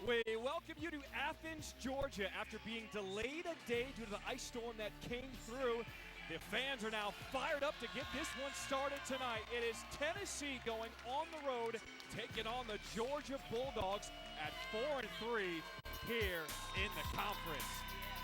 We welcome you to Athens, Georgia. After being delayed a day due to the ice storm that came through, the fans are now fired up to get this one started tonight. It is Tennessee going on the road, taking on the Georgia Bulldogs at 4-3 here in the conference.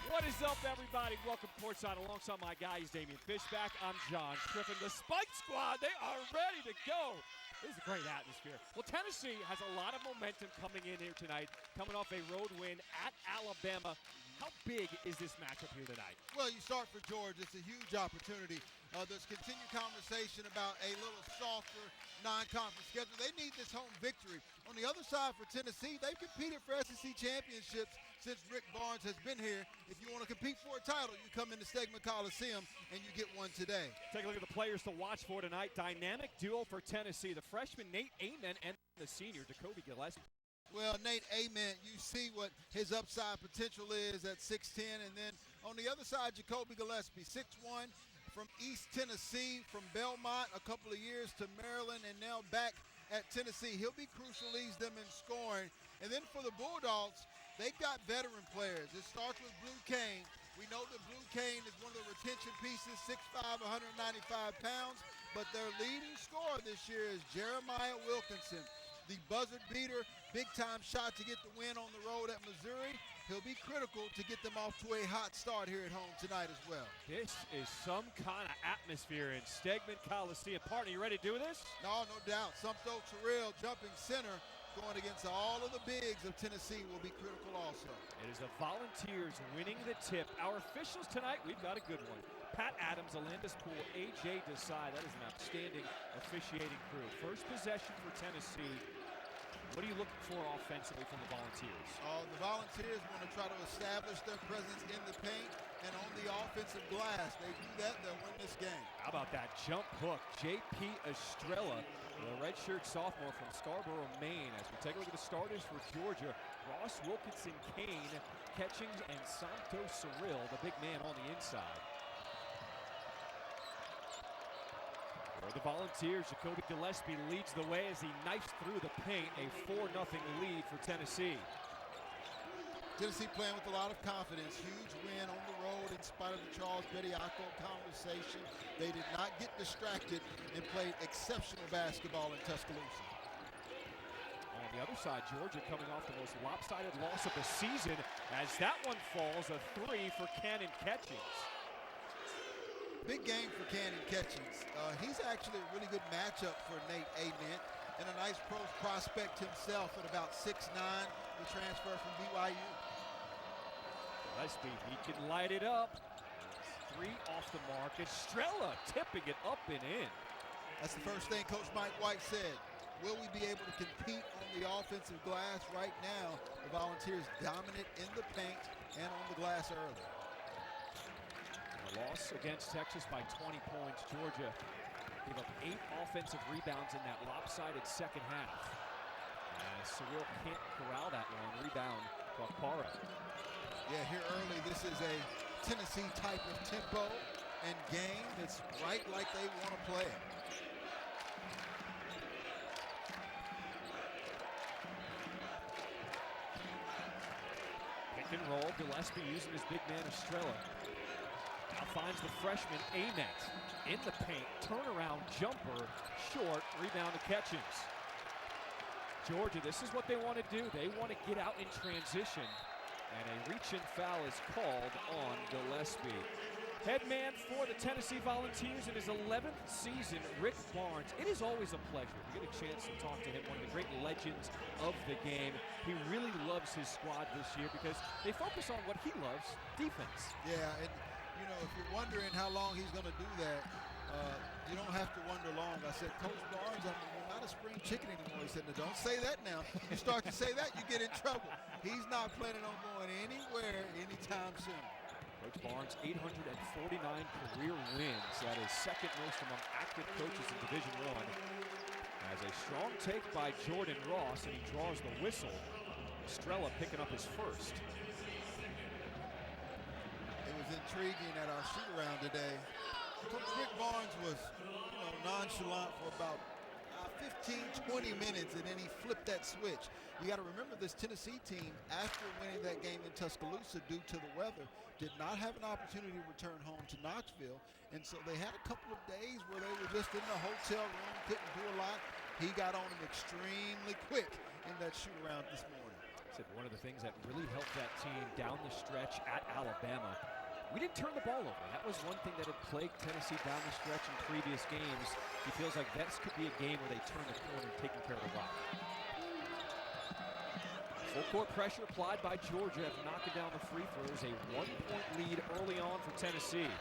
What is up, everybody? Welcome courtside alongside my guy, Damian Fishback. I'm John Triffin. The Spike Squad, they are ready to go. This is a great atmosphere. Well, Tennessee has a lot of momentum coming in here tonight, coming off a road win at Alabama. How big is this matchup here tonight? Well, you start for Georgia. It's a huge opportunity. There's continued conversation about a little softer non-conference schedule. They need this home victory. On the other side for Tennessee, they've competed for SEC championships since Rick Barnes has been here. If you want to compete for a title, you come into Stegman Coliseum and you get one today. Take a look at the players to watch for tonight. Dynamic duo for Tennessee. The freshman Nate Amen and the senior Jacoby Gillespie. Well, Nate Amen, you see what his upside potential is at 6'10", and then on the other side, Jacoby Gillespie, 6'1", from East Tennessee, from Belmont a couple of years to Maryland, and now back at Tennessee. He'll be crucial, leads them in scoring. And then for the Bulldogs, they've got veteran players. It starts with Blue Cain. We know that Blue Cain is one of the retention pieces, 6'5", 195 pounds, but their leading scorer this year is Jeremiah Wilkinson. The buzzer beater, big-time shot to get the win on the road at Missouri. He'll be critical to get them off to a hot start here at home tonight as well. This is some kind of atmosphere in Stegman Coliseum. Partner, you ready to do this? No doubt. Sumpto Terrell jumping center, going against all of the bigs of Tennessee will be critical also. It is the Volunteers winning the tip. Our officials tonight, we've got a good one. Pat Adams, Alandis Poole, A.J. Desai. That is an outstanding officiating crew. First possession for Tennessee. What are you looking for offensively from the Volunteers? The Volunteers want to try to establish their presence in the paint and on the offensive glass. They do that, they'll win this game. How about that jump hook? J.P. Estrella, the redshirt sophomore from Scarborough, Maine. As we take a look at the starters for Georgia, Ross Wilkinson Kane catching, and Santos Cyril, the big man on the inside. For the Volunteers, Jacoby Gillespie leads the way as he knifes through the paint. A 4-0 lead for Tennessee. Tennessee playing with a lot of confidence. Huge win on the road in spite of the Charles Bediako conversation. They did not get distracted and played exceptional basketball in Tuscaloosa. On the other side, Georgia coming off the most lopsided loss of the season as that one falls, a 3 for Cannon Catchings. Big game for Cannon Catchings. He's actually a really good matchup for Nate Amen, and a nice pro prospect himself at about 6'9", the transfer from BYU. Gillespie, he can light it up. 3 off the mark. Estrella tipping it up and in. That's the first thing Coach Mike White said. Will we be able to compete on the offensive glass? Right now, the Volunteers dominant in the paint and on the glass early. Loss against Texas by 20 points. Georgia gave up 8 offensive rebounds in that lopsided second half. Cyril can't corral that one. Rebound, Bakara. Yeah, here early, this is a Tennessee type of tempo and game that's right like they want to play it. Pick and roll, Gillespie using his big man Estrella. Now finds the freshman Amet in the paint, turnaround jumper, short, rebound to Catchings. Georgia, this is what they want to do. They want to get out in transition, and a reach-in foul is called on Gillespie. Head man for the Tennessee Volunteers in his 11th season, Rick Barnes. It is always a pleasure to get a chance to talk to him, one of the great legends of the game. He really loves his squad this year because they focus on what he loves, defense. Yeah, and you know, if you're wondering how long he's going to do that, you don't have to wonder long. I said, Coach Barnes, I mean, you're not a spring chicken anymore. He said, no, don't say that now. You start to say that, you get in trouble. He's not planning on going anywhere anytime soon. Coach Barnes, 849 career wins. That is second most among active coaches in Division I. As a strong take by Jordan Ross, and he draws the whistle. Estrella picking up his first. It was intriguing at our shoot-around today. Coach Rick Barnes was, nonchalant for about 15, 20 minutes, and then he flipped that switch. You got to remember this Tennessee team, after winning that game in Tuscaloosa due to the weather, did not have an opportunity to return home to Knoxville. And so they had a couple of days where they were just in the hotel room, couldn't do a lot. He got on them extremely quick in that shoot-around this morning. Said one of the things that really helped that team down the stretch at Alabama, we didn't turn the ball over. That was one thing that had plagued Tennessee down the stretch in previous games. He feels like this could be a game where they turn the corner and taking care of the rock. Full court pressure applied by Georgia after knocking down the free throws. A 1-point lead early on for Tennessee.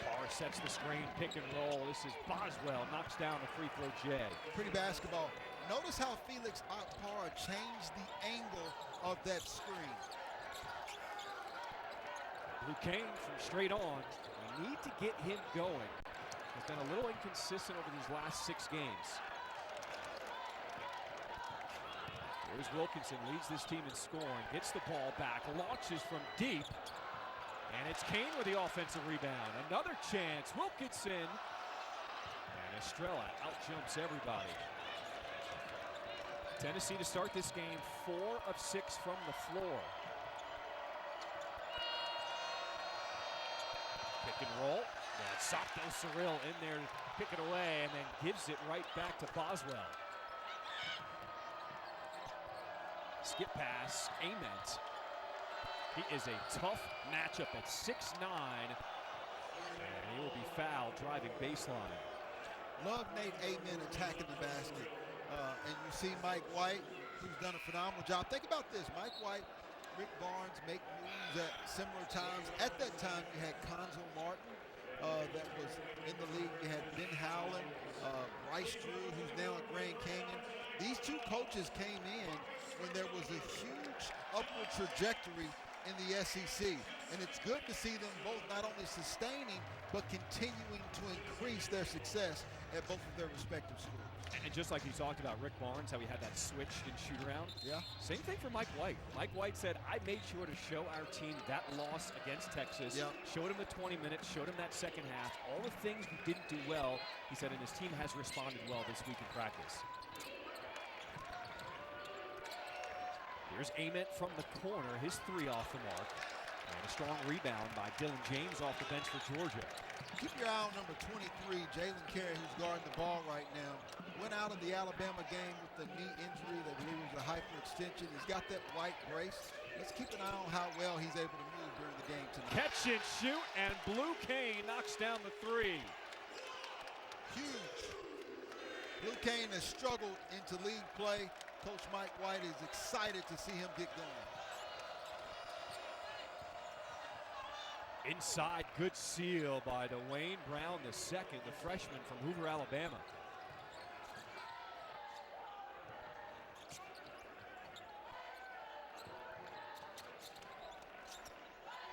Parr sets the screen, pick and roll. This is Boswell, knocks down the free throw J. Pretty basketball. Notice how Felix Parr changed the angle of that screen. Blue Kane from straight on. We need to get him going. He's been a little inconsistent over these last 6 games. Here's Wilkinson, leads this team in scoring, gets the ball back, launches from deep, and it's Kane with the offensive rebound. Another chance, Wilkinson, and Estrella outjumps everybody. Tennessee to start this game, 4 of 6 from the floor. Pick and roll. That's Sopto Cyril in there to pick it away and then gives it right back to Boswell. Skip pass, Ament. He is a tough matchup at 6'9", and he will be fouled driving baseline. Love Nate Ament attacking the basket. And you see Mike White, who's done a phenomenal job. Think about this, Mike White, Rick Barnes make moves at similar times. At that time, you had Conzo Martin that was in the league. You had Ben Howland, Bryce Drew, who's now at Grand Canyon. These two coaches came in when there was a huge upward trajectory in the SEC. And it's good to see them both not only sustaining, but continuing to increase their success at both of their respective schools. And just like you talked about Rick Barnes, how he had that switch and shoot around. Yeah. Same thing for Mike White. Mike White said, I made sure to show our team that loss against Texas. Yep. Showed him the 20 minutes, showed him that second half. All the things we didn't do well, he said, and his team has responded well this week in practice. Here's Ament from the corner, his 3 off the mark. And a strong rebound by Dylan James off the bench for Georgia. Keep your eye on number 23, Jalen Carey, who's guarding the ball right now. Went out of the Alabama game with the knee injury that he was a hyperextension. He's got that white brace. Let's keep an eye on how well he's able to move during the game tonight. Catch and shoot, and Blue Kane knocks down the 3. Huge. Blue Kane has struggled into league play. Coach Mike White is excited to see him get going. Inside, good seal by Dwayne Brown II, the freshman from Hoover, Alabama.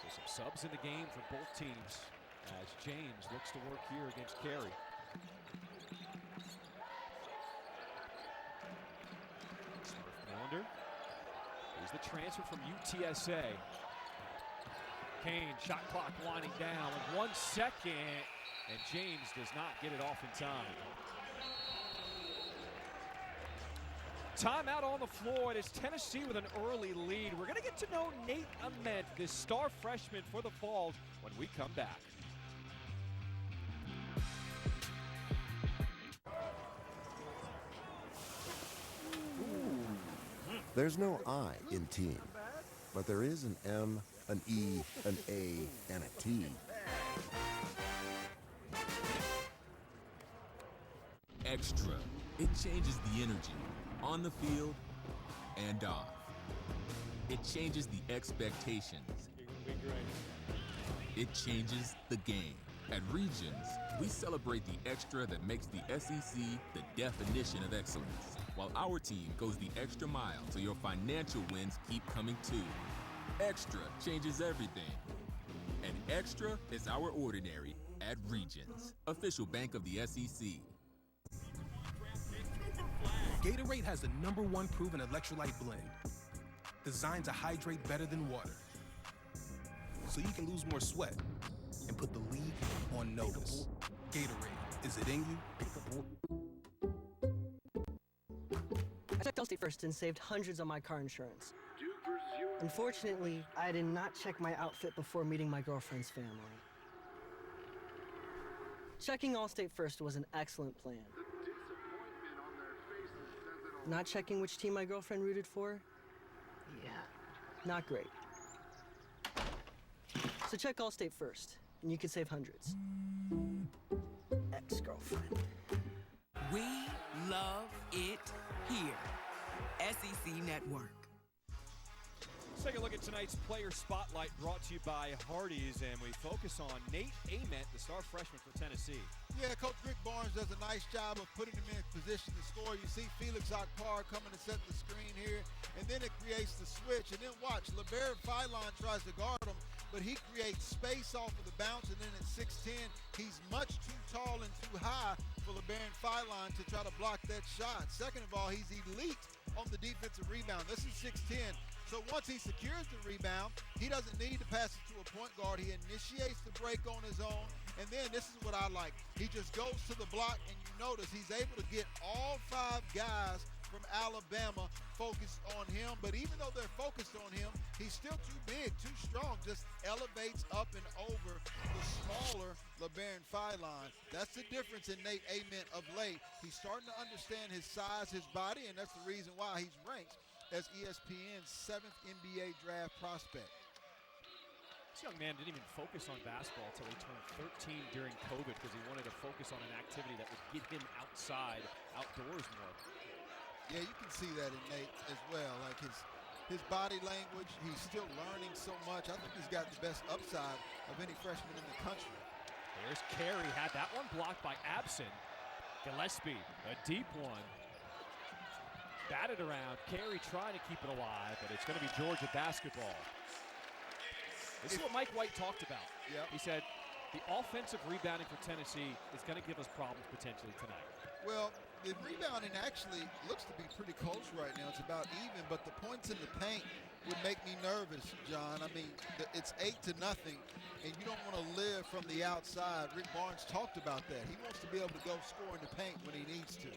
So some subs in the game for both teams as James looks to work here against Carey. Miller. Here's the transfer from UTSA. Kane, shot clock winding down with 1 second, and James does not get it off in time. Timeout on the floor. It is Tennessee with an early lead. We're going to get to know Nate Ament, this star freshman for the Vols, when we come back. There's no I in team, but there is an M, an E, an A, and a T. Extra. It changes the energy on the field and off. It changes the expectations. It changes the game. At Regions, we celebrate the extra that makes the SEC the definition of excellence, while our team goes the extra mile so your financial wins keep coming too. Extra changes everything. And extra is our ordinary at Regions, official bank of the SEC. Gatorade has the #1 proven electrolyte blend, designed to hydrate better than water, so you can lose more sweat and put the league on notice. Gatorade, Is it in you? I checked Allstate first and saved hundreds on my car insurance. Unfortunately, I did not check my outfit before meeting my girlfriend's family. Checking Allstate first was an excellent plan. Not checking which team my girlfriend rooted for? Yeah, not great. So check Allstate first, and you can save hundreds. Ex-girlfriend. We love it here. SEC Network. Let's take a look at tonight's player spotlight brought to you by Hardee's, and we focus on Nate Ament, the star freshman for Tennessee. Yeah, Coach Rick Barnes does a nice job of putting him in position to score. You see Felix Akbar coming to set the screen here, and then it creates the switch. And then watch, LeBaron Philon tries to guard him, but he creates space off of the bounce, and then at 6'10", he's much too tall and too high for LeBaron Philon to try to block that shot. Second of all, he's elite on the defensive rebound. This is 6'10", so once he secures the rebound, he doesn't need to pass it to a point guard. He initiates the break on his own, and then this is what I like. He just goes to the block, and you notice he's able to get all 5 guys from Alabama focused on him, but even though they're focused on him, he's still too big, too strong, just elevates up and over the smaller LeBaron Philon. That's the difference in Nate Ament of late. He's starting to understand his size, his body, and that's the reason why he's ranked as ESPN's 7th NBA draft prospect. This young man didn't even focus on basketball until he turned 13 during COVID because he wanted to focus on an activity that would get him outside, outdoors more. Yeah, you can see that in Nate as well. Like his body language, he's still learning so much. I think he's got the best upside of any freshman in the country. There's Carey, had that one blocked by Abson. Gillespie, a deep one. Batted around, Carey trying to keep it alive, but it's going to be Georgia basketball. This is what Mike White talked about. Yep. He said the offensive rebounding for Tennessee is going to give us problems potentially tonight. Well, the rebounding actually looks to be pretty close right now. It's about even, but the points in the paint would make me nervous, John. I mean, it's 8-0, and you don't want to live from the outside. Rick Barnes talked about that. He wants to be able to go score in the paint when he needs to.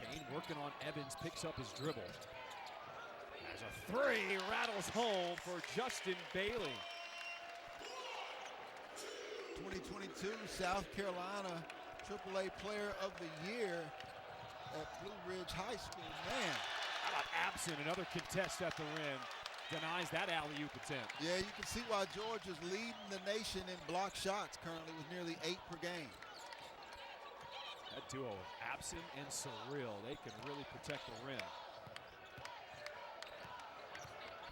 Kane working on Evans, picks up his dribble. As a 3 rattles home for Justin Bailey. 2022 South Carolina AAA Player of the Year at Blue Ridge High School. Man. How about Abson, another contest at the rim. Denies that alley-oop attempt. Yeah, you can see why Georgia's leading the nation in block shots currently with nearly 8 per game. That duo of Abson and Surreal, they can really protect the rim.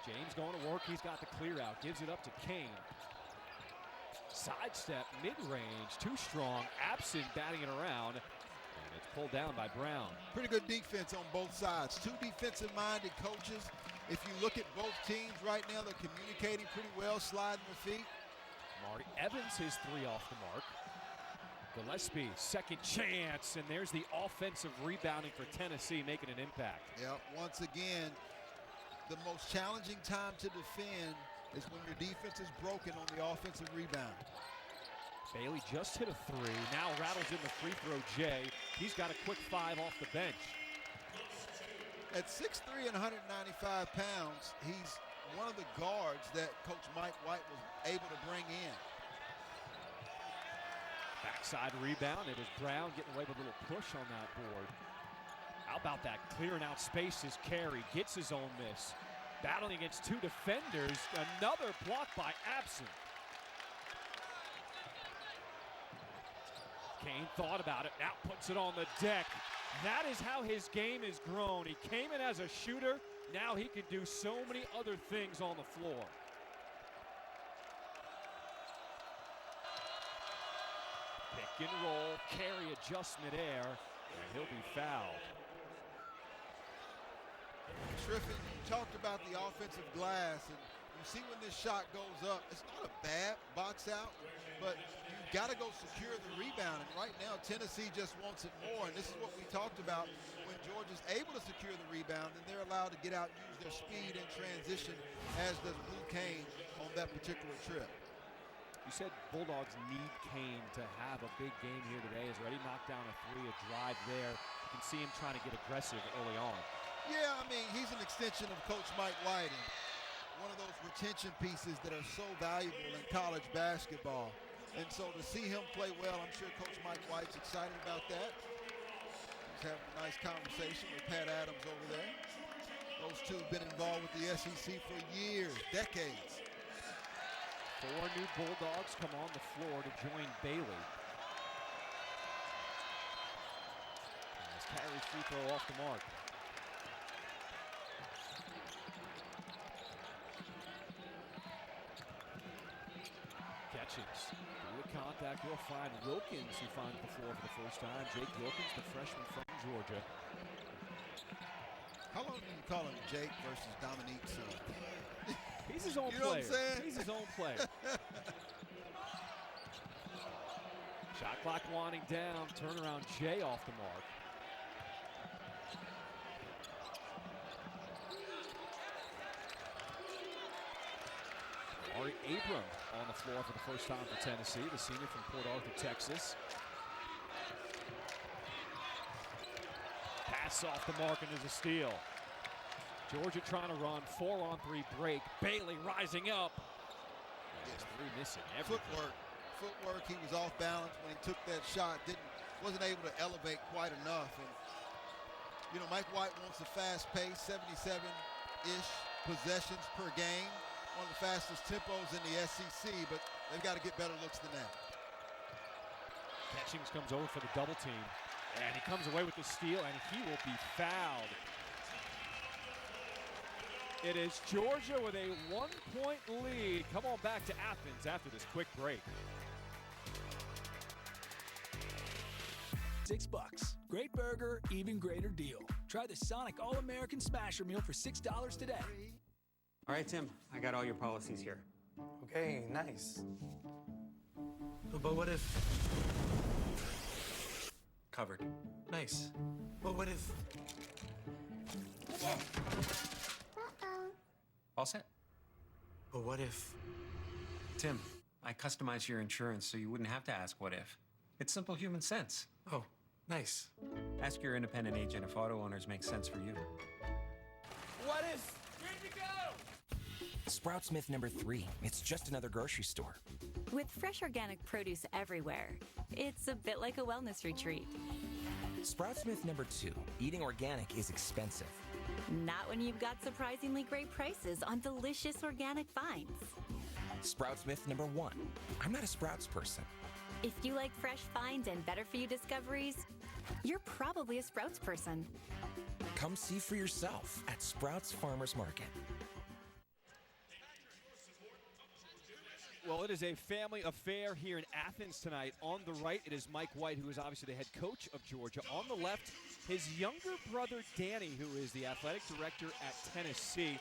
James going to work, he's got the clear out, gives it up to Kane. Sidestep, mid-range, too strong. Abson batting it around, and it's pulled down by Brown. Pretty good defense on both sides. 2 defensive-minded coaches. If you look at both teams right now, they're communicating pretty well, sliding their feet. Marty Evans, his 3 off the mark. Gillespie, second chance, and there's the offensive rebounding for Tennessee, making an impact. Yep, once again, the most challenging time to defend is when your defense is broken on the offensive rebound. Bailey just hit a 3, now rattles in the free throw Jay. He's got a quick 5 off the bench. At 6'3" and 195 pounds, he's one of the guards that Coach Mike White was able to bring in. Backside rebound, it was Brown getting away with a little push on that board. How about that clearing out spaces? Carey gets his own miss. Battling against 2 defenders, another block by Abson. Kane thought about it, now puts it on the deck. That is how his game has grown. He came in as a shooter, now he can do so many other things on the floor. Pick and roll, Carey adjustment air, and he'll be fouled. Triffin, you talked about the offensive glass, and you see when this shot goes up, it's not a bad box out, but you've got to go secure the rebound. And right now, Tennessee just wants it more, and this is what we talked about. When Georgia's able to secure the rebound, then they're allowed to get out and use their speed and transition, as does Blue Kane on that particular trip. You said Bulldogs need Kane to have a big game here today. He's already knocked down a three, a drive there. You can see him trying to get aggressive early on. Yeah, I mean, he's an extension of Coach Mike White, and one of those retention pieces that are so valuable in college basketball. And so to see him play well, I'm sure Coach Mike White's excited about that. He's having a nice conversation with Pat Adams over there. Those two have been involved with the SEC for years, decades. 4 new Bulldogs come on the floor to join Bailey. As Kyrie's free throw off the mark. Catches. Through the contact, we'll find Wilkins, who finds the floor for the first time. Jake Wilkins, the freshman from Georgia. How long do you call him Jake versus Dominique Sue? He's his own You know player. what I'm saying? He's his own player. Shot clock winding down. Turnaround Jay off the mark. Ari Abram on the floor for the first time for Tennessee, the senior from Port Arthur, Texas. Pass off the mark and is a steal. Georgia trying to run, 4-on-3 break. Bailey rising up. Just three missing everything. Footwork, he was off balance when he took that shot. Wasn't able to elevate quite enough. And you know, Mike White wants a fast pace, 77-ish possessions per game. One of the fastest tempos in the SEC, but they've got to get better looks than that. Catchings comes over for the double team. And he comes away with the steal, and he will be fouled. It is Georgia with a 1-point lead. Come on back to Athens after this quick break. $6. Great burger, even greater deal. Try the Sonic All-American Smasher Meal for $6 today. All right, Tim, I got all your policies here. Okay, nice. But what if... Covered. Nice. But what if... All set? But what if... Tim, I customized your insurance so you wouldn't have to ask what if. It's simple human sense. Oh, nice. Ask your independent agent if auto owners make sense for you. What if... Good to go! Sprout Smith number 3. It's just another grocery store. With fresh organic produce everywhere, it's a bit like a wellness retreat. Sprout Smith number 2. Eating organic is expensive. Not when you've got surprisingly great prices on delicious organic finds. Sprout Smith number 1. I'm not a Sprouts person. If you like fresh finds and better-for-you discoveries, you're probably a Sprouts person. Come see for yourself at Sprouts Farmers Market. Well, it is a family affair here in Athens tonight. On the right, it is Mike White, who is obviously the head coach of Georgia. On the left, his younger brother, Danny, who is the athletic director at Tennessee.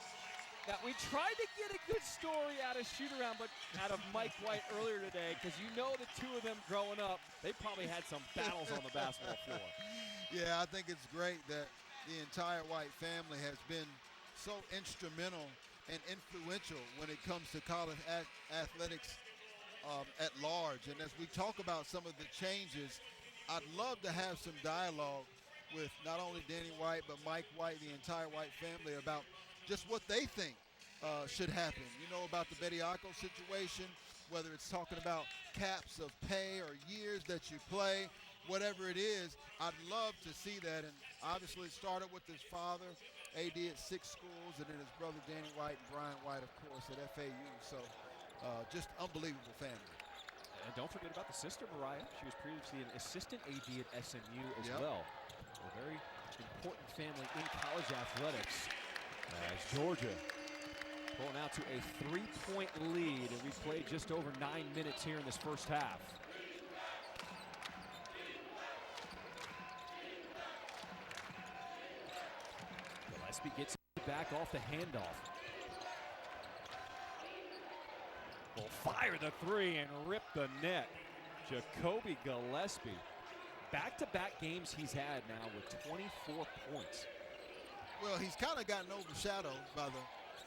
Now, we tried to get a good story out of shoot-around, but out of Mike White earlier today, because you know the two of them growing up, they probably had some battles on the basketball floor. Yeah, I think it's great that the entire White family has been so instrumental and influential when it comes to college athletics at large. And as we talk about some of the changes, I'd love to have some dialogue with not only Danny White, but Mike White, the entire White family, about just what they think should happen. You know about the Bediako situation, whether it's talking about caps of pay or years that you play, whatever it is, I'd love to see that. And obviously it started with his father, AD at 6 schools, and then his brother Danny White and Brian White, of course, at FAU. So just unbelievable family. And don't forget about the sister, Mariah. She was previously an assistant AD at SMU as well. A very important family in college athletics. As Georgia pulling out to a 3-point lead, and we've played just over 9 minutes here in this first half. Gillespie gets it back off the handoff. Will fire the 3 and rip the net. Jacoby Gillespie. Back-to-back games he's had now with 24 points. Well, he's kind of gotten overshadowed by the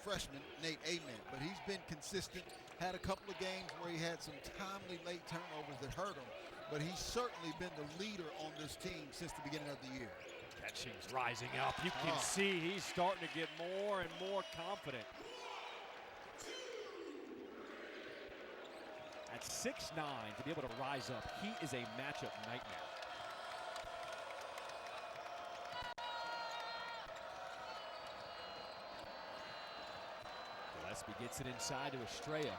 freshman, Nate Ament, but he's been consistent. Had a couple of games where he had some timely late turnovers that hurt him, but he's certainly been the leader on this team since the beginning of the year. Catching's rising up. You can see he's starting to get more and more confident. At 6'9", to be able to rise up, he is a matchup nightmare. Gillespie gets it inside to Estrella.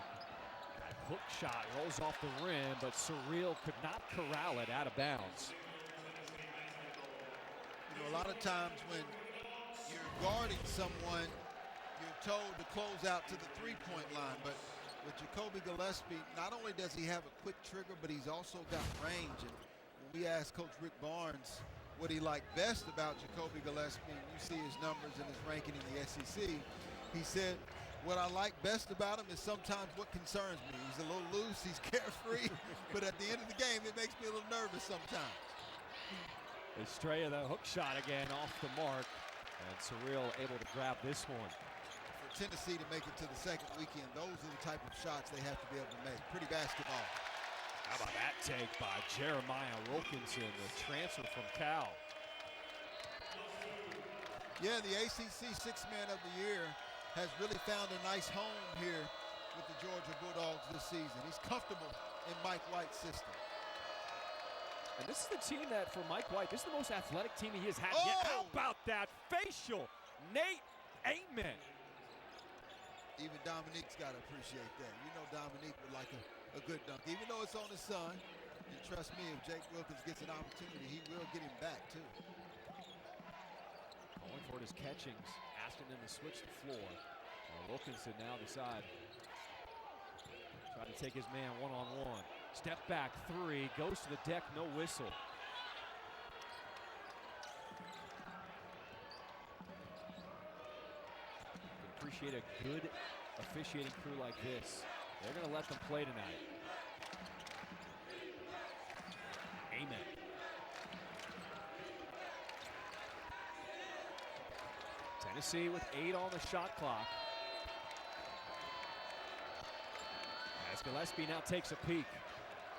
That hook shot rolls off the rim, but Surreal could not corral it out of bounds. You know, a lot of times when you're guarding someone, you're told to close out to the three-point line, but with Jacoby Gillespie, not only does he have a quick trigger, but he's also got range. And when we asked Coach Rick Barnes what he liked best about Jacoby Gillespie, and you see his numbers and his ranking in the SEC, he said, what I like best about him is sometimes what concerns me. He's a little loose, he's carefree, but at the end of the game, it makes me a little nervous sometimes. Estrella, the hook shot again off the mark, and Surreal able to grab this one. For Tennessee to make it to the second weekend, those are the type of shots they have to be able to make. Pretty basketball. How about that take by Jeremiah Wilkinson, the transfer from Cal? Yeah, the ACC Sixth Man of the Year has really found a nice home here with the Georgia Bulldogs this season. He's comfortable in Mike White's system. And this is the team that, for Mike White, this is the most athletic team he has had yet. How about that facial? Nate Ament. Even Dominique's got to appreciate that. You know Dominique would like a good dunk, even though it's on his son. And trust me, if Jake Wilkins gets an opportunity, he will get him back, too. Going for it is Catchings, asking them to switch the floor. Wilkinson now decide. Try to take his man one-on-one. Step back three, goes to the deck, no whistle. Appreciate a good officiating crew like this. They're going to let them play tonight. Amen. Tennessee with 8 on the shot clock. As Gillespie now takes a peek.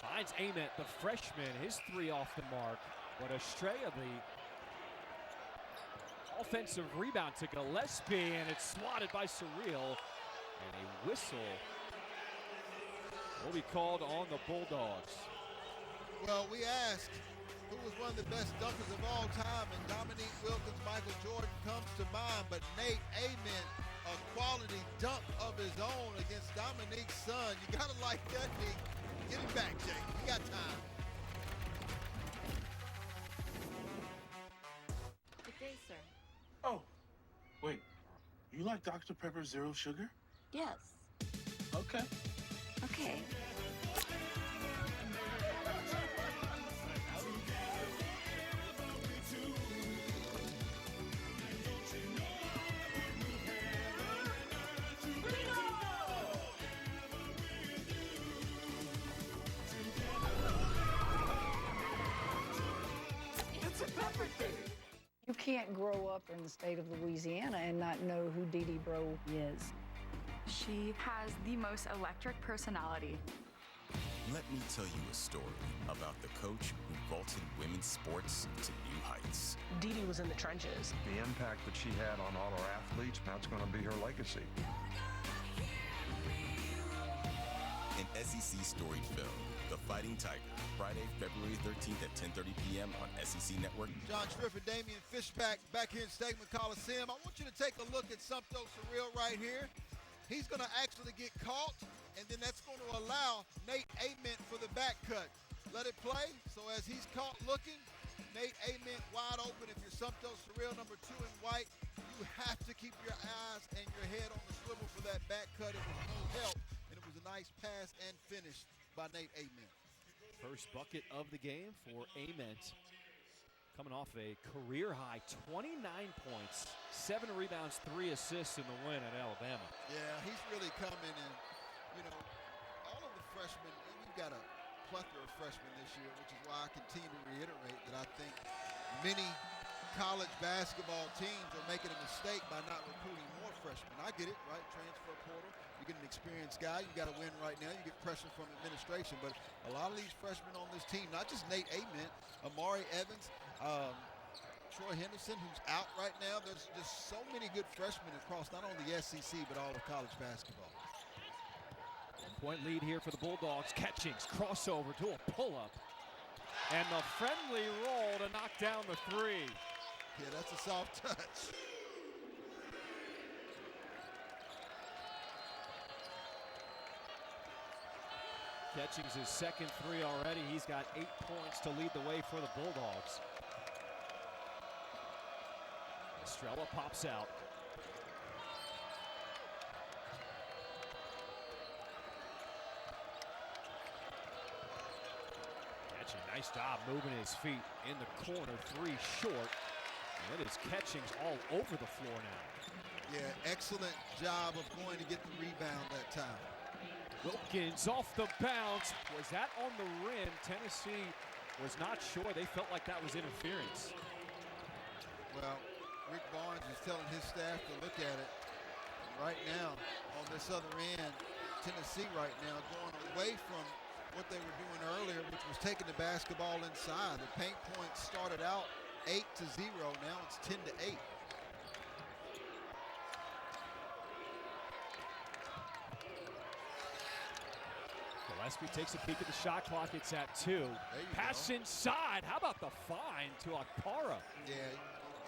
Finds Ament, the freshman, his 3 off the mark. But Estrella, the offensive rebound to Gillespie, and it's swatted by Surreal. And a whistle will be called on the Bulldogs. Well, we asked who was one of the best dunkers of all time, and Dominique Wilkins, Michael Jordan comes to mind, but Nate Ament, a quality dunk of his own against Dominique's son. You gotta like that, Nick. Get him back, Jake. You got time. Good day, sir. Oh, wait. You like Dr. Pepper Zero Sugar? Yes. Okay. Okay. You can't grow up in the state of Louisiana and not know who Dee Dee Bro is. She has the most electric personality. Let me tell you a story about the coach who vaulted women's sports to new heights. Dee Dee was in the trenches. The impact that she had on all our athletes, that's going to be her legacy. An SEC storied film, The Fighting Tiger, Friday, February 13th at 10:30 p.m. on SEC Network. John Striff and Damian Fishback back here in Stegman Coliseum. I want you to take a look at Sumpto Surreal right here. He's going to actually get caught, and then that's going to allow Nate Ament for the back cut. Let it play. So as he's caught looking, Nate Ament wide open. If you're Sumpto Surreal, number 2 in white, you have to keep your eyes and your head on the swivel for that back cut. It was no help, and it was a nice pass and finish by Nate Ament. First bucket of the game for Ament. Coming off a career-high 29 points, 7 rebounds, 3 assists in the win at Alabama. Yeah, he's really coming in. You know, all of the freshmen, we've got a plethora of freshmen this year, which is why I continue to reiterate that I think many college basketball teams are making a mistake by not recruiting more freshmen. I get it, right? Transfer portal. You get an experienced guy. You got to win right now. You get pressure from administration. But a lot of these freshmen on this team, not just Nate Ament, Amari Evans, Troy Henderson, who's out right now. There's just so many good freshmen across not only the SEC, but all of college basketball. 1-point lead here for the Bulldogs. Catchings, crossover to a pull-up. And the friendly roll to knock down the three. Yeah, that's a soft touch. Catchings his second three already. He's got 8 points to lead the way for the Bulldogs. Estrella pops out. Catching, nice job moving his feet in the corner. Three short. And it is Catchings all over the floor now. Yeah, excellent job of going to get the rebound that time. Wilkins off the bounce. Was that on the rim? Tennessee was not sure. They felt like that was interference. Well, Rick Barnes is telling his staff to look at it. Right now, on this other end, Tennessee right now going away from what they were doing earlier, which was taking the basketball inside. The paint points started out 8-0. Now it's 10-8. Gillespie takes a peek at the shot clock. It's at 2. Pass inside. How about the find to Akpara? Yeah,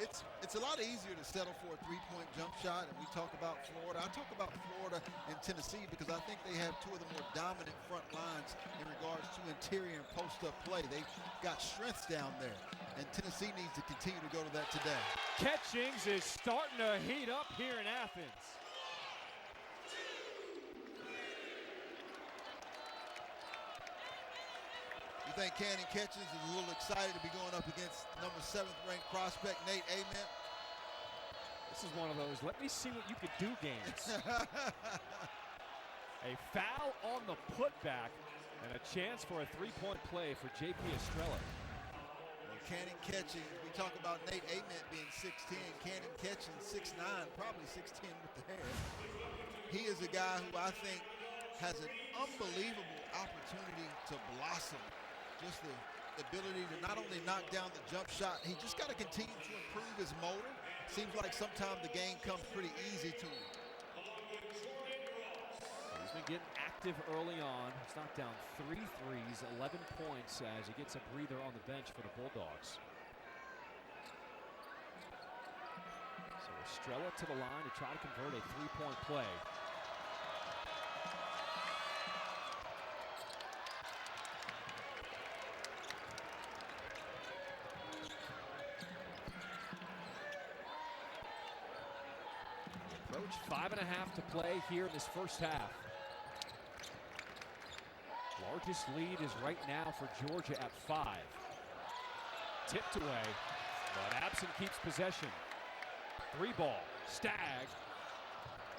it's a lot easier to settle for a three-point jump shot, and we talk about Florida. I talk about Florida and Tennessee because I think they have two of the more dominant front lines in regards to interior and post-up play. They've got strengths down there, and Tennessee needs to continue to go to that today. Catchings is starting to heat up here in Athens. You think Cannon Catchings is a little excited to be going up against number 7th ranked prospect Nate Ament? This is one of those let me see what you could do games. A foul on the putback and a chance for a three-point play for J.P. Estrella. Well, Cannon Catchings, we talk about Nate Ament being 6'10", Cannon Catchings 6'9", probably 6'10" with the hair. He is a guy who I think has an unbelievable opportunity to blossom. Just the ability to not only knock down the jump shot, he just got to continue to improve his motor. Seems like sometimes the game comes pretty easy to him. He's been getting active early on. He's knocked down 3 threes, 11 points as he gets a breather on the bench for the Bulldogs. So Estrella to the line to try to convert a three-point play. Approach 5.5 to play here in this first half. Largest lead is right now for Georgia at 5. Tipped away, but Absent keeps possession. 3 ball, Stagg,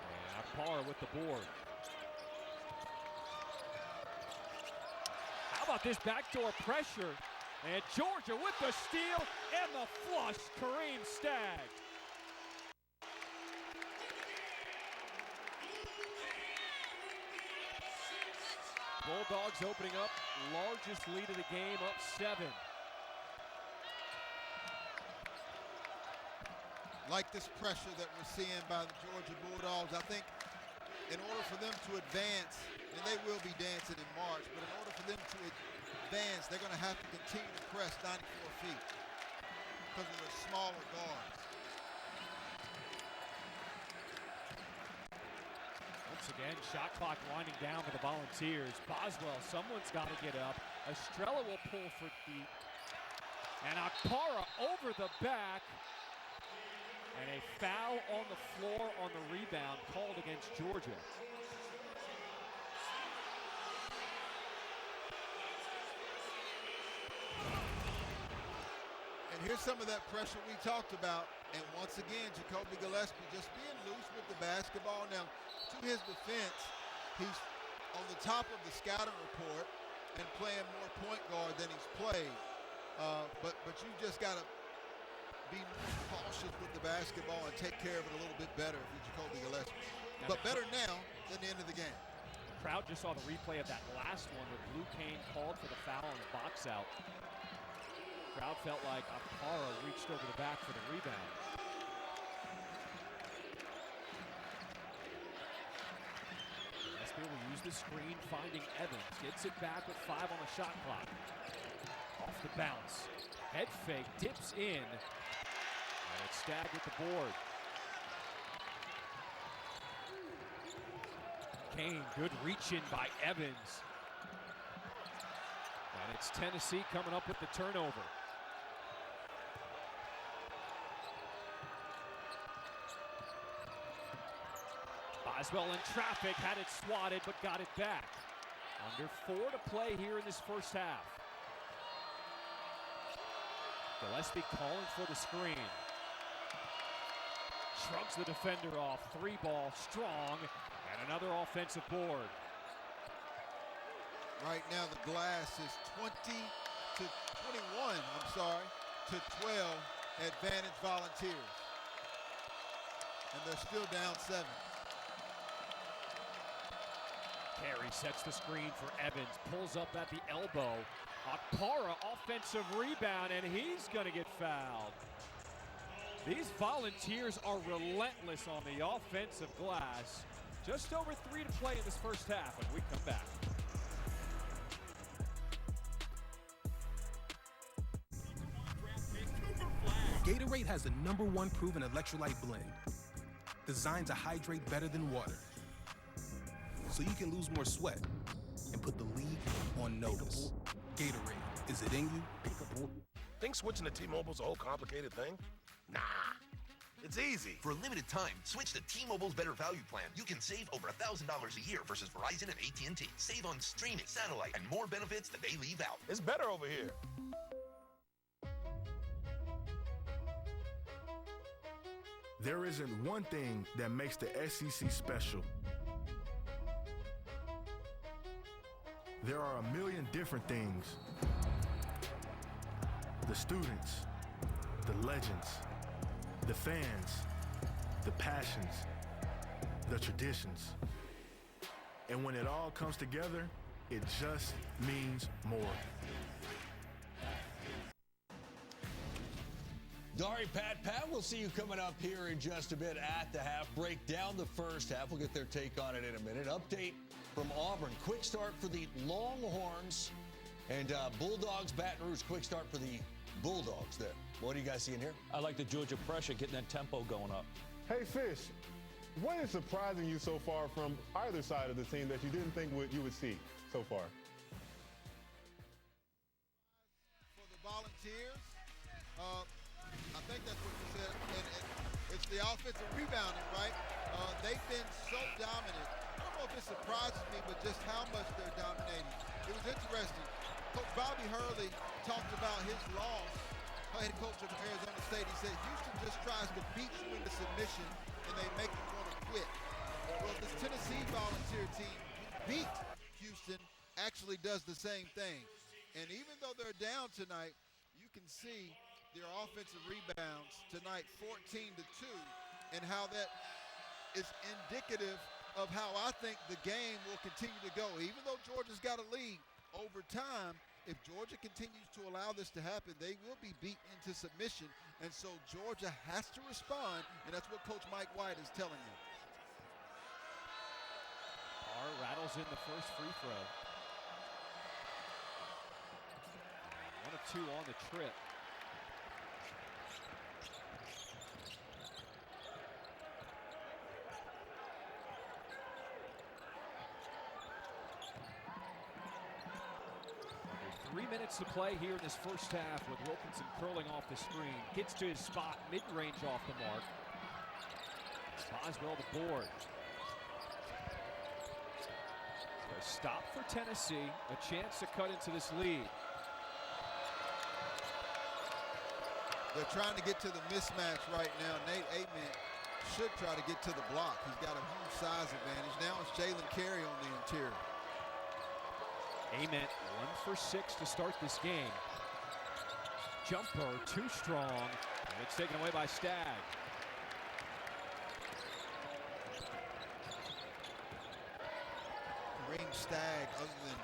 and Akpara with the board. How about this backdoor pressure? And Georgia with the steal and the flush, Kareem Stagg. Bulldogs opening up, largest lead of the game, up 7. Like this pressure that we're seeing by the Georgia Bulldogs, I think in order for them to advance, and they will be dancing in March, but in order for them to advance, they're going to have to continue to press 94 feet because of the smaller guards. Once again, shot clock winding down for the Volunteers. Boswell, someone's got to get up. Estrella will pull for deep. And Akpara over the back. And a foul on the floor on the rebound called against Georgia. And here's some of that pressure we talked about. And once again, Jacoby Gillespie just being loose with the basketball. Now, to his defense, he's on the top of the scouting report and playing more point guard than he's played. But you just got to be cautious with the basketball and take care of it a little bit better if you're Jacoby Gillespie. But better now than the end of the game. The crowd just saw the replay of that last one where Blue Kane called for the foul on the box out. The crowd felt like Okpara reached over the back for the rebound. Gillespie will use the screen, finding Evans. Gets it back with 5 on the shot clock. Off the bounce. Head fake, dips in. And it's Stagg with the board. Kane, good reach in by Evans. And it's Tennessee coming up with the turnover. Boswell in traffic, had it swatted, but got it back. Under 4 to play here in this first half. Gillespie calling for the screen. Shrugs the defender off. 3-ball, strong, and another offensive board. Right now the glass is 21, to 12, advantage Volunteers. And they're still down 7. Carey sets the screen for Evans, pulls up at the elbow. Okpara offensive rebound, and he's gonna get fouled. These Volunteers are relentless on the offensive glass. Just over 3 to play in this first half when we come back. Gatorade has the #1 proven electrolyte blend, designed to hydrate better than water, so you can lose more sweat and put the league on notice. Gatorade, is it in you? Think switching to T-Mobile's a whole complicated thing? Nah, it's easy. For a limited time, switch to T-Mobile's Better Value Plan. You can save over $1,000 a year versus Verizon and AT&T. Save on streaming, satellite, and more benefits that they leave out. It's better over here. There isn't one thing that makes the SEC special. There are a million different things. The students, the legends, the fans, the passions, the traditions. And when it all comes together, it just means more. Dari, Pat, we'll see you coming up here in just a bit at the half. Break down the first half. We'll get their take on it in a minute. Update from Auburn. Quick start for the Longhorns. And Bulldogs, Baton Rouge. Quick start for the Bulldogs there. What are you guys seeing here? I like the Georgia pressure, getting that tempo going up. Hey, Fish, what is surprising you so far from either side of the team that you didn't think you would see so far? For the Volunteers, I think that's what you said, and it's the offensive rebounding, right? They've been so dominant. I don't know if it surprises me, but just how much they're dominating. It was interesting. Coach Bobby Hurley talked about his loss, head coach of Arizona State. He said Houston just tries to beat you into submission, and they make you want to quit. Well, this Tennessee Volunteer team beat Houston actually does the same thing. And even though they're down tonight, you can see their offensive rebounds tonight 14-2, and how that is indicative of how I think the game will continue to go. Even though Georgia's got a lead, over time, if Georgia continues to allow this to happen, they will be beat into submission, and so Georgia has to respond, and that's what Coach Mike White is telling them. Carr rattles in the first free throw. 1 of 2 on the trip. Under 3 minutes to play here in this first half with Wilkinson curling off the screen. Gets to his spot, mid-range off the mark. Boswell the board. So a stop for Tennessee, a chance to cut into this lead. They're trying to get to the mismatch right now. Nate Ament should try to get to the block. He's got a huge size advantage. Now it's Jalen Carey on the interior. Ament 1 for 6 to start this game. Jumper too strong, and It's taken away by Stagg. Kareem Stagg, other than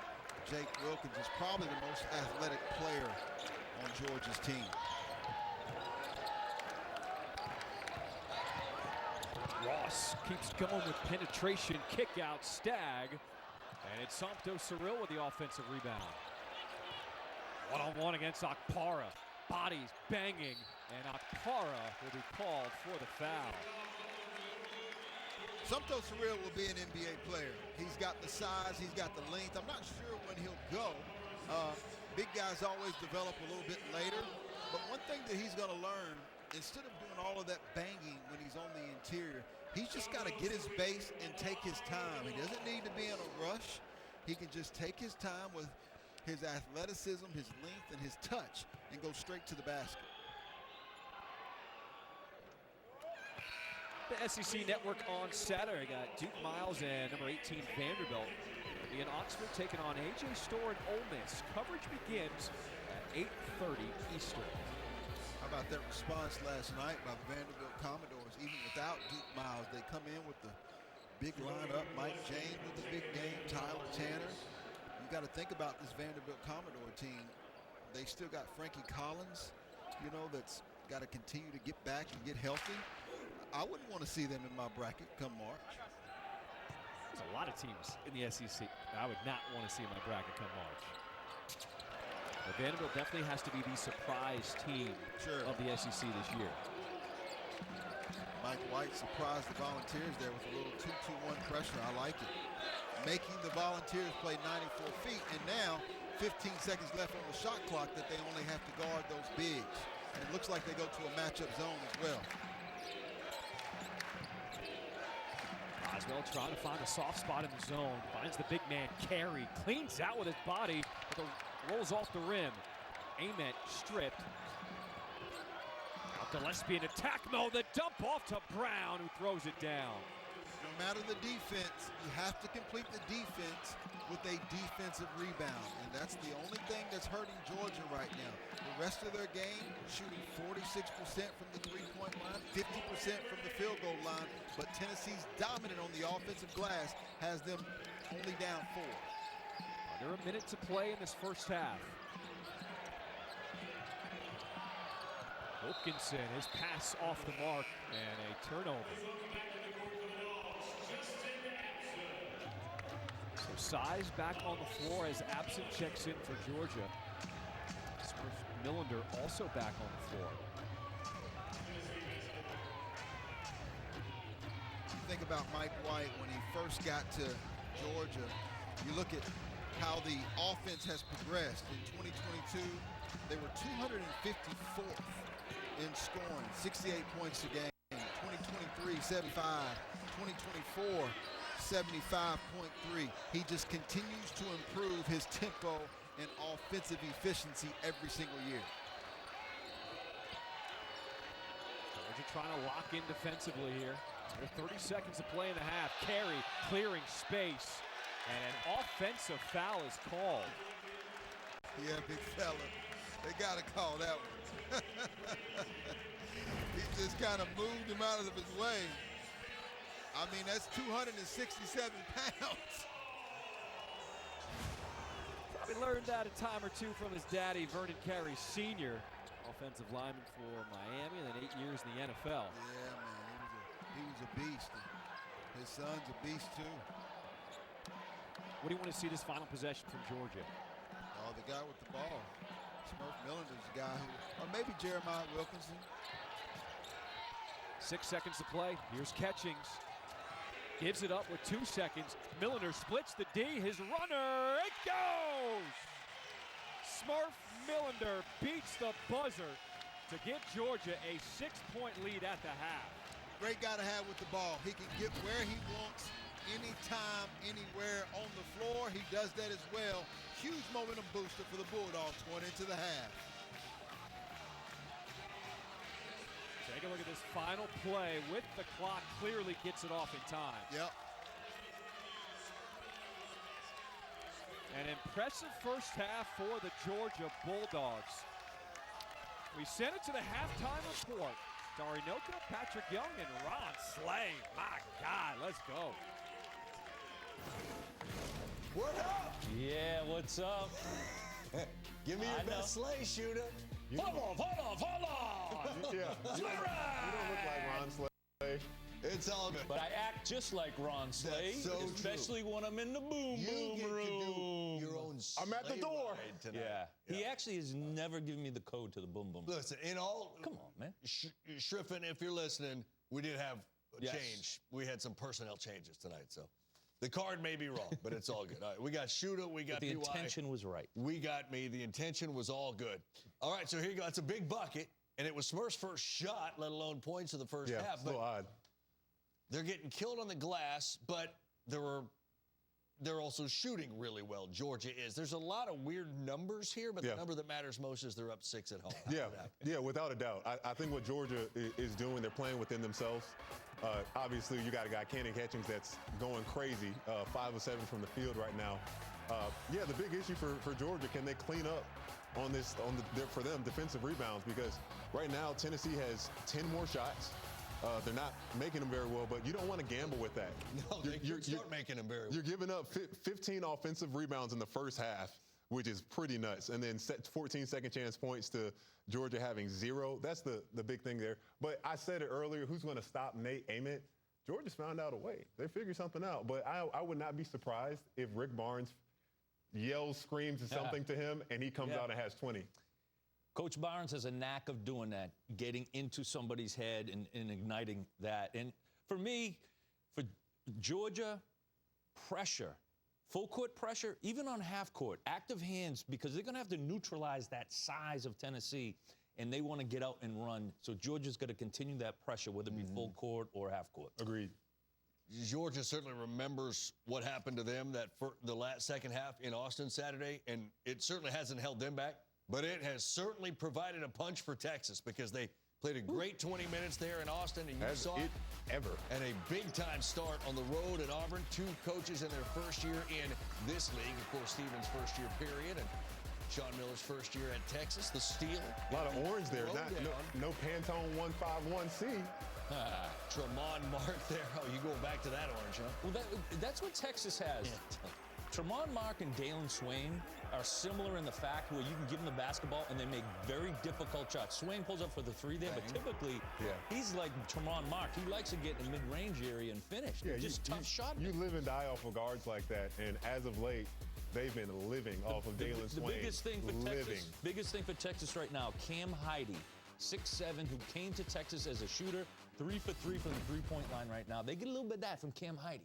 Jake Wilkins, is probably the most athletic player on Georgia's team. Ross keeps going with penetration, kick out, Stagg. And it's Somto Cyril with the offensive rebound. One-on-one against Okpara. Bodies banging, and Okpara will be called for the foul. Somto Cyril will be an NBA player. He's got the size, he's got the length. I'm not sure when he'll go. Big guys always develop a little bit later. But one thing that he's going to learn, instead of doing all of that banging when he's on the interior, he's just got to get his base and take his time. He doesn't need to be in a rush. He can just take his time with his athleticism, his length, and his touch, and go straight to the basket. The SEC Network on Saturday got Duke Miles and number 18 Vanderbilt. It'll be in Oxford taking on A.J. Storr and Ole Miss. Coverage begins at 8:30 Eastern. How about that response last night by the Vanderbilt Commodores? Even without Duke Miles, they come in with the big lineup. Mike James with the big game, Tyler Tanner. You got to think about this Vanderbilt Commodore team. They still got Frankie Collins, you know, that's got to continue to get back and get healthy. I wouldn't want to see them in my bracket come March. There's a lot of teams in the SEC I would not want to see in my bracket come March. But Vanderbilt definitely has to be the surprise team of the SEC this year. Mike White surprised the Volunteers there with a little 2-2-1 pressure. I like it. Making the Volunteers play 94 feet, and now 15 seconds left on the shot clock that they only have to guard those bigs. And it looks like they go to a matchup zone as well. Boswell trying to find a soft spot in the zone. Finds the big man, Carey. Cleans out with his body, but rolls off the rim. Ament stripped. Gillespie in attack mode. The dump off to Brown, who throws it down. No matter the defense, you have to complete the defense with a defensive rebound. And that's the only thing that's hurting Georgia right now. The rest of their game, shooting 46% from the three-point line, 50% from the field goal line. But Tennessee's dominant on the offensive glass, has them only down 4. Under a minute to play in this first half. Wilkinson, his pass off the mark, and a turnover. So size back on the floor as Absent checks in for Georgia. Smurf Millender also back on the floor. You think about Mike White when he first got to Georgia. You look at how the offense has progressed. In 2022, they were 254th in scoring, 68 points a game. 2023, 75. 2024, 75.3. He just continues to improve his tempo and offensive efficiency every single year. Georgia trying to lock in defensively here. With 30 seconds to play in the half. Carey clearing space, and an offensive foul is called. Yeah, big fella. They got to call that one. He just kind of moved him out of his way. I mean, that's 267 pounds. Probably learned that a time or two from his daddy, Vernon Carey Sr., offensive lineman for Miami, and then 8 years in the NFL. Yeah, man, he was a beast. His son's a beast, too. What do you want to see this final possession from Georgia? Oh, the guy with the ball. Smurf Millender's the guy who, or maybe Jeremiah Wilkinson. 6 seconds to play. Here's Catchings. Gives it up with 2 seconds. Millender splits the D. His runner. It goes! Smurf Millender beats the buzzer to give Georgia a 6-point lead at the half. Great guy to have with the ball. He can get where he wants, anytime, anywhere on the floor. He does that as well. Huge momentum booster for the Bulldogs going into the half. Take a look at this final play with the clock. Clearly gets it off in time. Yep. An impressive first half for the Georgia Bulldogs. We send it to the halftime report. Dari Nowkhah, Patrick Young, and Ron Slay. My God, let's go. What up? Yeah, what's up? Give me your best Slay shooter. Hold on. Yeah. You don't look like Ron Slay. It's all good. But I act just like Ron Slay, That's so especially when I'm in the boom room. To do your own I'm at the door. Tonight. Yeah. He actually has never given me the code to the boom boom. Listen, in all... Come on, man. Shriffen, if you're listening, we did have a Yes. change. We had some personnel changes tonight, so the card may be wrong, but it's all good. All right, we got Shooter, we got But the PY. intention was right. We got me. The intention was all good. All right, so here you go. It's a big bucket, and it was Smurf's first shot, let alone points of the first half. It's a little odd. They're getting killed on the glass, but they're also shooting really well. Georgia is. There's a lot of weird numbers here, but the number that matters most is they're up 6 at home. Yeah, without a doubt. I think what Georgia is doing, they're playing within themselves. Obviously, you got a guy, Cannon Catchings, that's going crazy, 5 of 7 from the field right now. The big issue for Georgia, can they clean up for them defensive rebounds? Because right now Tennessee has 10 more shots. They're not making them very well, but you don't want to gamble with that. No, you're making them very well. You're giving up 15 offensive rebounds in the first half, which is pretty nuts. And then 14 second chance points to Georgia having 0. That's the big thing there. But I said it earlier, who's going to stop Nate Ament? Georgia's found out a way. They figured something out. But I would not be surprised if Rick Barnes yells, screams something to him, and he comes out and has 20. Coach Barnes has a knack of doing that, getting into somebody's head and igniting that. And for me, for Georgia, pressure, full court pressure, even on half court, active hands, because they're going to have to neutralize that size of Tennessee, and they want to get out and run. So Georgia's going to continue that pressure, whether it be full court or half court. Agreed. Georgia certainly remembers what happened to them second half in Austin Saturday, and it certainly hasn't held them back. But it has certainly provided a punch for Texas because they played a great 20 minutes there in Austin, and you saw it ever. And a big-time start on the road at Auburn. 2 coaches in their first year in this league. Of course, Stevens' first-year period, and Sean Miller's first year at Texas. The Steel. A lot of orange there. No Pantone 151C. Tremont Mark there. Oh, you going back to that orange, huh? Well, that's what Texas has. Tremont Mark and Dalen Swain are similar in the fact where you can give them the basketball and they make very difficult shots. Swain pulls up for the 3 there, but typically he's like Tremont Mark. He likes to get in the mid-range area and finish. Just tough shot. You live and die off of guards like that, and as of late, they've been living off of Dalen Swain. The biggest thing for Texas right now, Cam Heide, 6'7", who came to Texas as a shooter, 3 for 3 from the three-point line right now. They get a little bit of that from Cam Heide.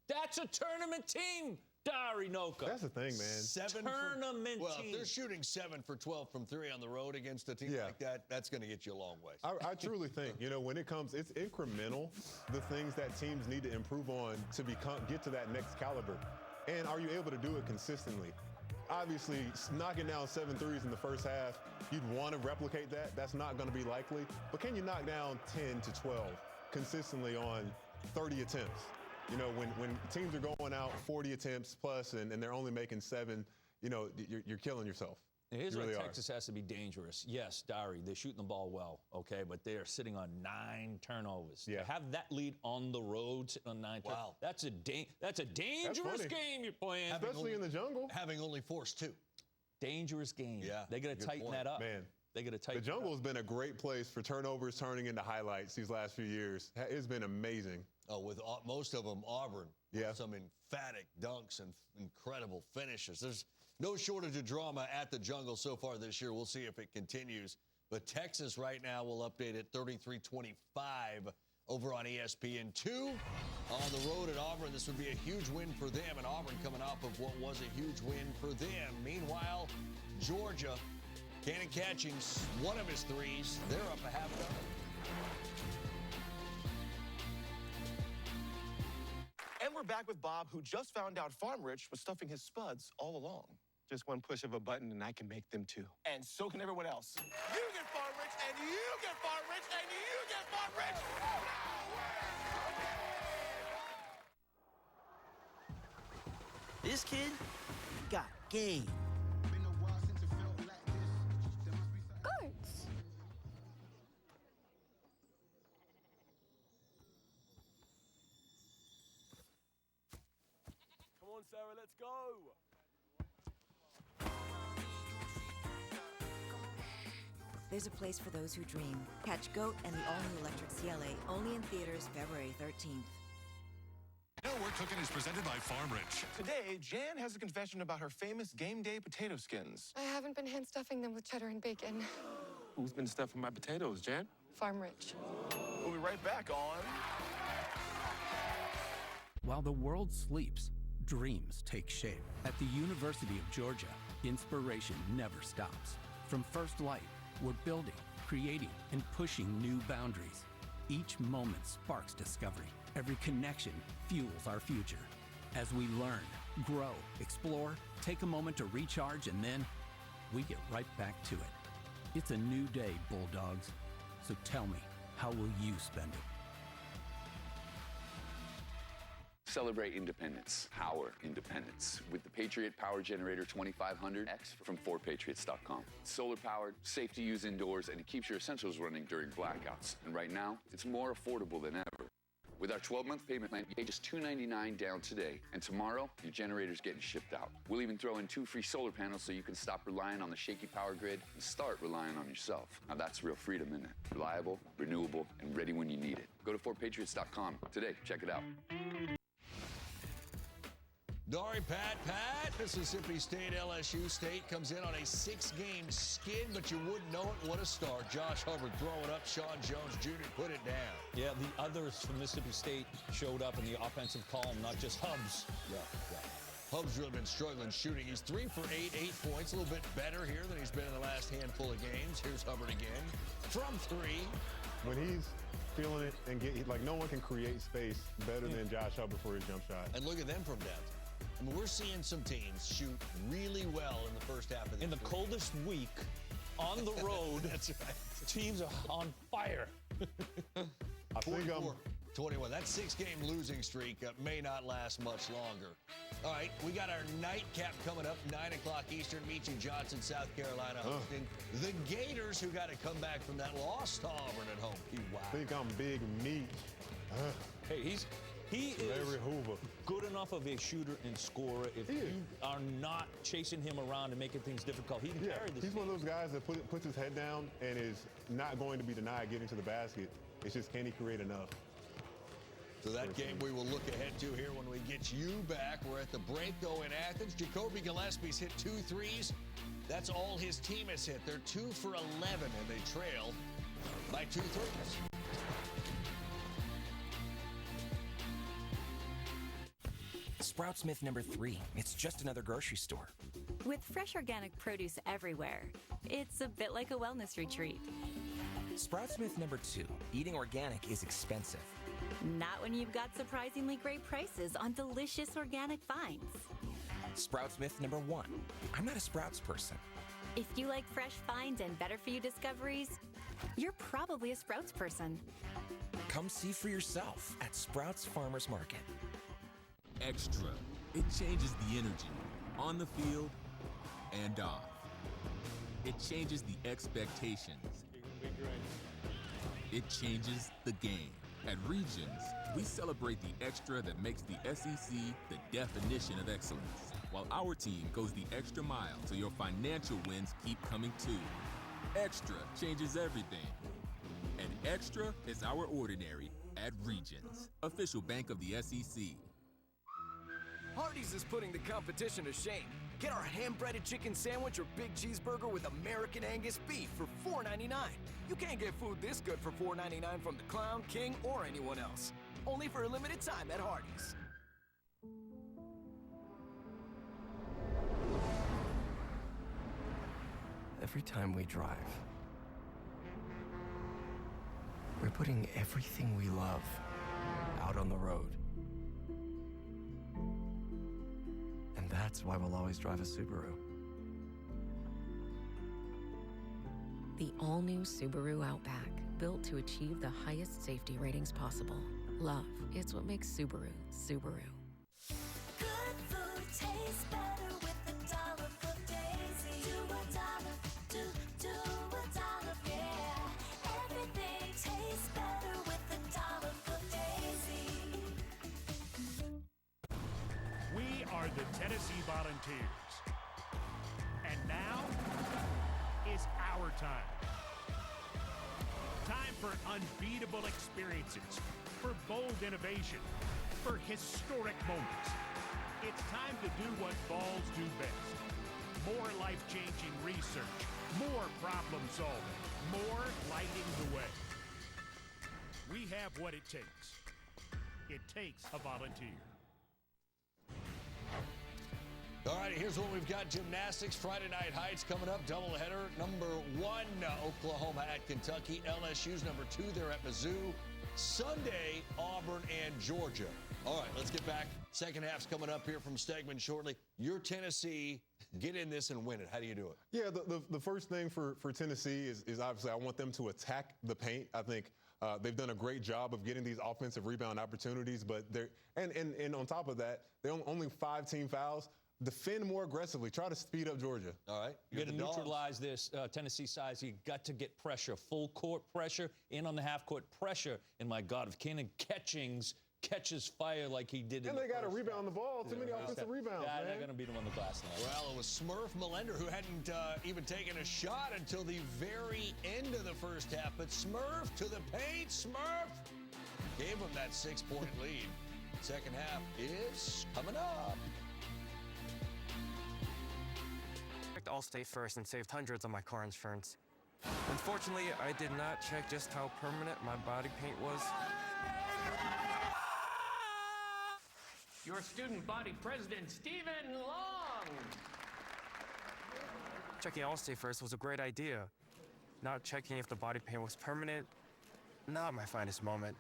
That's a tournament team. Dari Nowkhah. That's the thing, man. Tournament Well, team. if they're shooting 7 for 12 from 3 on the road against a team like that, that's going to get you a long way. I truly think, when it comes, it's incremental, the things that teams need to improve on to get to that next caliber. And are you able to do it consistently? Obviously, knocking down 7 threes in the first half, you'd want to replicate that. That's not going to be likely. But can you knock down 10 to 12 consistently on 30 attempts? When teams are going out 40 attempts plus and they're only making 7, you're killing yourself. Here's why Texas has to be dangerous. Yes, Dari, they're shooting the ball well, okay, but they are sitting on 9 turnovers. To have that lead on the road, sitting on 9 turnovers, that's a dangerous game you're playing. Especially in the jungle. Having only forced 2. Dangerous game. Yeah. They got to tighten that up. Man. They got to tighten The jungle has been a great place for turnovers turning into highlights these last few years. It's been amazing. Oh, with most of them, Auburn. Some emphatic dunks and incredible finishes. There's no shortage of drama at the jungle so far this year. We'll see if it continues. But Texas right now will update at 33-25 over on ESPN2. On the road at Auburn, this would be a huge win for them. And Auburn coming off of what was a huge win for them. Meanwhile, Georgia, Cannon Catchings, one of his threes. They're up a half dozen. And we're back with Bob, who just found out Farm Rich was stuffing his spuds all along. Just one push of a button, and I can make them too. And so can everyone else. You get Farm Rich, and you get Farm Rich, and you get Farm Rich. This kid got game. Guards, Sarah, let's go. There's a place for those who dream. Catch GOAT and the all-new electric CLA only in theaters February 13th. We're Cooking is presented by Farm Rich. Today, Jan has a confession about her famous game day potato skins. I haven't been hand stuffing them with cheddar and bacon. Who's been stuffing my potatoes, Jan? Farm Rich. We'll be right back on... While the world sleeps, dreams take shape. At the University of Georgia, inspiration never stops. From first light, we're building, creating, and pushing new boundaries. Each moment sparks discovery. Every connection fuels our future. As we learn, grow, explore, take a moment to recharge, and then we get right back to it. It's a new day, Bulldogs. So tell me, how will you spend it? Celebrate independence. Power independence with the Patriot Power Generator 2500X from 4patriots.com. Solar powered, safe to use indoors, and it keeps your essentials running during blackouts. And right now, it's more affordable than ever. With our 12-month payment plan, you pay just $299 down today. And tomorrow, your generator's getting shipped out. We'll even throw in 2 free solar panels so you can stop relying on the shaky power grid and start relying on yourself. Now that's real freedom, isn't it? Reliable, renewable, and ready when you need it. Go to 4patriots.com today. Check it out. Dari Pat, Mississippi State, LSU State comes in on a 6-game skid, but you wouldn't know it. What a start. Josh Hubbard throwing up. Sean Jones Jr. put it down. Yeah, the others from Mississippi State showed up in the offensive column, not just Hubbs. Yeah. Hubbs really been struggling shooting. He's 3 for 8, 8 points. A little bit better here than he's been in the last handful of games. Here's Hubbard again from 3. When he's feeling it and no one can create space better than Josh Hubbard for his jump shot. And look at them from downtown. I mean, we're seeing some teams shoot really well in the first half of the In the coldest week on the road, that's right. Teams are on fire. I think 21. That 6-game losing streak may not last much longer. All right, we got our nightcap coming up, 9 o'clock Eastern. Meechie Johnson, South Carolina, hosting the Gators, who got to come back from that loss to Auburn at home. Wow. I think I'm Big Meat. Hey, he is Larry Hoover. Good enough of a shooter and scorer. If you are not chasing him around and making things difficult, he can carry this. He's one of those guys that puts his head down and is not going to be denied getting to the basket. It's just, can he create enough? So that game we will look ahead to here when we get you back. We're at the break, though, in Athens. Jacoby Gillespie's hit 2 threes. That's all his team has hit. They're 2 for 11, and they trail by 2 threes. Sproutsmith number 3. It's just another grocery store. With fresh organic produce everywhere, it's a bit like a wellness retreat. Sproutsmith number 2. Eating organic is expensive. Not when you've got surprisingly great prices on delicious organic finds. Sproutsmith number 1. I'm not a Sprouts person. If you like fresh finds and better-for-you discoveries, you're probably a Sprouts person. Come see for yourself at Sprouts Farmers Market. Extra. It changes the energy on the field and off. It changes the expectations. It changes the game. At Regions, we celebrate the extra that makes the SEC the definition of excellence, while our team goes the extra mile so your financial wins keep coming too. Extra changes everything. And extra is our ordinary at Regions, official bank of the SEC. Hardee's is putting the competition to shame. Get our hand-breaded chicken sandwich or big cheeseburger with American Angus beef for $4.99. You can't get food this good for $4.99 from the Clown, King, or anyone else. Only for a limited time at Hardee's. Every time we drive, we're putting everything we love out on the road. And that's why we'll always drive a Subaru. The all-new Subaru Outback, built to achieve the highest safety ratings possible. Love, it's what makes Subaru, Subaru. Good food tastes better with $1 for Daisy. Do $1, do $1, yeah. Everything tastes better with $1 for Daisy. We are the Tennessee Volunteers. And now is our time. Time for unbeatable experiences, for bold innovation, for historic moments. It's time to do what Vols do best. More life-changing research, more problem solving, more lighting the way. We have what it takes. It takes a volunteer. All right, here's what we've got. Gymnastics, Friday Night Heights coming up. Doubleheader. Number 1, Oklahoma at Kentucky. LSU's number 2, they're at Mizzou. Sunday, Auburn and Georgia. All right, let's get back. Second half's coming up here from Stegman shortly. You're Tennessee. Get in this and win it. How do you do it? Yeah, the first thing for Tennessee is obviously I want them to attack the paint. I think they've done a great job of getting these offensive rebound opportunities, but they're and on top of that, they're only 5 team fouls. Defend more aggressively. Try to speed up Georgia. All right. You got to neutralize this Tennessee size. You got to get pressure, full court pressure, in on the half court pressure. And my God, if Cannon catches fire like he did and they got to rebound the ball. Too many offensive rebounds, man. They're going to beat him on the glass now. Well, it was Smurf Melender who hadn't even taken a shot until the very end of the first half. But Smurf to the paint. Smurf gave him that 6-point lead. Second half is coming up. Allstate first and saved hundreds on my car insurance. Unfortunately, I did not check just how permanent my body paint was. Your student body president, Stephen Long. Checking Allstate first was a great idea. Not checking if the body paint was permanent, not my finest moment.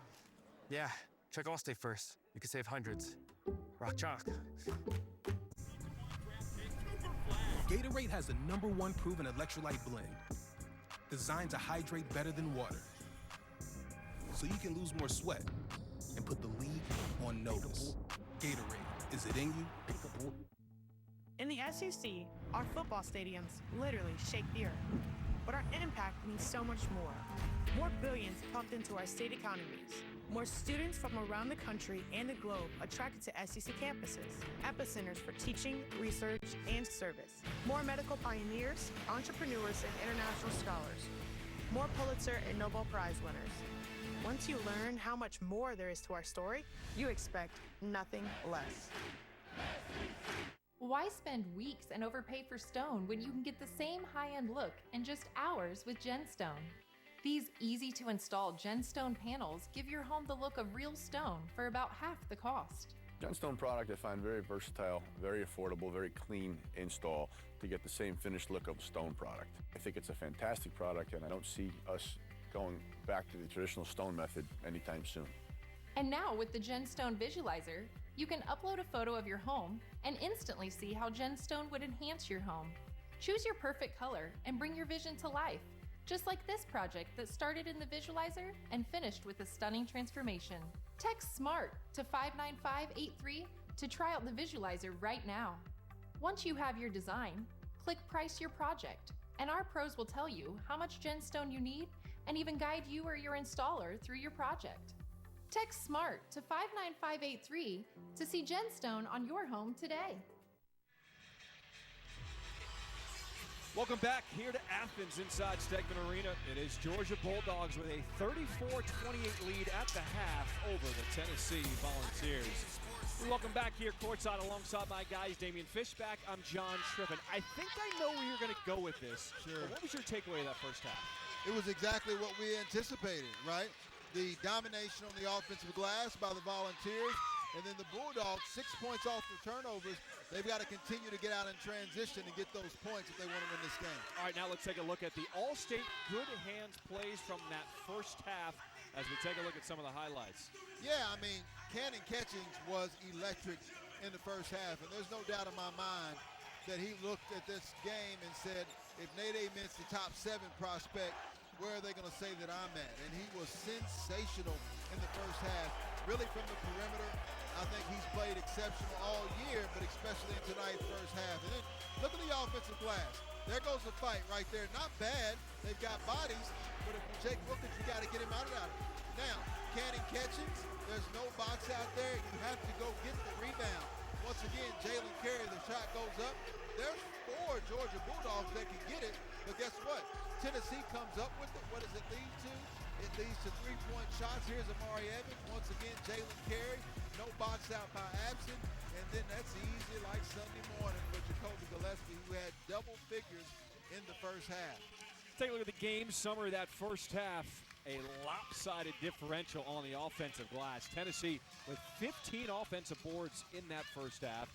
Yeah, check Allstate first. You can save hundreds. Rock chalk. Gatorade has the #1 proven electrolyte blend, designed to hydrate better than water, so you can lose more sweat and put the league on notice. Gatorade, is it in you? In the SEC, our football stadiums literally shake the earth, but our impact means so much more. More billions pumped into our state economies. More students from around the country and the globe attracted to SEC campuses, epicenters for teaching, research, and service. More medical pioneers, entrepreneurs, and international scholars. More Pulitzer and Nobel Prize winners. Once you learn how much more there is to our story, you expect nothing less. Why spend weeks and overpay for stone when you can get the same high-end look in just hours with Genstone? These easy-to-install Genstone panels give your home the look of real stone for about half the cost. Genstone product I find very versatile, very affordable, very clean install to get the same finished look of stone product. I think it's a fantastic product, and I don't see us going back to the traditional stone method anytime soon. And now with the Genstone Visualizer, you can upload a photo of your home and instantly see how Genstone would enhance your home. Choose your perfect color and bring your vision to life. Just like this project that started in the visualizer and finished with a stunning transformation. Text SMART to 59583 to try out the visualizer right now. Once you have your design, click Price Your Project, and our pros will tell you how much Genstone you need and even guide you or your installer through your project. Text SMART to 59583 to see Genstone on your home today. Welcome back here to Athens inside Stegman Arena. It is Georgia Bulldogs with a 34-28 lead at the half over the Tennessee Volunteers. Welcome back here courtside alongside my guys, Damian Fishback. I'm John Trippin. I think I know where you're going to go with this. Sure. But what was your takeaway of that first half? It was exactly what we anticipated, right? The domination on the offensive glass by the Volunteers, and then the Bulldogs, 6 points off the turnovers. They've got to continue to get out in transition and get those points if they want to win this game. All right, now let's take a look at the All-State good hands plays from that first half as we take a look at some of the highlights. Yeah, I mean, Cannon Catchings was electric in the first half, and there's no doubt in my mind that he looked at this game and said, if Nate Mint's the top 7 prospect, where are they going to say that I'm at? And he was sensational in the first half, really from the perimeter. I think he's played exceptional all year, but especially in tonight's first half. And then look at the offensive glass. There goes the fight right there. Not bad. They've got bodies, but if you take Wilkins, you got to get him out of that. Now, Cannon Catchings, there's no box out there. You have to go get the rebound. Once again, Jalen Carey, the shot goes up. There's 4 Georgia Bulldogs that can get it, but guess what? Tennessee comes up with it. What does it lead to? It leads to 3-point shots. Here's Amari Evans. Once again, Jalen Carey. No box out by Absent. And then that's easy like Sunday morning for Jacoby Gillespie, who had double figures in the first half. Take a look at the game summary of that first half. A lopsided differential on the offensive glass. Tennessee with 15 offensive boards in that first half.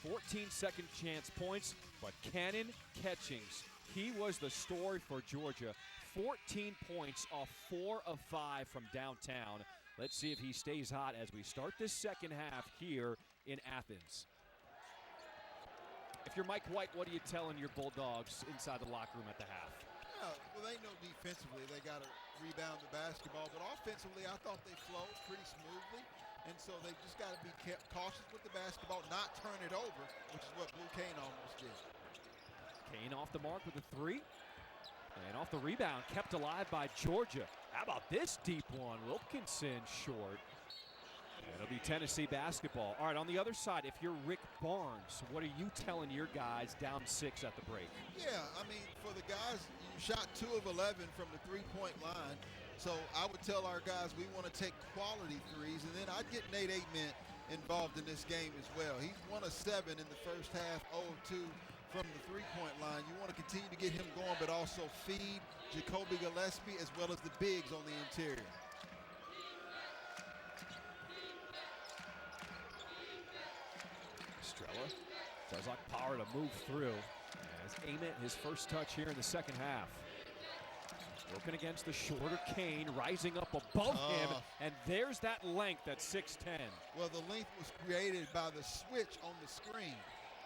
14 second chance points, but Cannon Catchings, he was the story for Georgia. 14 points off 4 of 5 from downtown. Let's see if he stays hot as we start this second half here in Athens. If you're Mike White, what are you telling your Bulldogs inside the locker room at the half? Well, they know defensively they got to rebound the basketball, but offensively I thought they flowed pretty smoothly, and so they just got to be cautious with the basketball, not turn it over, which is what Blue Kane almost did. Kane off the mark with a 3. And off the rebound, kept alive by Georgia. How about this deep one? Wilkinson short. It'll be Tennessee basketball. All right, on the other side, if you're Rick Barnes, what are you telling your guys down 6 at the break? Yeah, I mean, for the guys, you shot 2 of 11 from the three-point line. So I would tell our guys we want to take quality threes, and then I'd get Nate Aitman involved in this game as well. He's 1 of 7 in the first half, 0 of 2 from the three-point line. You want to continue to get him going, but also feed Jacoby Gillespie as well as the bigs on the interior. Estrella does like power to move through. As Ament, his first touch here in the second half. Working against the shorter Kane, rising up above him, and there's that length at 6'10". Well, the length was created by the switch on the screen.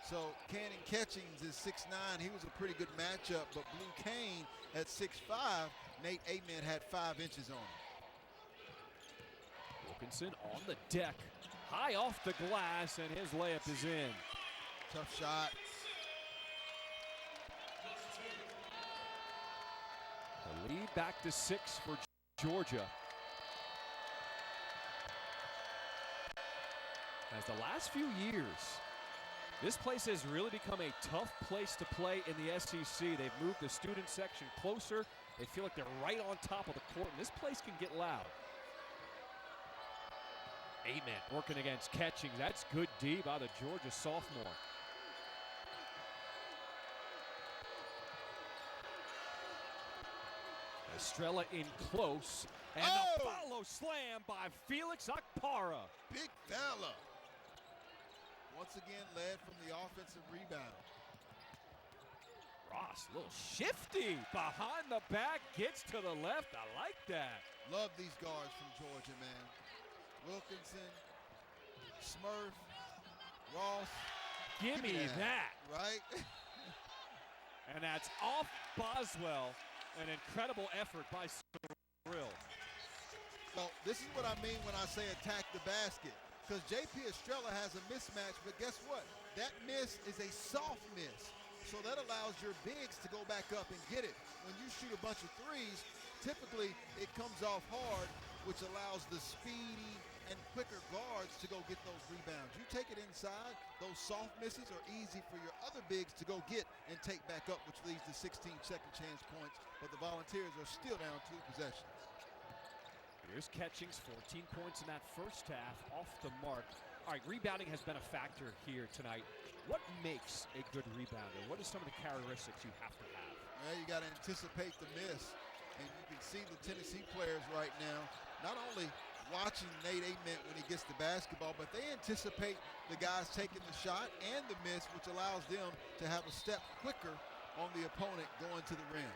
So Cannon Catchings is 6'9". He was a pretty good matchup, but Blue Kane at 6'5", Nate Aitman had 5 inches on him. Wilkinson on the deck, high off the glass, and his layup is in. Tough shot. The lead back to 6 for Georgia. As the last few years, this place has really become a tough place to play in the SEC. They've moved the student section closer. They feel like they're right on top of the court, and this place can get loud. Ament working against Catchings. That's good D by the Georgia sophomore. Estrella in close, and the follow slam by Felix Okpara. Big fella. Once again led from the offensive rebound. Ross, a little shifty behind the back, gets to the left. I like that. Love these guards from Georgia, man. Wilkinson, Smurf, Ross. Give me that. Right? And that's off Boswell. An incredible effort by Cyril. Well, this is what I mean when I say attack the basket. Because J.P. Estrella has a mismatch, but guess what? That miss is a soft miss. So that allows your bigs to go back up and get it. When you shoot a bunch of threes, typically it comes off hard, which allows the speedy and quicker guards to go get those rebounds. You take it inside, those soft misses are easy for your other bigs to go get and take back up, which leads to 16 second chance points. But the Volunteers are still down 2 possessions. Here's Catchings, 14 points in that first half, off the mark. All right, rebounding has been a factor here tonight. What makes a good rebounder? What are some of the characteristics you have to have? Well, you got to anticipate the miss. And you can see the Tennessee players right now, not only watching Nate Ament when he gets the basketball, but they anticipate the guys taking the shot and the miss, which allows them to have a step quicker on the opponent going to the rim.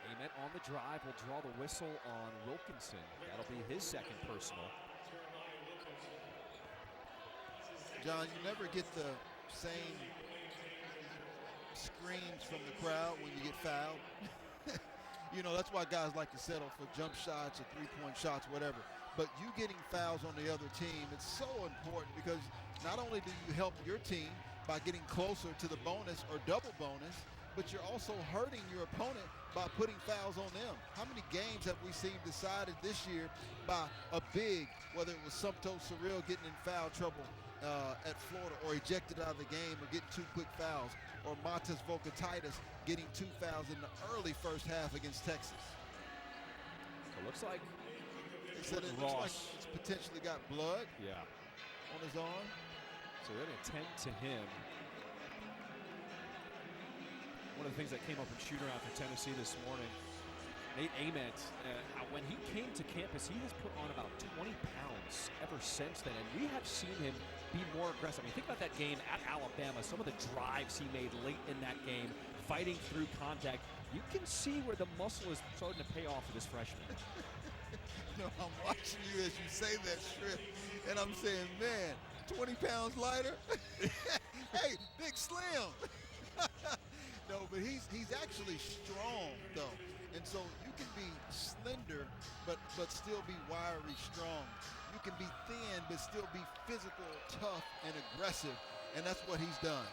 Ament on the drive will draw the whistle on Wilkinson. That'll be his second personal. John, you never get the same screams from the crowd when you get fouled. You know, that's why guys like to settle for jump shots or three-point shots, whatever. But you getting fouls on the other team, it's so important because not only do you help your team by getting closer to the bonus or double bonus, but you're also hurting your opponent by putting fouls on them. How many games have we seen decided this year by a big, whether it was Sumpto Surreal getting in foul trouble at Florida or ejected out of the game or getting 2 quick fouls, or Matas Volkatitis getting 2 fouls in the early first half against Texas? It looks like They said it looks like he's potentially got blood on his arm. So they're going to tend to him. One of the things that came up in shoot-around for Tennessee this morning, Nate Ament, when he came to campus, he has put on about 20 pounds ever since then, and we have seen him be more aggressive. I mean, think about that game at Alabama, some of the drives he made late in that game, fighting through contact. You can see where the muscle is starting to pay off for this freshman. I'm watching you as you say that, Shrimp, and I'm saying, man, 20 pounds lighter? Hey, Big Slim. No, but he's actually strong, though. And so you can be slender, but still be wiry strong. You can be thin, but still be physical, tough, and aggressive. And that's what he's done.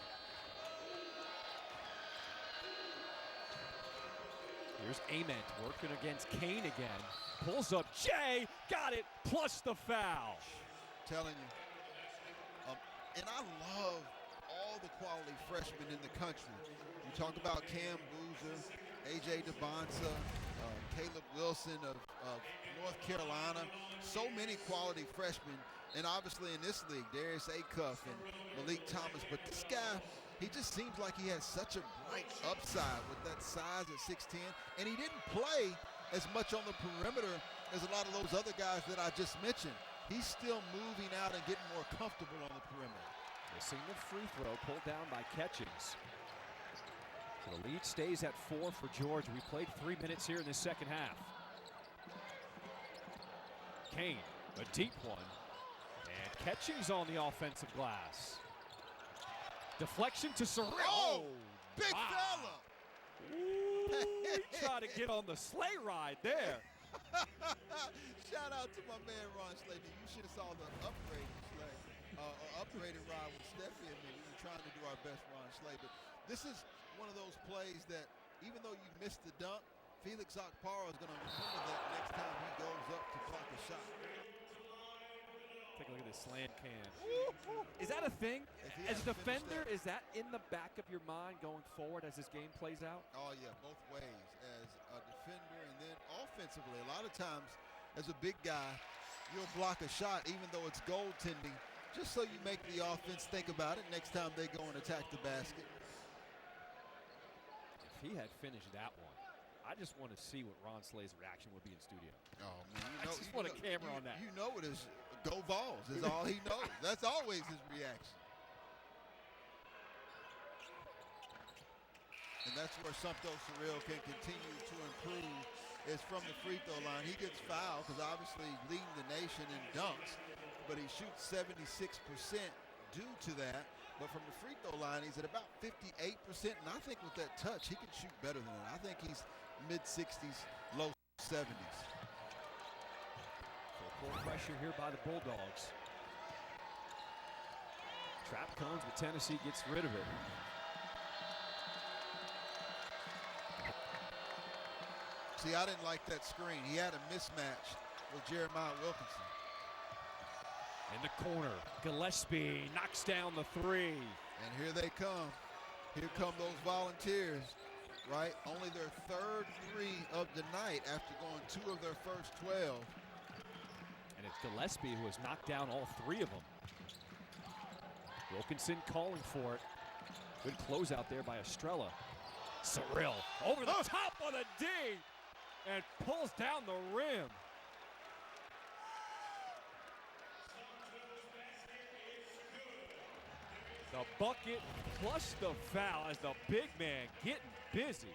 Here's Ament working against Kane again. Pulls up Jay, got it, plus the foul. Telling you. And I love all the quality freshmen in the country. You talk about Cam Boozer, A.J. DeBonsa, Caleb Wilson of North Carolina. So many quality freshmen. And obviously in this league, Darius Acuff and Malik Thomas. But this guy, he just seems like he has such a bright upside with that size at 6'10". And he didn't play as much on the perimeter as a lot of those other guys that I just mentioned. He's still moving out and getting more comfortable on the perimeter. Missing the free throw, pulled down by Catchings. So the lead stays at 4 for Georgia. We played 3 minutes here in the second half. Kane, a deep one. And Catchings on the offensive glass. Deflection to Surreal. Oh, big fella. Ooh, he tried to get on the sleigh ride there. Shout out to my man Ron Slater. You should have saw the upgraded sleigh, upgraded ride with Steffi and me. We were trying to do our best, Ron Slater. This is one of those plays that, even though you missed the dunk, Felix Okpara is going to remember that next time he goes up to block a shot. Take a look at this slam can. Is that a thing? As a defender, is that in the back of your mind going forward as this game plays out? Oh, yeah, both ways. As a defender and then offensively. A lot of times, as a big guy, you'll block a shot even though it's goaltending, just so you make the offense think about it next time they go and attack the basket. If he had finished that one, I just want to see what Ron Slay's reaction would be in studio. Oh, man. I just want a camera on that. You know it is. Go Vols is all he knows. That's always his reaction. And that's where Sumpto Surreal can continue to improve, is from the free throw line. He gets fouled because obviously leading the nation in dunks, but he shoots 76% due to that. But from the free throw line, he's at about 58%. And I think with that touch, he can shoot better than that. I think he's mid-60s, low 70s. Full pressure here by the Bulldogs. Trap comes, but Tennessee gets rid of it. See, I didn't like that screen. He had a mismatch with Jeremiah Wilkinson. In the corner, Gillespie knocks down the three. And here they come. Here come those Volunteers, right? Only their third three of the night after going 2 of their first 12. And it's Gillespie who has knocked down all 3 of them. Wilkinson calling for it. Good closeout there by Estrella. Surreal over the top of the D and pulls down the rim. The bucket plus the foul as the big man getting busy.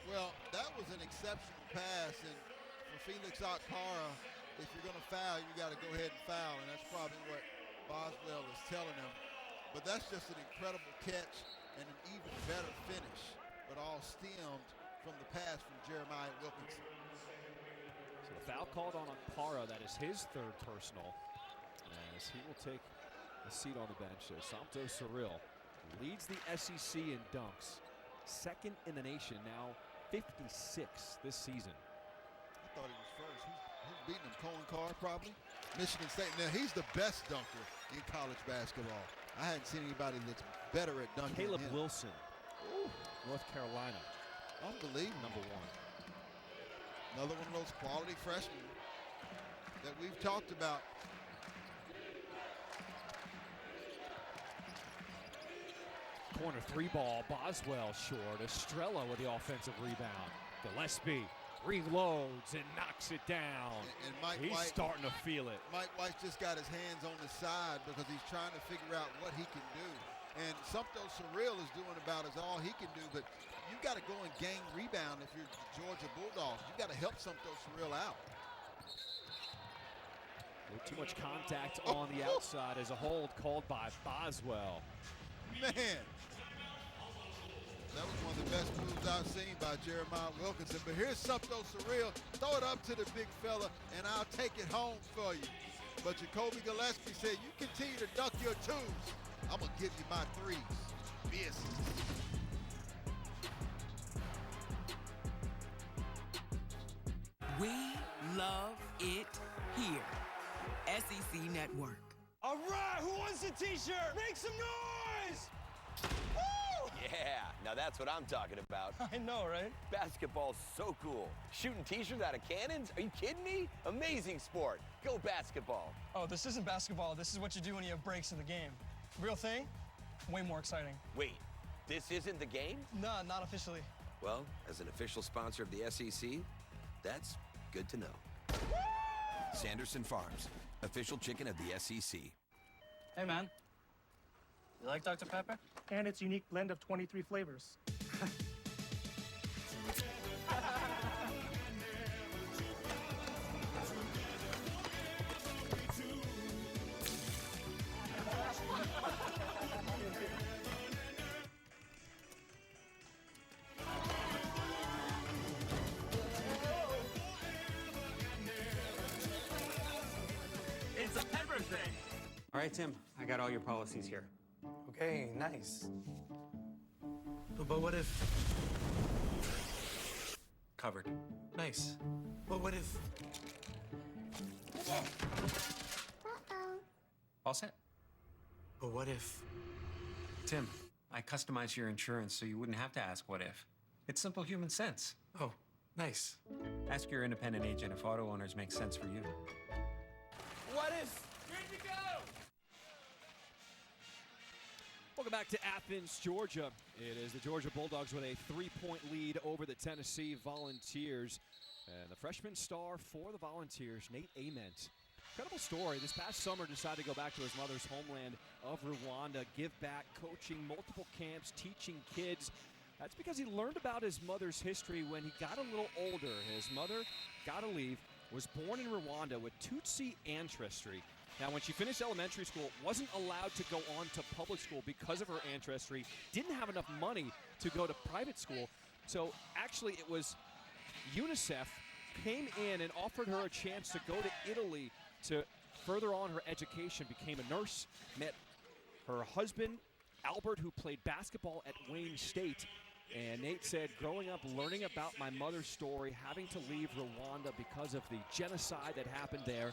Well, that was an exceptional pass, and for Felix Okpara, if you're going to foul, you got to go ahead and foul, and that's probably what Boswell is telling him. But that's just an incredible catch and an even better finish, but all stemmed from the pass from Jeremiah Wilkinson. So the foul called on Okpara, that is his 3rd personal, as he will take a seat on the bench. So Sumpto Surreal leads the SEC in dunks. second in the nation, now 56 this season. I thought he was first. Who's beating him? Cohen Carr, probably? Michigan State. Now, he's the best dunker in college basketball. I hadn't seen anybody that's better at dunking Caleb than him. Wilson, North Carolina. Unbelievable. #1. Another one of those quality freshmen that we've talked about. Corner 3 ball, Boswell short. Estrella with the offensive rebound. Gillespie reloads and knocks it down. And Mike He's White, starting to feel it. Mike White just got his hands on the side because he's trying to figure out what he can do. And Sumpto Surreal is doing about as all he can do, but you got to go and gain rebound if you're the Georgia Bulldogs. You got to help Sumpto Surreal out. Too much contact on the outside as a hold called by Boswell. Man, that was one of the best moves I've seen by Jeremiah Wilkinson. But here's Sumpto Surreal. Throw it up to the big fella, and I'll take it home for you. But Jacoby Gillespie said, you continue to dunk your twos. I'm going to give you my threes. Yes. We love it here. SEC Network. All right, who wants a t-shirt? Make some noise! Woo! Yeah, now that's what I'm talking about. I know, right? Basketball's so cool. Shooting t-shirts out of cannons? Are you kidding me? Amazing sport. Go basketball. Oh, this isn't basketball. This is what you do when you have breaks in the game. Real thing, way more exciting. Wait, this isn't the game? No, not officially. Well, as an official sponsor of the SEC, that's good to know. Sanderson Farms, official chicken of the SEC. Hey, man. You like Dr. Pepper? And its unique blend of 23 flavors. It's a pepper thing. All right, Tim, I got all your policies here. Okay, nice. But what if... Covered. Nice. But what if... All set? But what if... Tim, I customized your insurance so you wouldn't have to ask what if. It's simple human sense. Oh, nice. Ask your independent agent if auto owners make sense for you. What if? Good to go! Welcome back to Athens, Georgia. It is the Georgia Bulldogs with a 3-point lead over the Tennessee Volunteers. And the freshman star for the Volunteers, Nate Ament. Incredible story. This past summer decided to go back to his mother's homeland of Rwanda, give back, coaching multiple camps, teaching kids. That's because he learned about his mother's history when he got a little older. His mother, gotta leave, was born in Rwanda with Tutsi ancestry. Now, when she finished elementary school, wasn't allowed to go on to public school because of her ancestry, didn't have enough money to go to private school. So actually it was UNICEF came in and offered her a chance to go to Italy to further on her education, became a nurse, met her husband, Albert, who played basketball at Wayne State. And Nate said, growing up, learning about my mother's story, having to leave Rwanda because of the genocide that happened there.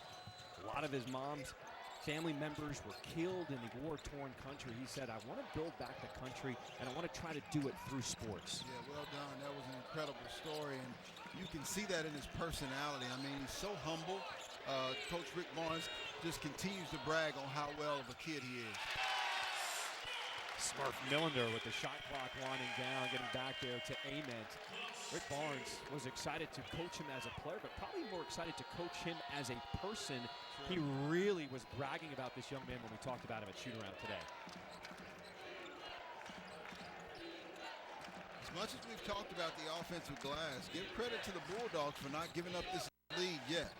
A lot of his mom's family members were killed in the war-torn country. He said, I want to build back the country, and I want to try to do it through sports. Yeah, well done. That was an incredible story, and you can see that in his personality. I mean, he's so humble. Coach Rick Barnes just continues to brag on how well of a kid he is. Smurf Millender with the shot clock winding down, getting back there to Ament. Rick Barnes was excited to coach him as a player, but probably more excited to coach him as a person. He really was bragging about this young man when we talked about him at shoot-around today. As much as we've talked about the offensive glass, give credit to the Bulldogs for not giving up this lead yet.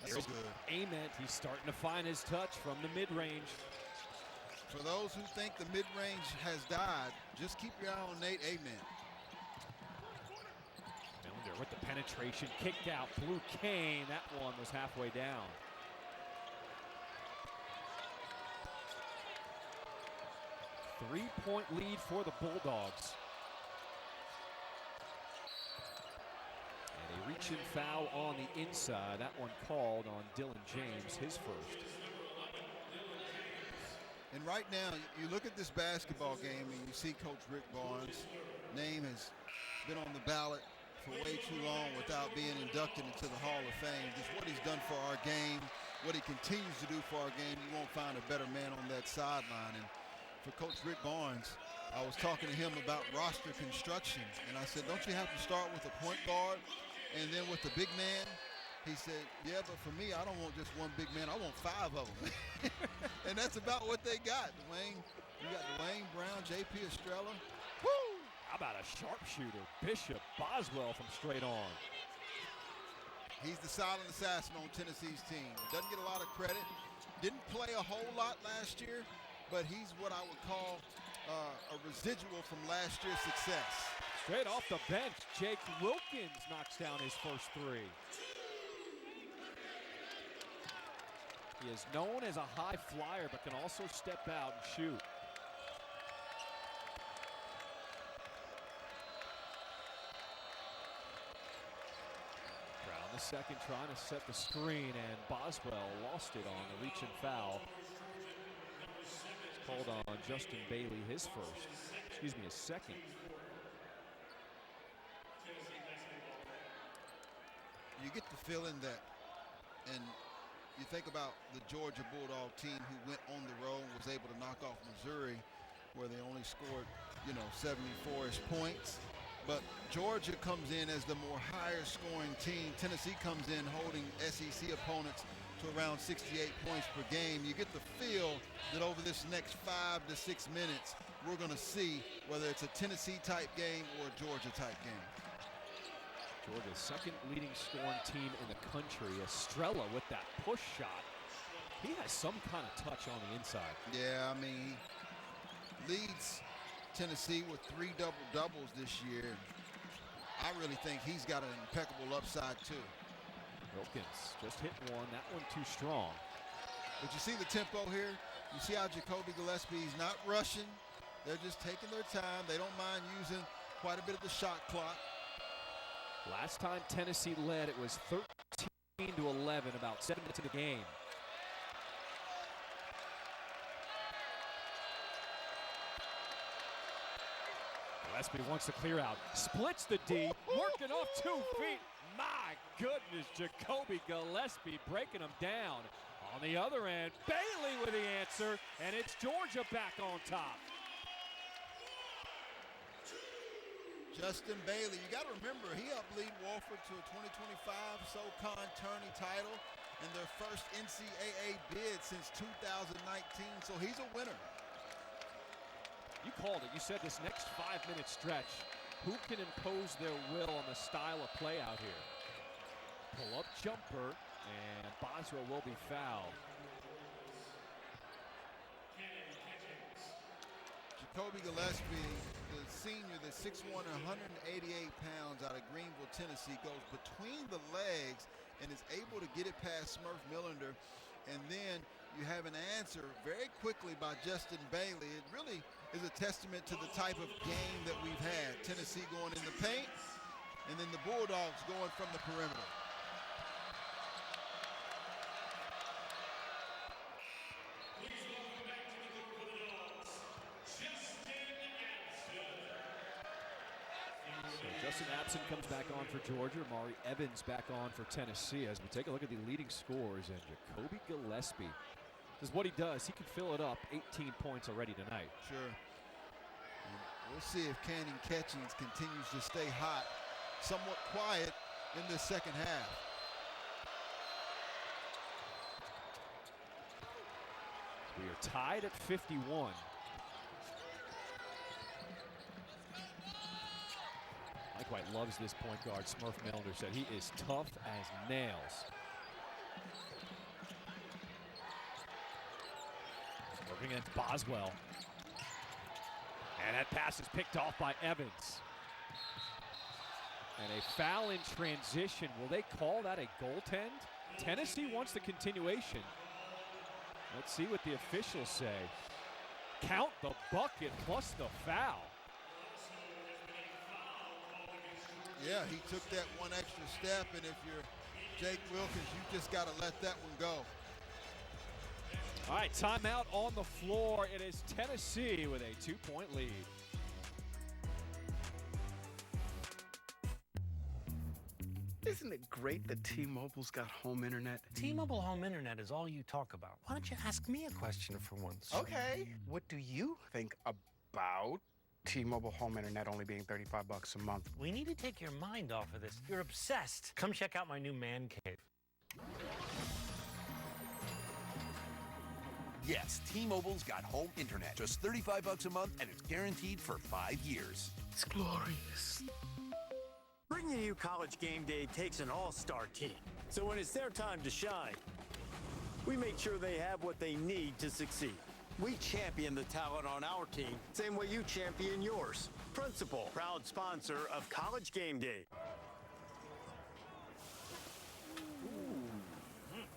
That's so good. Ament, he's starting to find his touch from the mid-range. For those who think the mid-range has died, just keep your eye on Nate Ament. Millender with the penetration, kicked out, Blue Kane. That one was halfway down. Three-point lead for the Bulldogs. reach and foul on the inside. That one called on Dylan James, his first. And right now, you look at this basketball game and you see Coach Rick Barnes' name has been on the ballot for way too long without being inducted into the Hall of Fame. Just what he's done for our game, what he continues to do for our game, you won't find a better man on that sideline. And for Coach Rick Barnes, I was talking to him about roster construction, and I said, don't you have to start with a point guard and then with the big man? He said, yeah, but for me, I don't want just one big man. I want 5 of them. And that's about what they got. You got Dwayne Brown, J.P. Estrella. Woo! How about a sharpshooter, Bishop Boswell from straight on. He's the silent assassin on Tennessee's team. Doesn't get a lot of credit. Didn't play a whole lot last year, but he's what I would call a residual from last year's success. Straight off the bench, Jake Wilkins knocks down his first 3. He is known as a high flyer, but can also step out and shoot. Brown the second trying to set the screen, and Boswell lost it on the reach and foul. It's called on Justin Bailey, his second. You get the feeling that, and you think about the Georgia Bulldog team who went on the road and was able to knock off Missouri, where they only scored, 74-ish points. But Georgia comes in as the more higher scoring team. Tennessee comes in holding SEC opponents to around 68 points per game. You get the feel that over this next 5 to 6 minutes, we're going to see whether it's a Tennessee type game or a Georgia type game. Georgia's second leading scoring team in the country. Estrella with that push shot. He has some kind of touch on the inside. Yeah, I mean, he leads Tennessee with 3 double-doubles this year. I really think he's got an impeccable upside, too. Wilkins just hit one. That one too strong. But you see the tempo here? You see how Jacoby Gillespie's not rushing. They're just taking their time. They don't mind using quite a bit of the shot clock. Last time Tennessee led, it was 13-11, about 7 minutes in the game. Gillespie wants to clear out, splits the D, working off 2 feet. My goodness, Jacoby Gillespie breaking him down. On the other end, Bailey with the answer, and it's Georgia back on top. Justin Bailey, you got to remember, he helped lead Wofford to a 2025 SoCon tourney title and their first NCAA bid since 2019, so he's a winner. You called it. You said this next 5-minute stretch, who can impose their will on the style of play out here? Pull-up jumper, and Boswell will be fouled. Jacoby Gillespie, the senior, the 6'1", 188 pounds out of Greenville, Tennessee, goes between the legs and is able to get it past Smurf Millender. And then you have an answer very quickly by Justin Bailey. It really is a testament to the type of game that we've had. Tennessee going in the paint, and then the Bulldogs going from the perimeter. Justin Abson comes back on for Georgia. Mari Evans back on for Tennessee as we take a look at the leading scorers. And Jacoby Gillespie, this is what he does. He can fill it up. 18 points already tonight. Sure. And we'll see if Cannon Catchings continues to stay hot, somewhat quiet in the second half. We are tied at 51. Mike White loves this point guard. Smurf Millender said he is tough as nails. Working against Boswell. And that pass is picked off by Evans. And a foul in transition. Will they call that a goaltend? Tennessee wants the continuation. Let's see what the officials say. Count the bucket plus the foul. Yeah, he took that one extra step, and if you're Jake Wilkins, you just got to let that one go. All right, timeout on the floor. It is Tennessee with a 2-point lead. Isn't it great that T-Mobile's got home internet? T-Mobile home internet is all you talk about. Why don't you ask me a question for once? Okay. What do you think about T-Mobile home internet only being $35 a month? We need to take your mind off of this. You're obsessed. Come check out my new man cave. Yes, T-Mobile's got home internet. Just $35 a month, and it's guaranteed for 5 years. It's glorious. Bringing you College Game Day takes an all-star team. So when it's their time to shine, we make sure they have what they need to succeed. We champion the talent on our team, same way you champion yours. Principal, proud sponsor of College Game Day.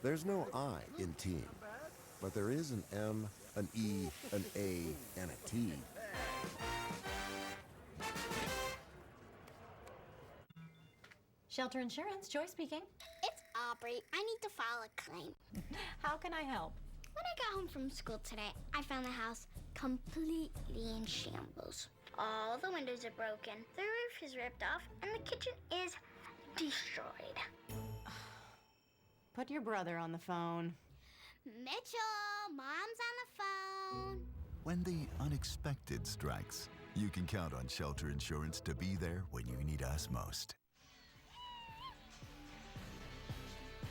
There's no I in team, but there is an M, an E, an A, and a T. Shelter Insurance, Joy speaking. It's Aubrey. I need to file a claim. How can I help? When I got home from school today, I found the house completely in shambles. All the windows are broken, the roof is ripped off, and the kitchen is destroyed. Put your brother on the phone. Mitchell, Mom's on the phone. When the unexpected strikes, you can count on Shelter Insurance to be there when you need us most.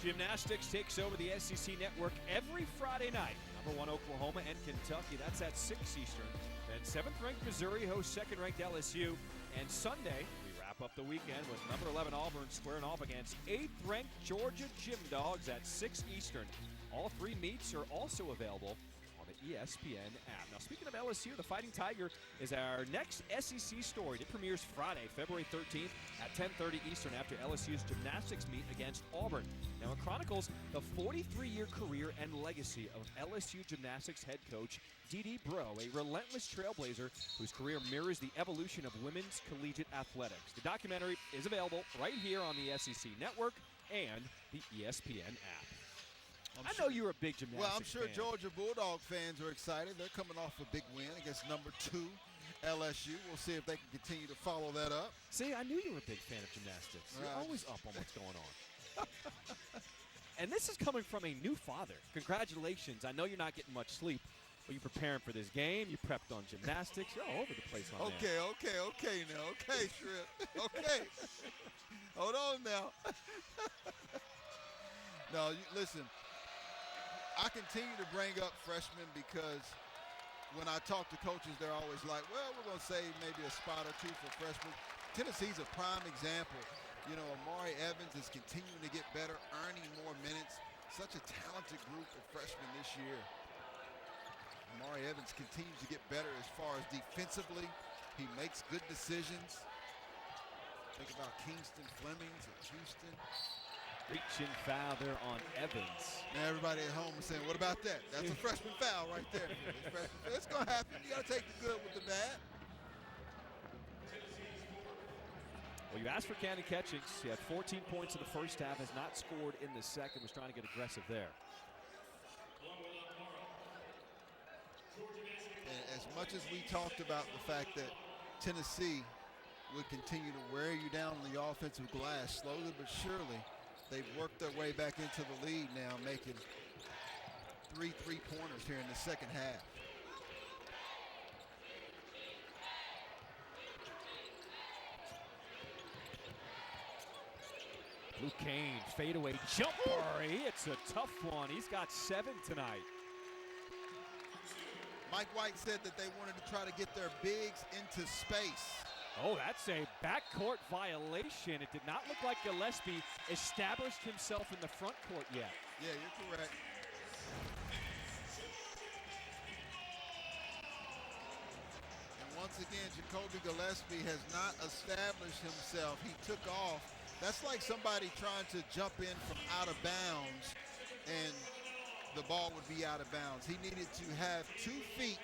Gymnastics takes over the SEC network every Friday night. Number 1 Oklahoma and Kentucky. That's at 6 Eastern. Then 7th-ranked Missouri hosts 2nd-ranked LSU. And Sunday, we wrap up the weekend with number 11 Auburn squaring off against 8th-ranked Georgia Gym Dogs at 6 Eastern. All 3 meets are also available on the ESPN app. Now, speaking of LSU, the Fighting Tiger is our next SEC story. It premieres Friday, February 13th at 10:30 Eastern after LSU's gymnastics meet against Auburn. Now, it chronicles the 43-year career and legacy of LSU gymnastics head coach D.D. Bro, a relentless trailblazer whose career mirrors the evolution of women's collegiate athletics. The documentary is available right here on the SEC network and the ESPN app. I know you're a big gymnastics Well, I'm sure fan. Georgia Bulldog fans are excited. They're coming off a big win against number 2 LSU. We'll see if they can continue to follow that up. See, I knew you were a big fan of gymnastics. You're Right. always up on what's going on. And this is coming from a new father. Congratulations. I know you're not getting much sleep, but you're preparing for this game. You prepped on gymnastics. You're all over the place on that. Okay now. Okay, Trip. Okay. Hold on now. No, listen. I continue to bring up freshmen because when I talk to coaches, they're always like, well, we're going to save maybe a spot or two for freshmen. Tennessee's a prime example. You know, Amari Evans is continuing to get better, earning more minutes. Such a talented group of freshmen this year. Amari Evans continues to get better as far as defensively. He makes good decisions. Think about Kingston Flemings at Houston. Reaching foul there on Evans. Now everybody at home is saying, what about that? That's a freshman foul right there. It's going to happen. You got to take the good with the bad. Well, you asked for Cannon Catchings. He had 14 points in the first half, has not scored in the second, was trying to get aggressive there. And as much as we talked about the fact that Tennessee would continue to wear you down on the offensive glass, slowly but surely, they've worked their way back into the lead now, making 3 3-pointers here in the second half. Luke Kane, fadeaway jumper. It's a tough one. He's got 7 tonight. Mike White said that they wanted to try to get their bigs into space. Oh, that's a backcourt violation. It did not look like Gillespie established himself in the front court yet. Yeah, you're correct. And once again, Jacoby Gillespie has not established himself. He took off. That's like somebody trying to jump in from out of bounds and the ball would be out of bounds. He needed to have 2 feet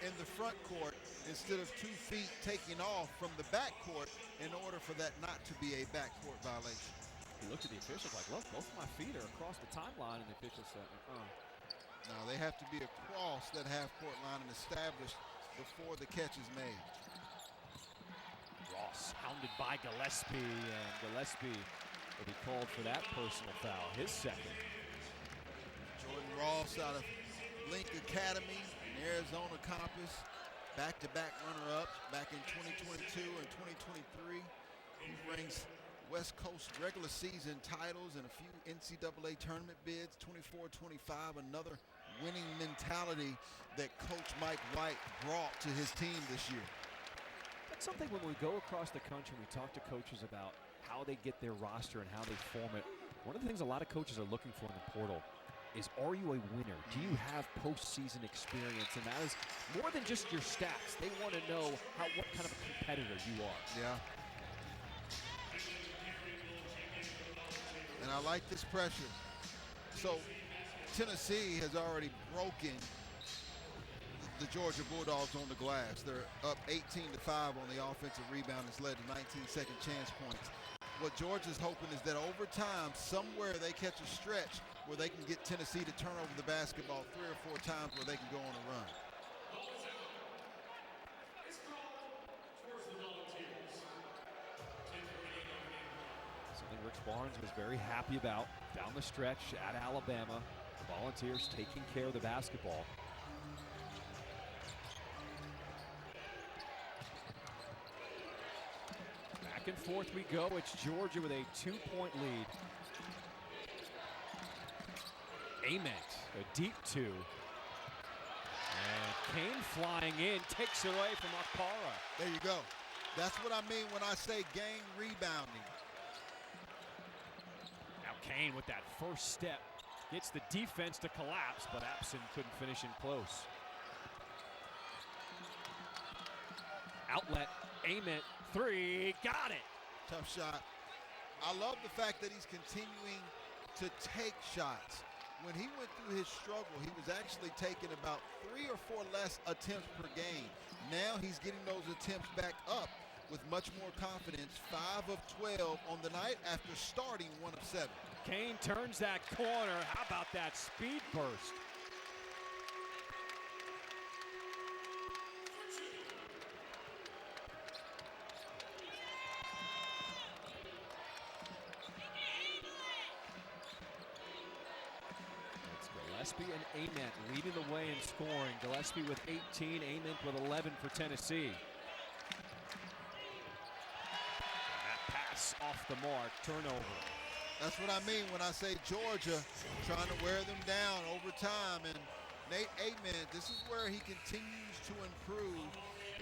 in the front court instead of 2 feet taking off from the back court in order for that not to be a backcourt violation. He looked at the officials like, look, both of my feet are across the timeline, and the official said, Now they have to be across that half-court line and established before the catch is made. Ross hounded by Gillespie, and Gillespie will be called for that personal foul, his second. Jordan Ross out of Link Academy and Arizona Compass, back-to-back runner-ups back in 2022 and 2023. He brings West Coast regular season titles and a few NCAA tournament bids, 24-25, another winning mentality that Coach Mike White brought to his team this year. That's something when we go across the country, we talk to coaches about how they get their roster and how they form it. One of the things a lot of coaches are looking for in the portal is, are you a winner? Do you have postseason experience? And that is more than just your stats. They want to know what kind of a competitor you are. Yeah. And I like this pressure. So Tennessee has already broken the Georgia Bulldogs on the glass. They're up 18-5 on the offensive rebound. It's led to 19 second chance points. What Georgia's hoping is that over time, somewhere they catch a stretch where they can get Tennessee to turn over the basketball 3 or 4 times where they can go on a run. Something Rich Barnes was very happy about down the stretch at Alabama. The Volunteers taking care of the basketball. Back and forth we go. It's Georgia with a 2-point lead. Ament, a deep 2. And Kane flying in, takes it away from Okpara. There you go. That's what I mean when I say gang rebounding. Now Kane with that first step gets the defense to collapse, but Abson couldn't finish in close. Outlet, Ament, 3, got it. Tough shot. I love the fact that he's continuing to take shots. When he went through his struggle, he was actually taking about 3 or 4 less attempts per game. Now he's getting those attempts back up with much more confidence. 5 of 12 on the night after starting 1 of 7. Kane turns that corner. How about that speed burst? Gillespie and Ament leading the way in scoring. Gillespie with 18, Ament with 11 for Tennessee. And that pass off the mark, turnover. That's what I mean when I say Georgia trying to wear them down over time. And Nate Ament, this is where he continues to improve,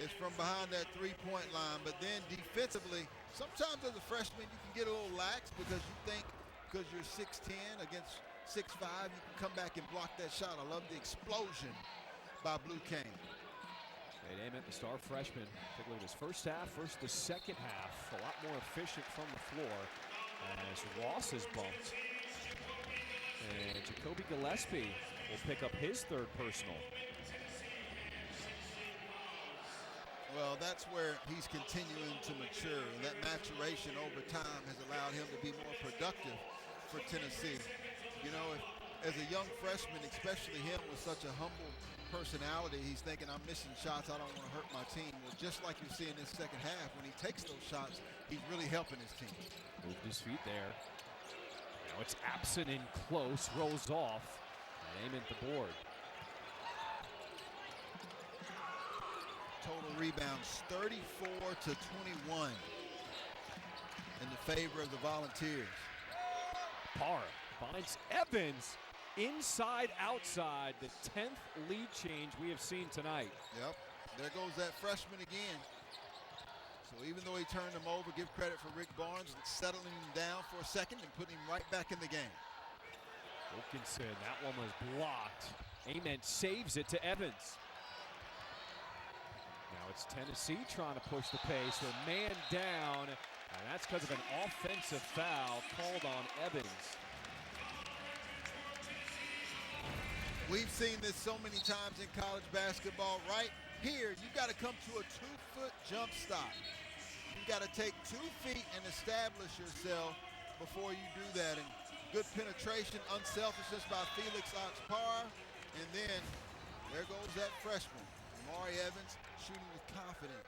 is from behind that 3-point line. But then defensively, sometimes as a freshman you can get a little lax because you think because you're 6'10 against 6'5", you can come back and block that shot. I love the explosion by Blue Kane. Nate Ament, the star freshman, take a look at his first half, the second half, a lot more efficient from the floor as Ross is bumped. And Jacoby Gillespie will pick up his 3rd personal. Well, that's where he's continuing to mature, and that maturation over time has allowed him to be more productive for Tennessee. You know, as a young freshman, especially him with such a humble personality, he's thinking, I'm missing shots, I don't want to hurt my team. Well, just like you see in this second half, when he takes those shots, he's really helping his team. Moved his feet there. Now it's Abson in close, rolls off, and Ament the board. Total rebounds, 34-21 in the favor of the Volunteers. Parr finds Evans inside, outside, the 10th lead change we have seen tonight. Yep, there goes that freshman again. So even though he turned him over, give credit for Rick Barnes settling him down for a second and putting him right back in the game. Wilkinson, that one was blocked. Ament saves it to Evans. Now it's Tennessee trying to push the pace. They're man down, and that's because of an offensive foul called on Evans. We've seen this so many times in college basketball, right Here, you got to come to a 2-foot jump stop. You got to take 2 feet and establish yourself before you do that. And good penetration, unselfishness by Felix Akpar. And then there goes that freshman, Amari Evans, shooting with confidence.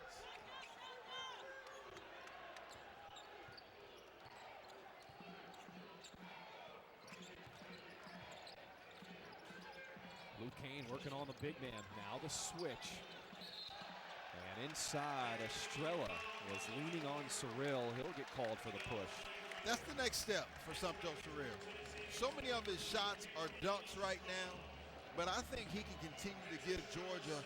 Luke Kane working on the big man. Now the switch. And inside, Estrella was leaning on Cyril. He'll get called for the push. That's the next step for Sumpto Cyril. So many of his shots are dunks right now, but I think he can continue to give Georgia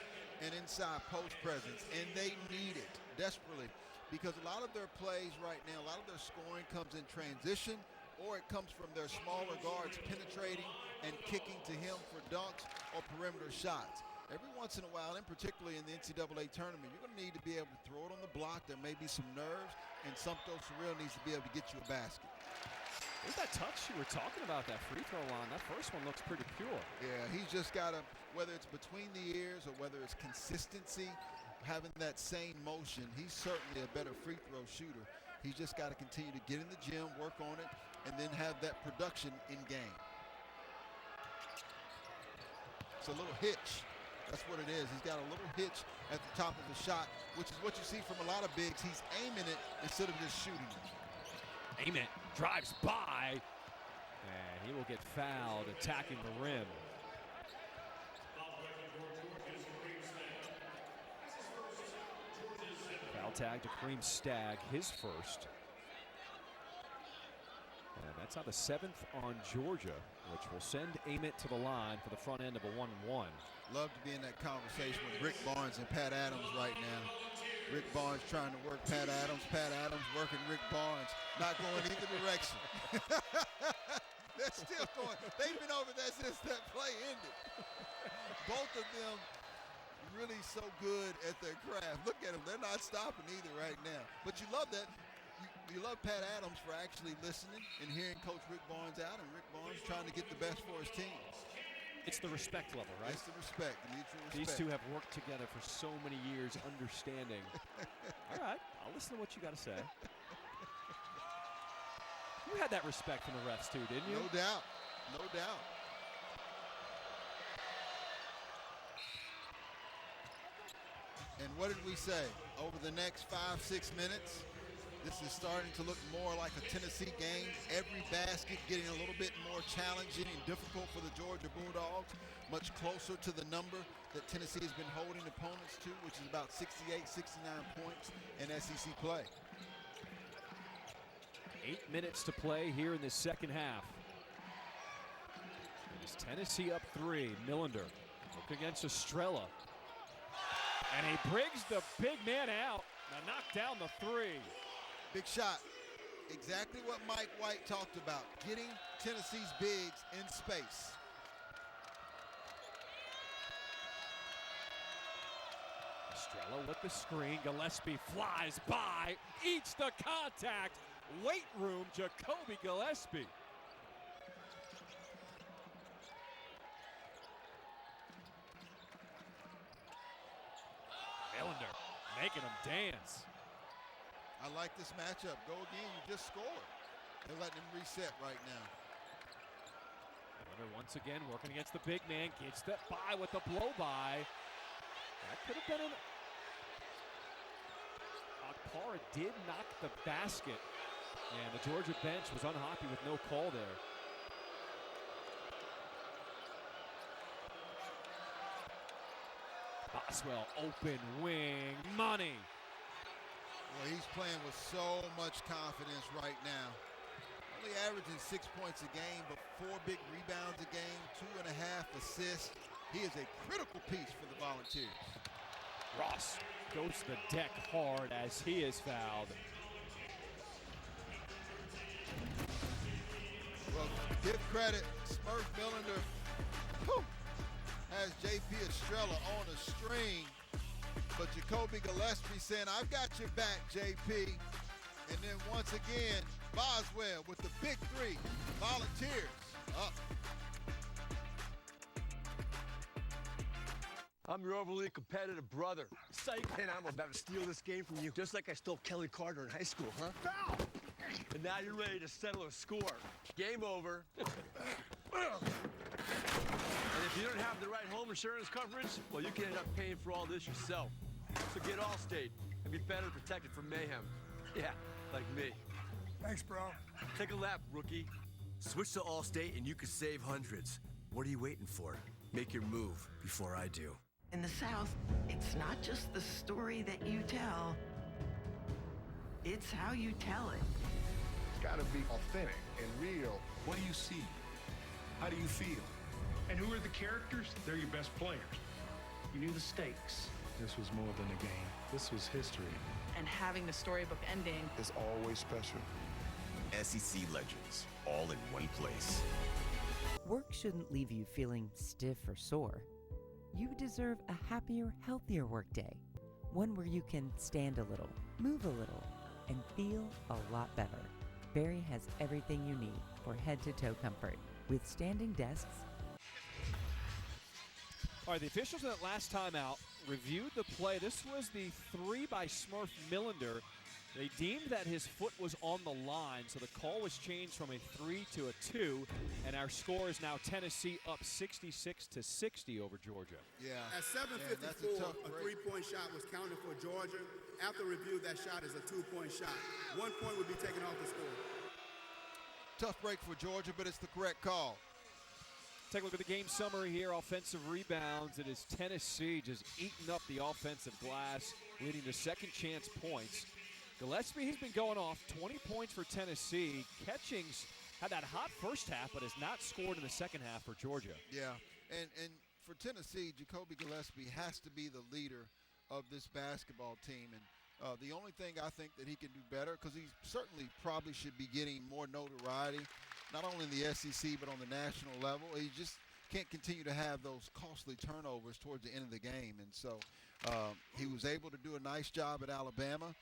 an inside post presence, and they need it desperately because a lot of their plays right now, a lot of their scoring comes in transition, or it comes from their smaller guards penetrating and kicking to him for dunks or perimeter shots. Every once in a while, and particularly in the NCAA tournament, you're going to need to be able to throw it on the block. There may be some nerves, and Sumpto Cyril needs to be able to get you a basket. There's that touch you were talking about, that free throw line. That first one looks pretty pure. Yeah, he's just got to, whether it's between the ears or whether it's consistency, having that same motion, he's certainly a better free throw shooter. He's just got to continue to get in the gym, work on it, and then have that production in game. It's a little hitch. That's what it is. He's got a little hitch at the top of the shot, which is what you see from a lot of bigs. He's aiming it instead of just shooting it. Ament drives by, and he will get fouled attacking the rim. Foul tag to Kareem Stagg, his first. And that's now the 7th on Georgia, which will send Ament to the line for the front end of a 1-1. Love to be in that conversation with Rick Barnes and Pat Adams right now. Rick Barnes trying to work Pat Adams working Rick Barnes, not going either direction. They're still going. They've been over there since that play ended. Both of them really so good at their craft. Look at them. They're not stopping either right now. But you love that. You love Pat Adams for actually listening and hearing Coach Rick Barnes out, and Rick Barnes trying to get the best for his team. It's the respect level, right? It's the respect, the mutual respect. These two have worked together for so many years, understanding. All right, I'll listen to what you got to say. You had that respect from the refs too, didn't you? No doubt, no doubt. And what did we say? Over the next 5-6 minutes, this is starting to look more like a Tennessee game. Every basket getting a little bit more challenging and difficult for the Georgia Bulldogs, much closer to the number that Tennessee has been holding opponents to, which is about 68, 69 points in SEC play. 8 minutes to play here in the second half. It is Tennessee up 3. Millender look against Estrella. And he brings the big man out. Now knock down the 3. Big shot. Exactly what Mike White talked about, getting Tennessee's bigs in space. Estrella with the screen. Gillespie flies by, eats the contact. Weight room, Jacoby Gillespie. Millender making him dance. I like this matchup. Go again, you just scored. They're letting him reset right now. Millender once again working against the big man. Gets that by with the blow by. That could have been an... Akpar did knock the basket. And the Georgia bench was unhappy with no call there. Boswell, open wing, money. Well, he's playing with so much confidence right now. Only averaging 6 points a game, but 4 big rebounds a game, 2.5 assists. He is a critical piece for the Volunteers. Ross goes to the deck hard as he is fouled. Well, give credit, Smurf Millender has J.P. Estrella on a string, but Jacoby Gillespie saying, I've got your back, J.P. And then once again, Boswell with the big 3. Volunteers up. I'm your overly competitive brother. Psych. And I'm about to steal this game from you, just like I stole Kelly Carter in high school, huh? Foul! And now you're ready to settle a score. Game over. And if you don't have the right home insurance coverage, well, you can end up paying for all this yourself. So get Allstate and be better protected from mayhem. Yeah, like me. Thanks, bro. Take a lap, rookie. Switch to Allstate and you could save hundreds. What are you waiting for? Make your move before I do. In the South, it's not just the story that you tell, it's how you tell it. It's gotta be authentic and real. What do you see? How do you feel? And who are the characters? They're your best players. You knew the stakes. This was more than a game. This was history. And having the storybook ending. It's always special. SEC Legends, all in one place. Work shouldn't leave you feeling stiff or sore. You deserve a happier, healthier workday. One where you can stand a little, move a little, and feel a lot better. Barry has everything you need for head-to-toe comfort. With standing desks. All right, the officials in that last timeout reviewed the play. This was the 3 by Smurf Millender. They deemed that his foot was on the line, so the call was changed from a 3 to a 2, and our score is now Tennessee up 66-60 over Georgia. Yeah. At 7:54, a three-point shot was counted for Georgia. After review, that shot is a two-point shot. 1 point would be taken off the score. Tough break for Georgia, but it's the correct call. Take a look at the game summary here. Offensive rebounds. It is Tennessee just eating up the offensive glass, leading to second chance points. Gillespie, he's been going off. 20 points for Tennessee. Catchings had that hot first half, but has not scored in the second half for Georgia. Yeah, and for Tennessee, Jacoby Gillespie has to be the leader of this basketball team. And the only thing I think that he can do better, because he certainly probably should be getting more notoriety, not only in the SEC but on the national level. He just can't continue to have those costly turnovers towards the end of the game. And so he was able to do a nice job at Alabama.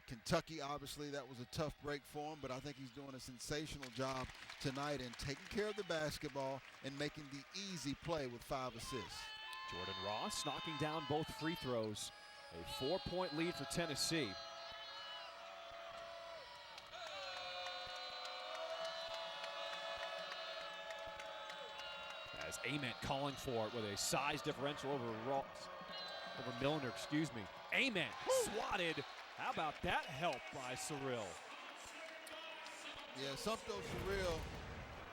Kentucky, obviously, that was a tough break for him, but I think he's doing a sensational job tonight in taking care of the basketball and making the easy play with 5 assists. Jordan Ross knocking down both free throws. A 4-point lead for Tennessee. As Ament calling for it with a size differential over Ross, over Millender, excuse me. Ament swatted. How about that help by Cyril? Yeah, Sumpto Cyril,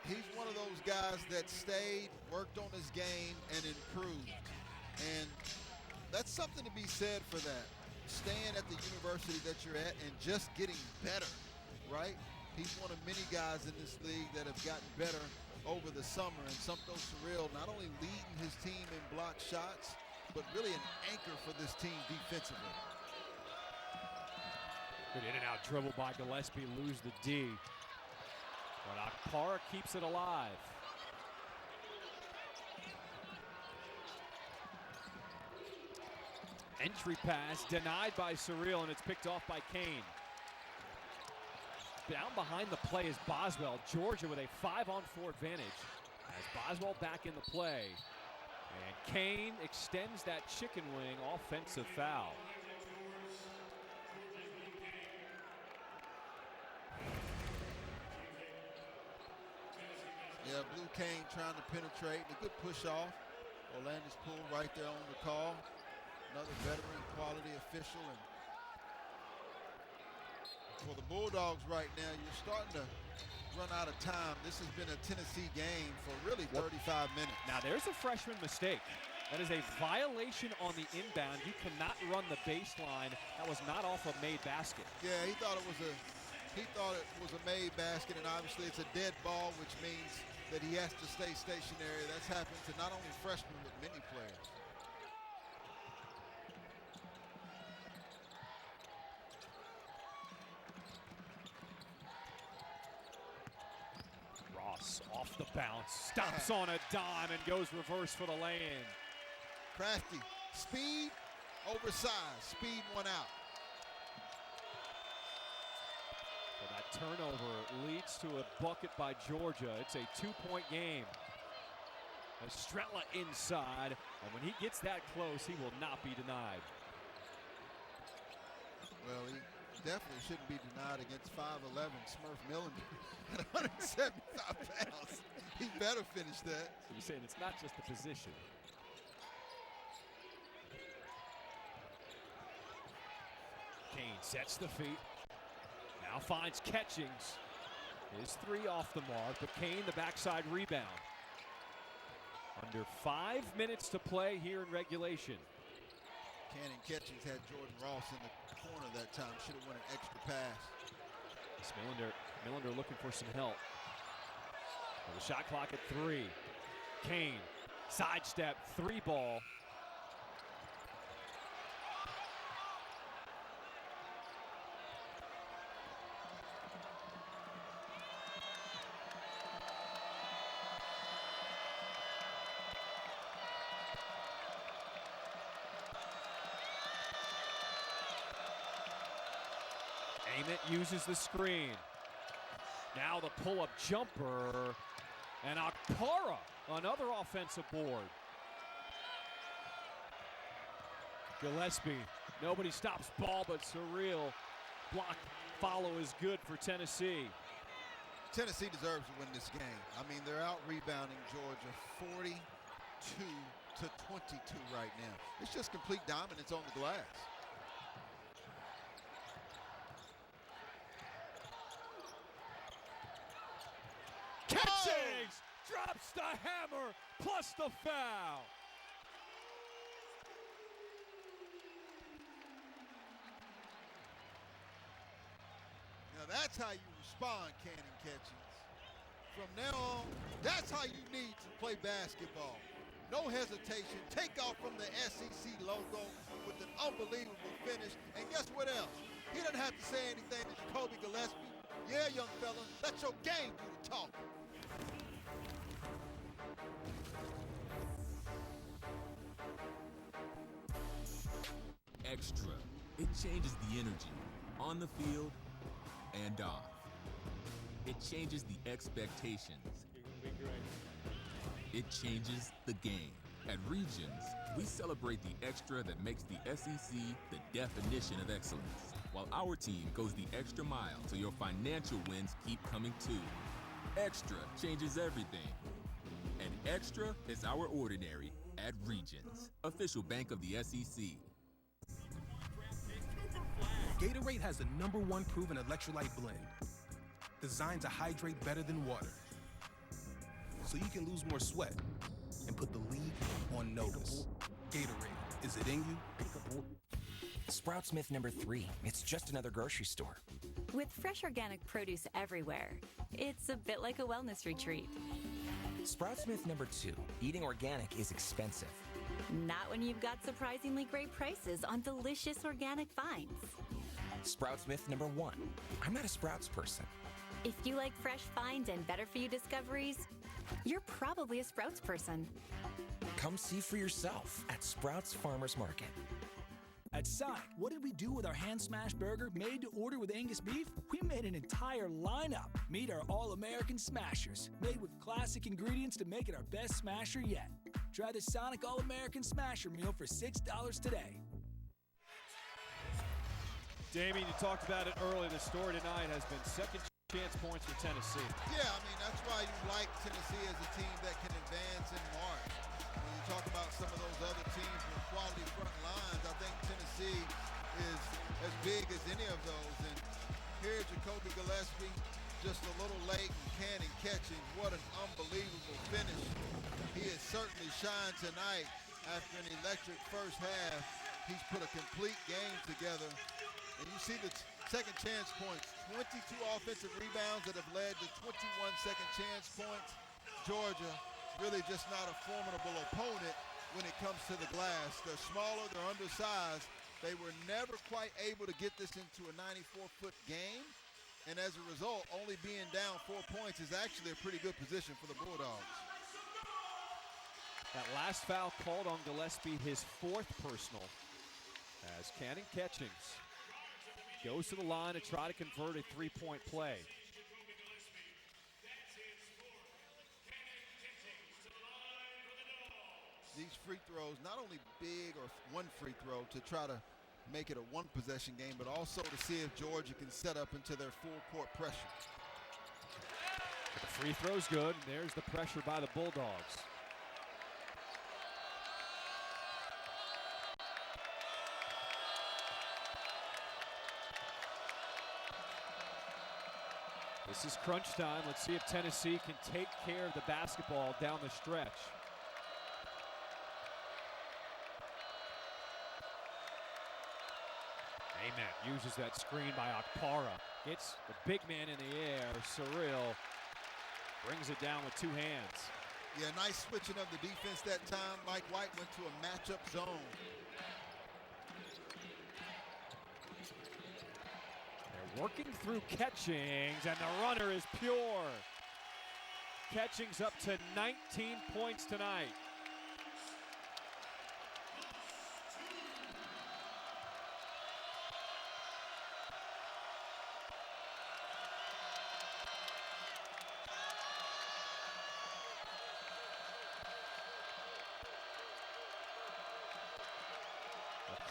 he's one of those guys that stayed, worked on his game, and improved. And that's something to be said for that. Staying at the university that you're at and just getting better, right? He's one of many guys in this league that have gotten better over the summer. And Sumpto Cyril not only leading his team in block shots, but really an anchor for this team defensively. Good in-and-out dribble by Gillespie, lose the D. But Akpara keeps it alive. Entry pass denied by Cyril, and it's picked off by Kane. Down behind the play is Boswell. Georgia with a 5-on-4 advantage. As Boswell back in the play. And Kane extends that chicken wing offensive foul. Yeah, Blue Kane trying to penetrate. A good push off. Orlandis Poole right there on the call. Another veteran quality official. And for the Bulldogs right now, you're starting to run out of time. This has been a Tennessee game for really 35 minutes. Now there's a freshman mistake. That is a violation on the inbound. You cannot run the baseline. That was not off a made basket. Yeah, he thought it was a made basket, and obviously it's a dead ball, which means that he has to stay stationary. That's happened to not only freshmen, but many players. Ross off the bounce, stops on a dime and goes reverse for the lay-in. Crafty, speed, oversized, speed one out. Well, that turnover. turnover leads to a bucket by Georgia. It's a 2-point game. Estrella inside, and when he gets that close, he will not be denied. Well, he definitely shouldn't be denied against 5'11" Smurf Millender at 175 pounds. He better finish that. So you're saying it's not just the position. Kane sets the feet. Now finds Catchings. His 3 off the mark, but Kane the backside rebound. Under 5 minutes to play here in regulation. Cannon Catchings had Jordan Ross in the corner that time. Should have won an extra pass. It's Millender looking for some help. With the shot clock at 3. Kane, sidestep, 3 ball. Ament uses the screen. Now the pull-up jumper. And Okpara, another offensive board. Gillespie, nobody stops ball but Surreal. Block follow is good for Tennessee. Tennessee deserves to win this game. I mean, they're out rebounding Georgia 42 to 22 right now. It's just complete dominance on the glass. Catchings drops the hammer plus the foul. Now that's how you respond, Cannon Catchings. From now on, that's how you need to play basketball. No hesitation, take off from the SEC logo with an unbelievable finish. And guess what else? He doesn't have to say anything to Jacoby Gillespie. Yeah, young fella, let your game do the talking. Extra. It changes the energy on the field and off. It changes the expectations. It changes the game. At Regions, we celebrate the extra that makes the SEC the definition of excellence, while our team goes the extra mile so your financial wins keep coming too. Extra changes everything. And extra is our ordinary at Regions, official bank of the SEC. Gatorade has the #1 proven electrolyte blend, designed to hydrate better than water, so you can lose more sweat and put the league on notice. Gatorade, is it in you? Sprout Smith #3. It's just another grocery store. With fresh organic produce everywhere, it's a bit like a wellness retreat. Sprout Smith #2. Eating organic is expensive. Not when you've got surprisingly great prices on delicious organic finds. Sprout Smith #1. I'm not a Sprouts person. If you like fresh finds and better for you discoveries, you're probably a Sprouts person. Come see for yourself at Sprouts Farmers Market. At Sonic, what did we do with our hand smash burger made to order with Angus beef? We made an entire lineup. Meet our All-American Smashers, made with classic ingredients to make it our best smasher yet. Try the Sonic All-American Smasher meal for $6 today. Damien, you talked about it earlier. The story tonight has been second chance points for Tennessee. Yeah, I mean, that's why you like Tennessee as a team that can advance in March. When you talk about some of those other teams with quality front lines, I think Tennessee is as big as any of those. And here, Jacoby Gillespie, just a little late, and Cannon catching. What an unbelievable finish. He has certainly shined tonight after an electric first half. He's put a complete game together. And you see the second chance points, 22 offensive rebounds that have led to 21 second chance points. Georgia really just not a formidable opponent when it comes to the glass. They're smaller, they're undersized. They were never quite able to get this into a 94-foot game. And as a result, only being down 4 points is actually a pretty good position for the Bulldogs. That last foul called on Gillespie, his 4th personal, as Cannon Catchings goes to the line to try to convert a 3-point play. these free throws, not only big or one free throw to try to make it a one-possession game, but also to see if Georgia can set up into their full-court pressure. The free throw's good. And there's the pressure by the Bulldogs. This is crunch time. Let's see if Tennessee can take care of the basketball down the stretch. Ament uses that screen by Okpara. Gets the big man in the air. Surreal brings it down with two hands. Yeah, nice switching of the defense that time. Mike White went to a matchup zone. They're working through Catchings, and the runner is pure. Catchings up to 19 points tonight.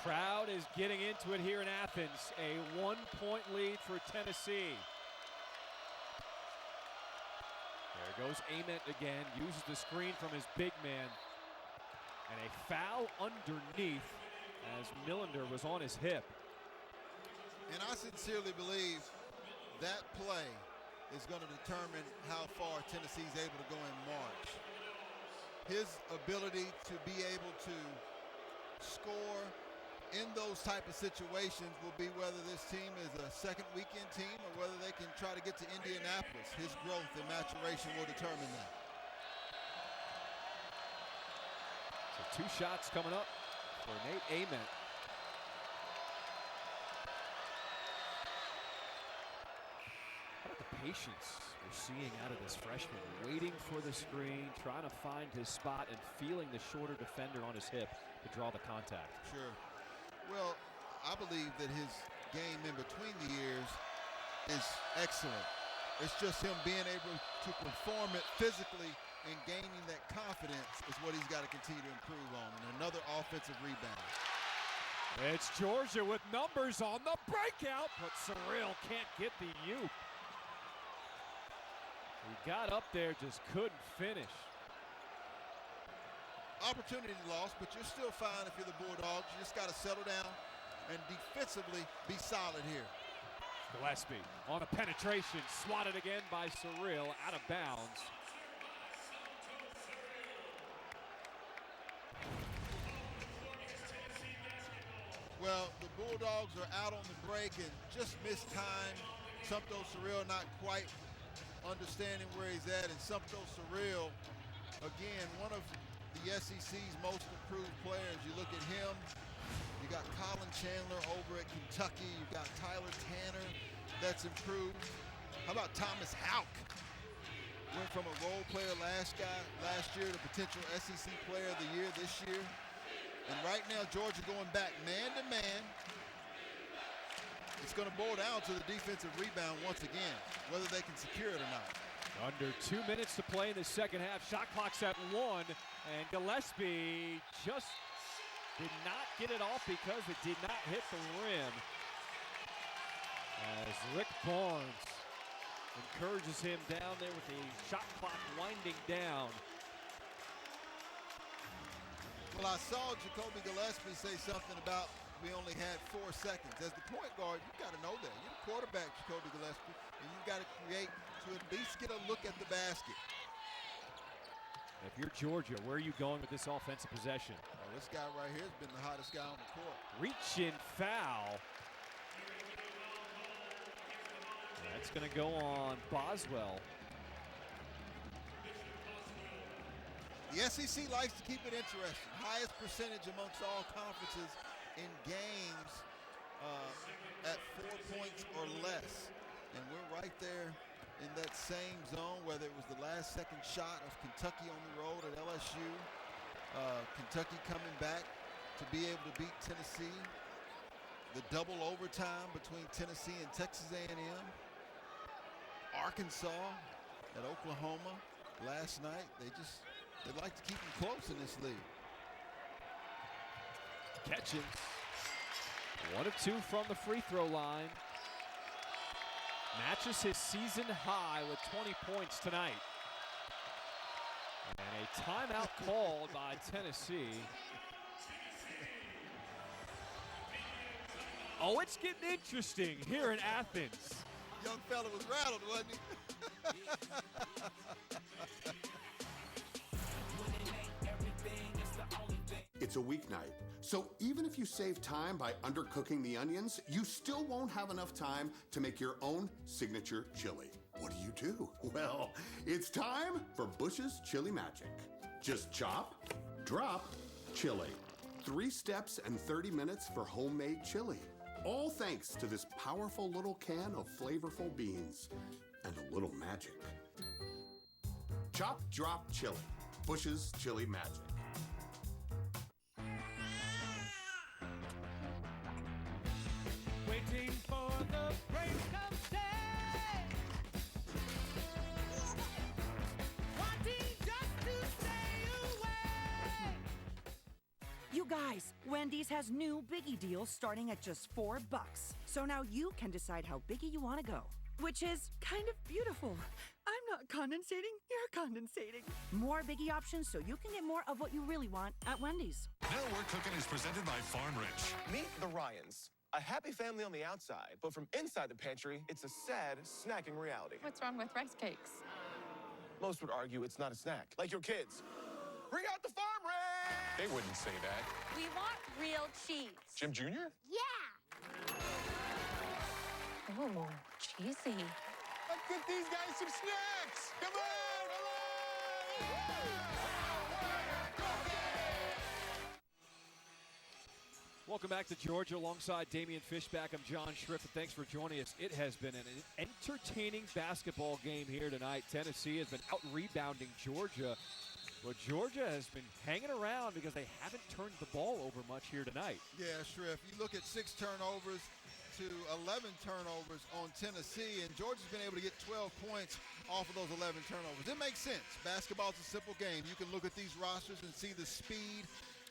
Crowd is getting into it here in Athens. A 1-point lead for Tennessee. There goes Ament again. Uses the screen from his big man. And a foul underneath as Millender was on his hip. And I sincerely believe that play is going to determine how far Tennessee's able to go in March. His ability to be able to score in those type of situations will be whether this team is a second weekend team or whether they can try to get to Indianapolis. His growth and maturation will determine that. So 2 shots coming up for Nate Ament. How about the patience we're seeing out of this freshman? Waiting for the screen, trying to find his spot, and feeling the shorter defender on his hip to draw the contact. Sure. Well, I believe that his game in between the years is excellent. It's just him being able to perform it physically and gaining that confidence is what he's got to continue to improve on. And another offensive rebound. It's Georgia with numbers on the breakout, but Surreal can't get the U. He got up there, just couldn't finish. Opportunity lost, but you're still fine if you're the Bulldogs. You just got to settle down and defensively be solid here. Gillespie on a penetration, swatted again by Surreal, out of bounds. Well, the Bulldogs are out on the break and just missed time. Sumpto Surreal not quite understanding where he's at, and Sumpto Surreal, again, one of the SEC's most improved players. You look at him, you got Colin Chandler over at Kentucky, you got Tyler Tanner that's improved. How about Thomas Houck? Went from a role player last year to potential SEC player of the year this year. And right now, Georgia going back man to man. It's going to boil down to the defensive rebound once again, whether they can secure it or not. Under 2 minutes to play in the second half. Shot clock's at 1, and Gillespie just did not get it off because it did not hit the rim. As Rick Barnes encourages him down there with the shot clock winding down. Well, I saw Jacoby Gillespie say something about we only had 4 seconds. As the point guard, you got to know that. You're the quarterback, Jacoby Gillespie, and you got to create to at least get a look at the basket. If you're Georgia, where are you going with this offensive possession? Oh, this guy right here has been the hottest guy on the court. Reach and foul. That's going to go on Boswell. The SEC likes to keep it interesting. Highest percentage amongst all conferences in games at 4 points or less. And we're right there in that same zone, whether it was the last second shot of Kentucky on the road at LSU, Kentucky coming back to be able to beat Tennessee, the double overtime between Tennessee and Texas A&M, Arkansas at Oklahoma last night. They like to keep them close in this league. Catchings, 1 of 2 from the free throw line. Matches his season high with 20 points tonight. And a timeout called by Tennessee. Oh, it's getting interesting here in Athens. Young fella was rattled, wasn't he? It's a weeknight, so even if you save time by undercooking the onions, you still won't have enough time to make your own signature chili. What do? Well, it's time for Bush's Chili Magic. Just chop, drop, chili. 3 steps and 30 minutes for homemade chili. All thanks to this powerful little can of flavorful beans and a little magic. Chop, drop, chili. Bush's Chili Magic. Waiting for the break of day. Wanting just to stay away. You guys, Wendy's has new Biggie deals starting at just $4. So now you can decide how biggie you want to go, which is kind of beautiful. I'm not condensating, you're condensating. More Biggie options so you can get more of what you really want at Wendy's. Now We're Cooking is presented by Farm Rich. Meet the Ryans. A happy family on the outside, but from inside the pantry, it's a sad snacking reality. What's wrong with rice cakes? Most would argue it's not a snack, like your kids. Bring out the Farm Rich! They wouldn't say that. We want real cheese. Jim Jr.? Yeah. Oh, cheesy. Let's get these guys some snacks! Come on! Welcome back to Georgia alongside Damian Fishback. I'm John Schrift, and thanks for joining us. It has been an entertaining basketball game here tonight. Tennessee has been out-rebounding Georgia. Well, Georgia has been hanging around because they haven't turned the ball over much here tonight. Yeah, Schrift, you look at 6 turnovers to 11 turnovers on Tennessee, and Georgia's been able to get 12 points off of those 11 turnovers. It makes sense. Basketball's a simple game. You can look at these rosters and see the speed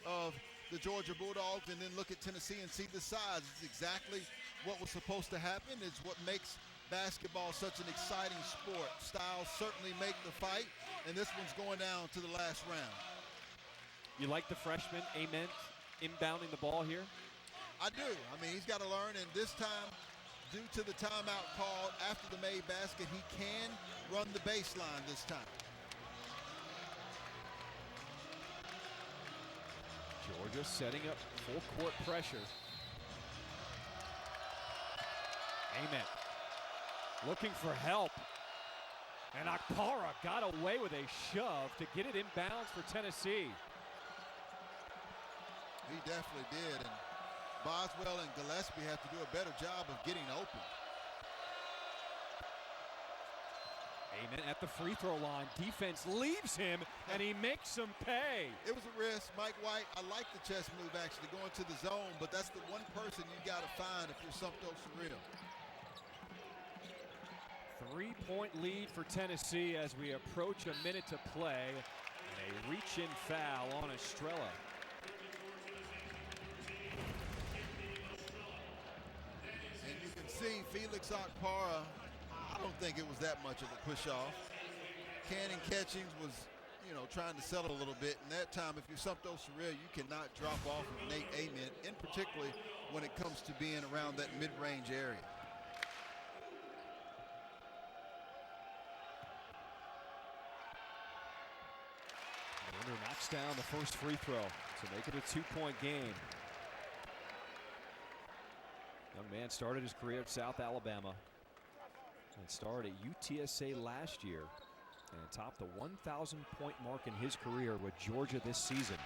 of the Georgia Bulldogs and then look at Tennessee and see the size. It's exactly what was supposed to happen. It's what makes basketball such an exciting sport. Styles certainly make the fight, and this one's going down to the last round. You like the freshman, Ament, inbounding the ball here? I do. I mean, he's got to learn, and this time, due to the timeout called after the made basket, he can run the baseline this time. Georgia setting up full court pressure. Ament looking for help. And Okpara got away with a shove to get it inbounds for Tennessee. He definitely did. And Boswell and Gillespie have to do a better job of getting open. Ament at the free throw line. Defense leaves him, and he makes him pay. It was a risk. Mike White, I like the chest move actually, going to the zone, but that's the one person you got to find if you're Sumto Surreal. 3-point lead for Tennessee as we approach a minute to play. And a reach-in foul on Estrella. And you can see Felix Okpara, I don't think it was that much of a push-off. Cannon Catchings was, trying to settle a little bit. And that time, if you're Sumto Surreal, you cannot drop off of Nate Ament, and particularly when it comes to being around that mid-range area. Warner knocks down the first free throw to make it a 2-point game. Young man started his career at South Alabama and started at UTSA last year and topped the 1,000-point mark in his career with Georgia this season.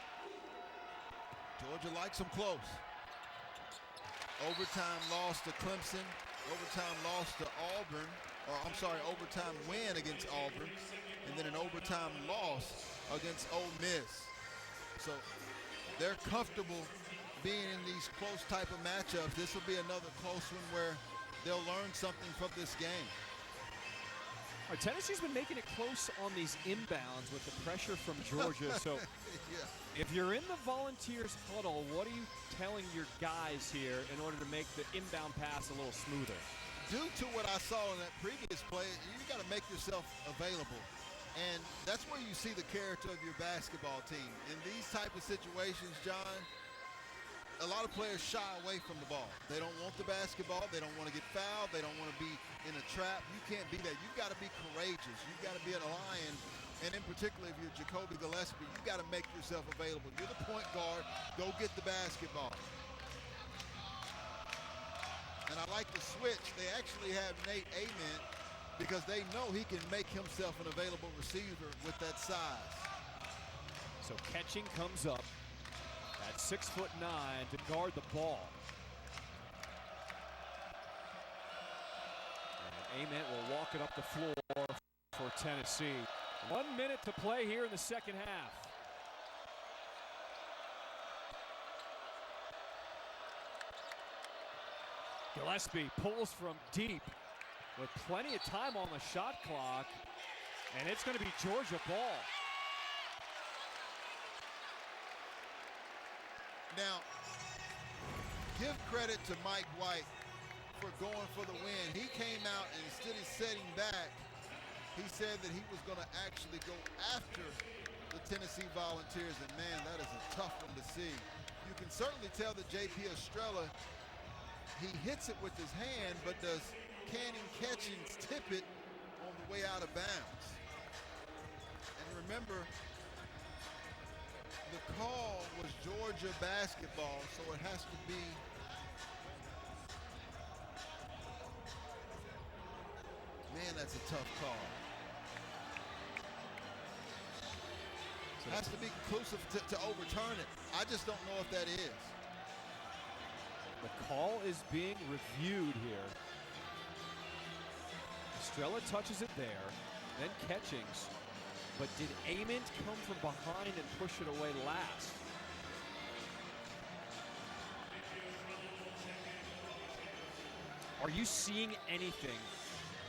Georgia likes them close. Overtime loss to Clemson, overtime loss to Auburn, overtime win against Auburn, and then an overtime loss against Ole Miss. So they're comfortable being in these close type of matchups. This will be another close one where they'll learn something from this game. All right, Tennessee's been making it close on these inbounds with the pressure from Georgia. So if you're in the Volunteers huddle, what are you telling your guys here in order to make the inbound pass a little smoother? Due to what I saw in that previous play, you got to make yourself available. And that's where you see the character of your basketball team. In these type of situations, John, a lot of players shy away from the ball. They don't want the basketball. They don't want to get fouled. They don't want to be in a trap. You can't be that. You've got to be courageous. You've got to be a lion. And in particular, if you're Jacoby Gillespie, you've got to make yourself available. You're the point guard. Go get the basketball. And I like the switch. They actually have Nate Ament because they know he can make himself an available receiver with that size. So catching comes up at 6'9" to guard the ball. And Ament will walk it up the floor for Tennessee. 1 minute to play here in the second half. Gillespie pulls from deep with plenty of time on the shot clock, and it's going to be Georgia ball. Now, give credit to Mike White for going for the win. He came out and instead of setting back, he said that he was going to actually go after the Tennessee Volunteers, and man, that is a tough one to see. You can certainly tell that J.P. Estrella, he hits it with his hand, but does Cannon Catchings tip it on the way out of bounds? And remember, the call was Georgia basketball, so it has to be man, that's a tough call. It has to be conclusive to overturn it. I just don't know if that is. The call is being reviewed here. Estrella touches it there, then Catchings. But did Ament come from behind and push it away last? Are you seeing anything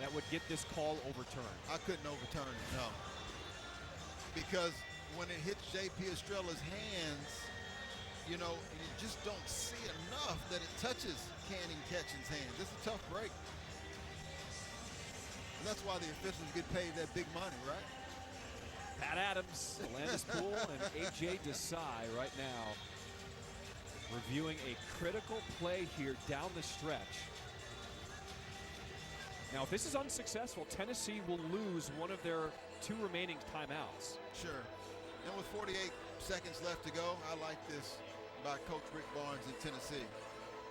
that would get this call overturned? I couldn't overturn it, no. Because when it hits J.P. Estrella's hands, you know, you just don't see enough that it touches Cannon Catchings' hands. It's a tough break. And that's why the officials get paid that big money, right? Pat Adams, Landis Poole, and A.J. Desai right now reviewing a critical play here down the stretch. Now, if this is unsuccessful, Tennessee will lose one of their 2 remaining timeouts. Sure. And with 48 seconds left to go, I like this by Coach Rick Barnes in Tennessee.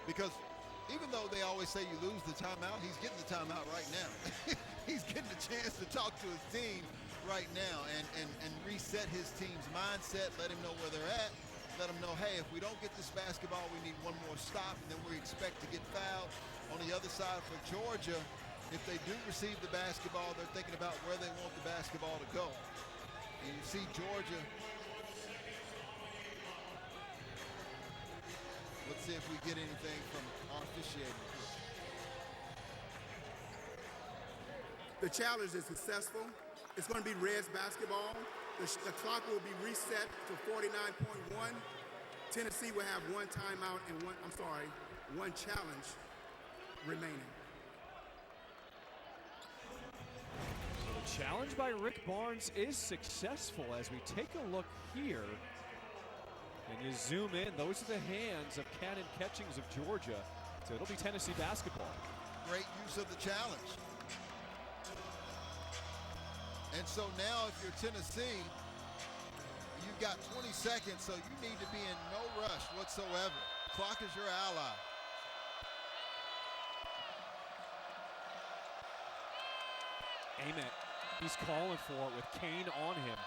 Because even though they always say you lose the timeout, he's getting the timeout right now. He's getting a chance to talk to his team right now and reset his team's mindset, let him know where they're at, let him know, hey, if we don't get this basketball, we need one more stop, and then we expect to get fouled. On the other side for Georgia, if they do receive the basketball, they're thinking about where they want the basketball to go. And you see Georgia. Let's see if we get anything from our officiating. The challenge is successful. It's going to be Reds basketball. The clock will be reset to 49.1. Tennessee will have 1 timeout and 1 challenge remaining. The challenge by Rick Barnes is successful as we take a look here. And you zoom in, those are the hands of Cannon Catchings of Georgia. So it'll be Tennessee basketball. Great use of the challenge. And so now if you're Tennessee, you've got 20 seconds, so you need to be in no rush whatsoever. Clock is your ally. Ament, he's calling for it with Kane on him.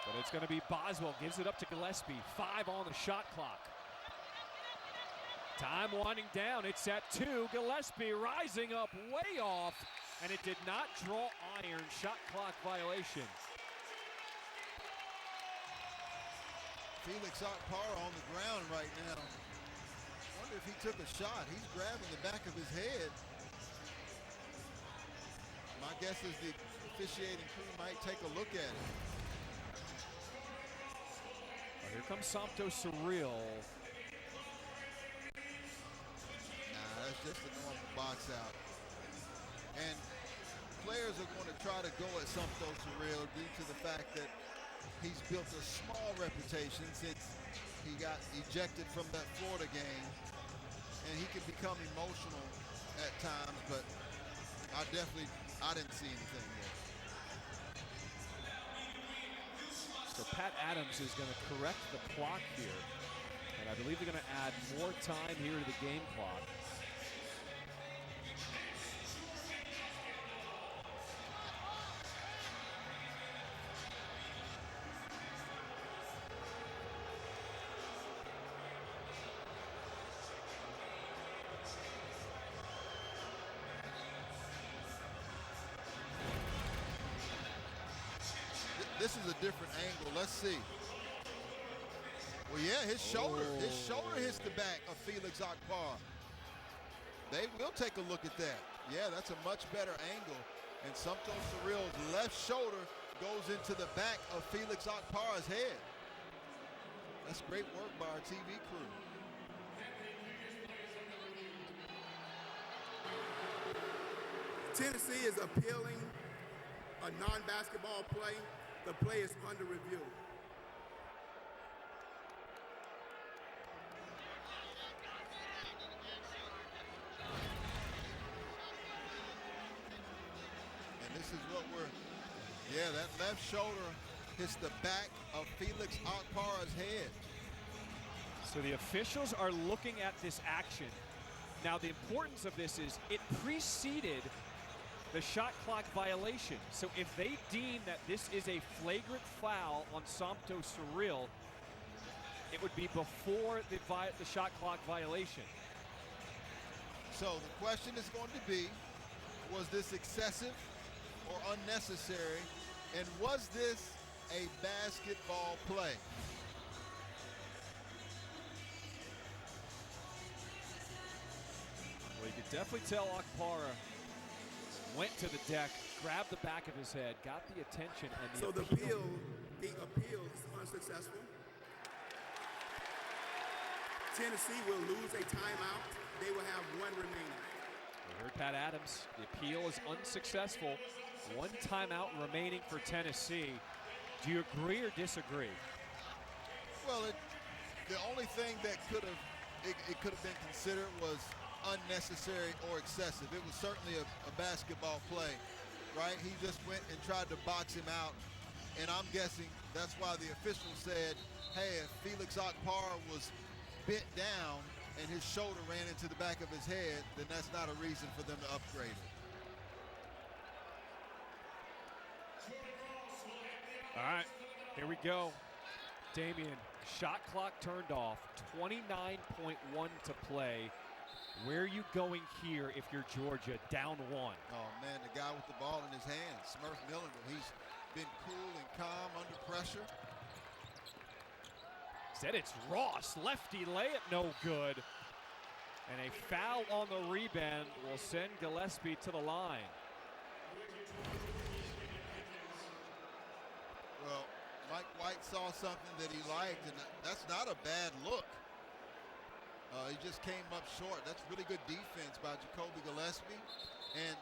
But it's going to be Boswell, gives it up to Gillespie. 5 on the shot clock. Time winding down, it's at 2. Gillespie rising up way off, and it did not draw iron. Shot clock violation. Felix Okpara on the ground right now. Wonder if he took a shot. He's grabbing the back of his head. My guess is the officiating crew might take a look at it. Well, here comes Santo Surreal. Nah, that's just a normal box out. And players are going to try to go at Santo Surreal due to the fact that he's built a small reputation since he got ejected from that Florida game. And he can become emotional at times, but I didn't see anything yet. So Pat Adams is going to correct the clock here. And I believe they're going to add more time here to the game clock. This is a different angle. Let's see. Well, yeah, his shoulder hits the back of Felix Akbar. They will take a look at that. Yeah, that's a much better angle. And Santo Surreal's left shoulder goes into the back of Felix Akbar's head. That's great work by our TV crew. Tennessee is appealing a non-basketball play. The play is under review. And this is what that left shoulder hits the back of Felix Akbar's head. So the officials are looking at this action. Now the importance of this is it preceded the shot clock violation. So if they deem that this is a flagrant foul on Santo Surreal, it would be before the shot clock violation. So the question is going to be, was this excessive or unnecessary? And was this a basketball play? Well, you could definitely tell Akpara went to the deck, grabbed the back of his head, got the attention, and the appeal is unsuccessful. Tennessee will lose a timeout. They will have one remaining. We heard Pat Adams. The appeal is unsuccessful. One timeout remaining for Tennessee. Do you agree or disagree? Well, the only thing that could have been considered was unnecessary or excessive. It was certainly a basketball play, right? He just went and tried to box him out, and I'm guessing that's why the official said, hey, if Felix Akbar was bent down and his shoulder ran into the back of his head, then that's not a reason for them to upgrade it. All right, here we go. Damian, shot clock turned off, 29.1 to play. Where are you going here if you're Georgia, down one? Oh, man, the guy with the ball in his hand, Smurf Millendale, he's been cool and calm under pressure. Said it's Ross, lefty lay it, no good. And a foul on the rebound will send Gillespie to the line. Well, Mike White saw something that he liked, and that's not a bad look. He just came up short. That's really good defense by Jacoby Gillespie. And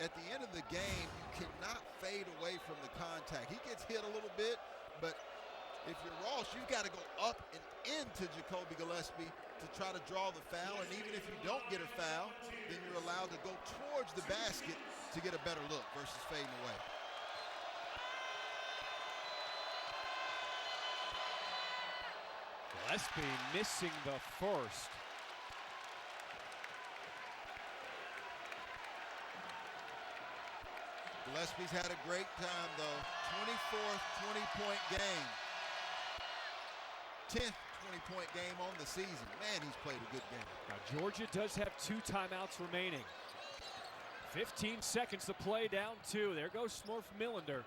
at the end of the game, you cannot fade away from the contact. He gets hit a little bit, but if you're Ross, you've got to go up and into Jacoby Gillespie to try to draw the foul. And even if you don't get a foul, then you're allowed to go towards the basket to get a better look versus fading away. Gillespie missing the first. Gillespie's had a great time, though. 24th 20-point game. 10th 20-point game on the season. Man, he's played a good game. Now, Georgia does have 2 timeouts remaining. 15 seconds to play, down 2. There goes Smurf Millender.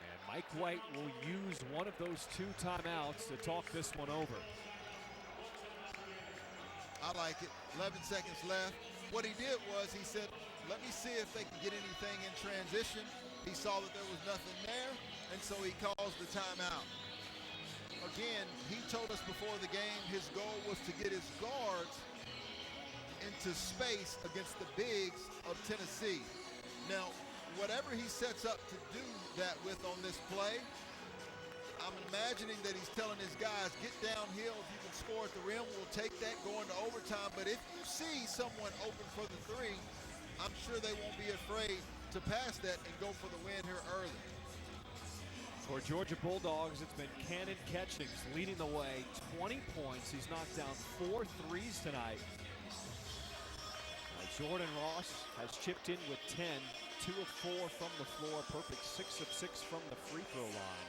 And Mike White will use one of those 2 timeouts to talk this one over. I like it. 11 seconds left. What he did was he said, let me see if they can get anything in transition. He saw that there was nothing there, and so he calls the timeout. Again, he told us before the game his goal was to get his guards into space against the bigs of Tennessee. Now, whatever he sets up to do that with on this play, I'm imagining that he's telling his guys, get downhill. If you can score at the rim, we'll take that going to overtime. But if you see someone open for the three, I'm sure they won't be afraid to pass that and go for the win here early. For Georgia Bulldogs, it's been Cannon Catchings leading the way, 20 points. He's knocked down 4 threes tonight. Jordan Ross has chipped in with 10, 2 of 4 from the floor, perfect 6 of 6 from the free throw line.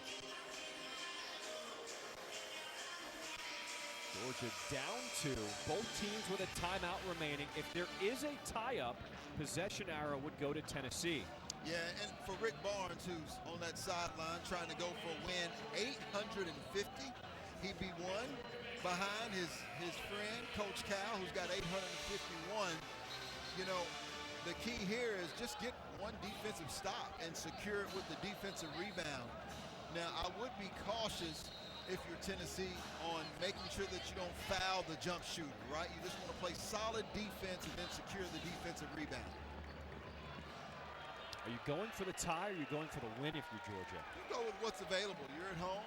Georgia down 2, both teams with a timeout remaining. If there is a tie-up, possession arrow would go to Tennessee. Yeah, and for Rick Barnes, who's on that sideline trying to go for a win, 850. He'd be one behind his friend, Coach Cal, who's got 851. You know, the key here is just get one defensive stop and secure it with the defensive rebound. Now, I would be cautious if you're Tennessee on making sure that you don't foul the jump shooter, right? You just want to play solid defense and then secure the defensive rebound. Are you going for the tie or are you going for the win if you're Georgia? You go with what's available. You're at home.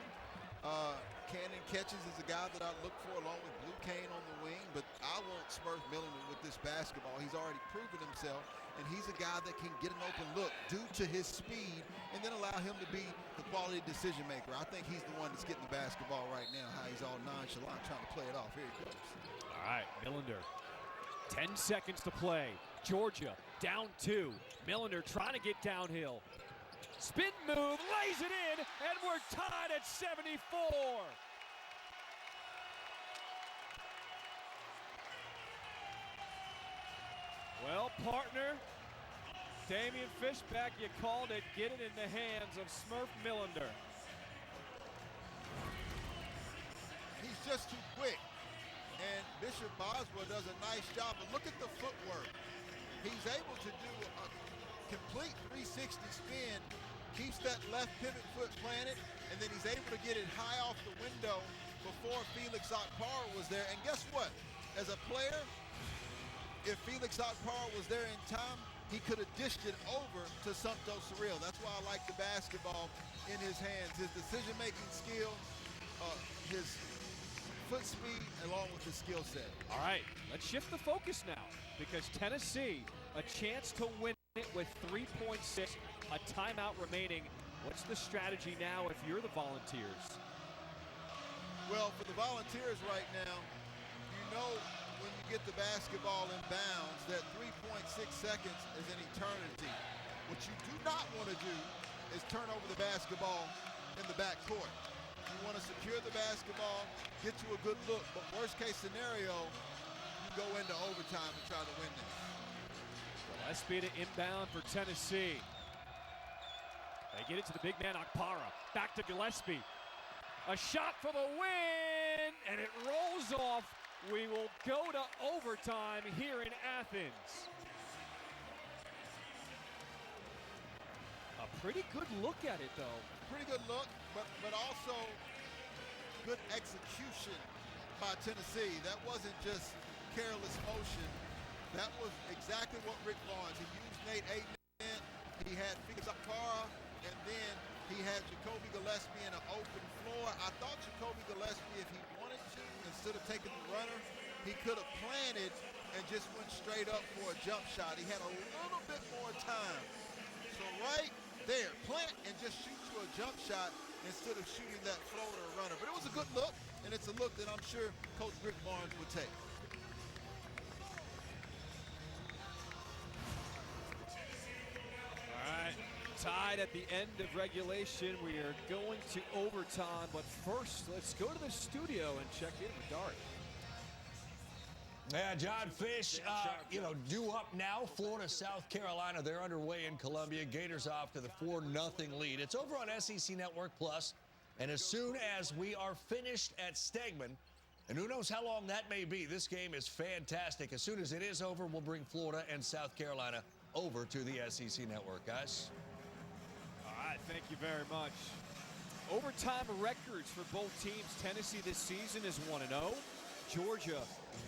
Cannon Catchings is a guy that I look for along with Blue Kane on the wing, but I want Smurf Millender with this basketball. He's already proven himself, and he's a guy that can get an open look due to his speed and then allow him to be the quality decision maker. I think he's the one that's getting the basketball right now, how he's all nonchalant trying to play it off. Here he goes. All right, Millender, 10 seconds to play. Georgia down 2. Millender trying to get downhill. Spin move, lays it in, and we're tied at 74. Well, partner, Damian Fishback, you called it. Get it in the hands of Smurf Millender. He's just too quick. And Bishop Boswell does a nice job. But look at the footwork. He's able to do a complete 360 spin, keeps that left pivot foot planted, and then he's able to get it high off the window before Felix Okpara was there. And guess what? As a player, if Felix Okpara was there in time, he could have dished it over to Sumpto Surreal. That's why I like the basketball in his hands. His decision-making skill, his foot speed, along with his skill set. All right, let's shift the focus now because Tennessee, a chance to win it with 3.6, a timeout remaining. What's the strategy now if you're the Volunteers? Well, for the Volunteers right now, you know when you get the basketball in bounds that 3.6 seconds is an eternity. What you do not want to do is turn over the basketball in the backcourt. You want to secure the basketball, get you a good look, but worst case scenario, you go into overtime and try to win this. Gillespie to inbound for Tennessee. They get it to the big man, Okpara. Back to Gillespie. A shot for the win, and it rolls off. We will go to overtime here in Athens. A pretty good look at it, though. Pretty good look, but also good execution by Tennessee. That wasn't just careless motion. That was exactly what Rick Barnes. He used Nate Aiden. He had Felix Okpara, and then he had Jacoby Gillespie in an open floor. I thought Jacoby Gillespie, if he wanted to, instead of taking the runner, he could have planted and just went straight up for a jump shot. He had a little bit more time. So right there, plant and just shoot you a jump shot instead of shooting that floater runner. But it was a good look, and it's a look that I'm sure Coach Rick Barnes would take. All right, tied at the end of regulation. We are going to overtime, but first, let's go to the studio and check in with Dart. Yeah, John Fish, due up now. Florida, South Carolina, they're underway in Columbia. Gators off to the 4-0 lead. It's over on SEC Network Plus, and as soon as we are finished at Stegman, and who knows how long that may be, this game is fantastic. As soon as it is over, we'll bring Florida and South Carolina over to the SEC Network, guys. All right, thank you very much. Overtime records for both teams. Tennessee this season is 1-0. Georgia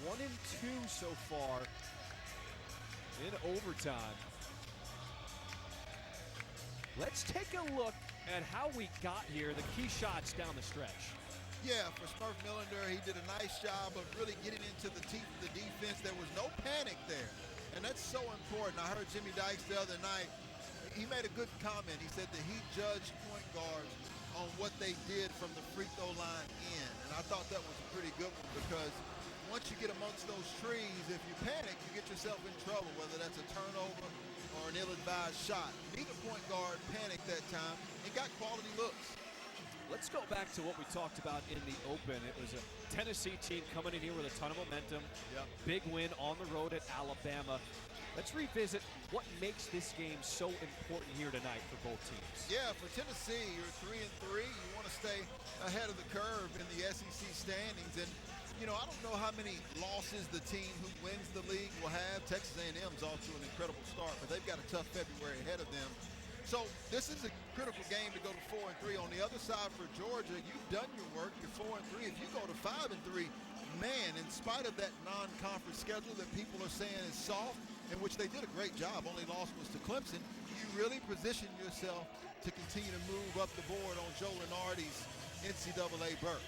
1-2 so far in overtime. Let's take a look at how we got here, the key shots down the stretch. Yeah, for Smurf Millender, he did a nice job of really getting into the teeth of the defense. There was no panic there, and that's so important. I heard Jimmy Dykes the other night. He made a good comment. He said that he judged point guards on what they did from the free throw line in, and I thought that was a pretty good one because once you get amongst those trees, if you panic, you get yourself in trouble, whether that's a turnover or an ill-advised shot. Neither point guard panicked that time and got quality looks. Let's go back to what we talked about in the open. It was a Tennessee team coming in here with a ton of momentum. Yep. Big win on the road at Alabama. Let's revisit what makes this game so important here tonight for both teams. Yeah, for Tennessee, you're 3-3. You want to stay ahead of the curve in the SEC standings. And, you know, I don't know how many losses the team who wins the league will have. Texas A&M's off to an incredible start, but they've got a tough February ahead of them. So this is a critical game to go to 4-3. On the other side for Georgia, you've done your work. You're 4-3. If you go to 5-3, man, in spite of that non-conference schedule that people are saying is soft, in which they did a great job, only loss was to Clemson, you really position yourself to continue to move up the board on Joe Lunardi's NCAA berth.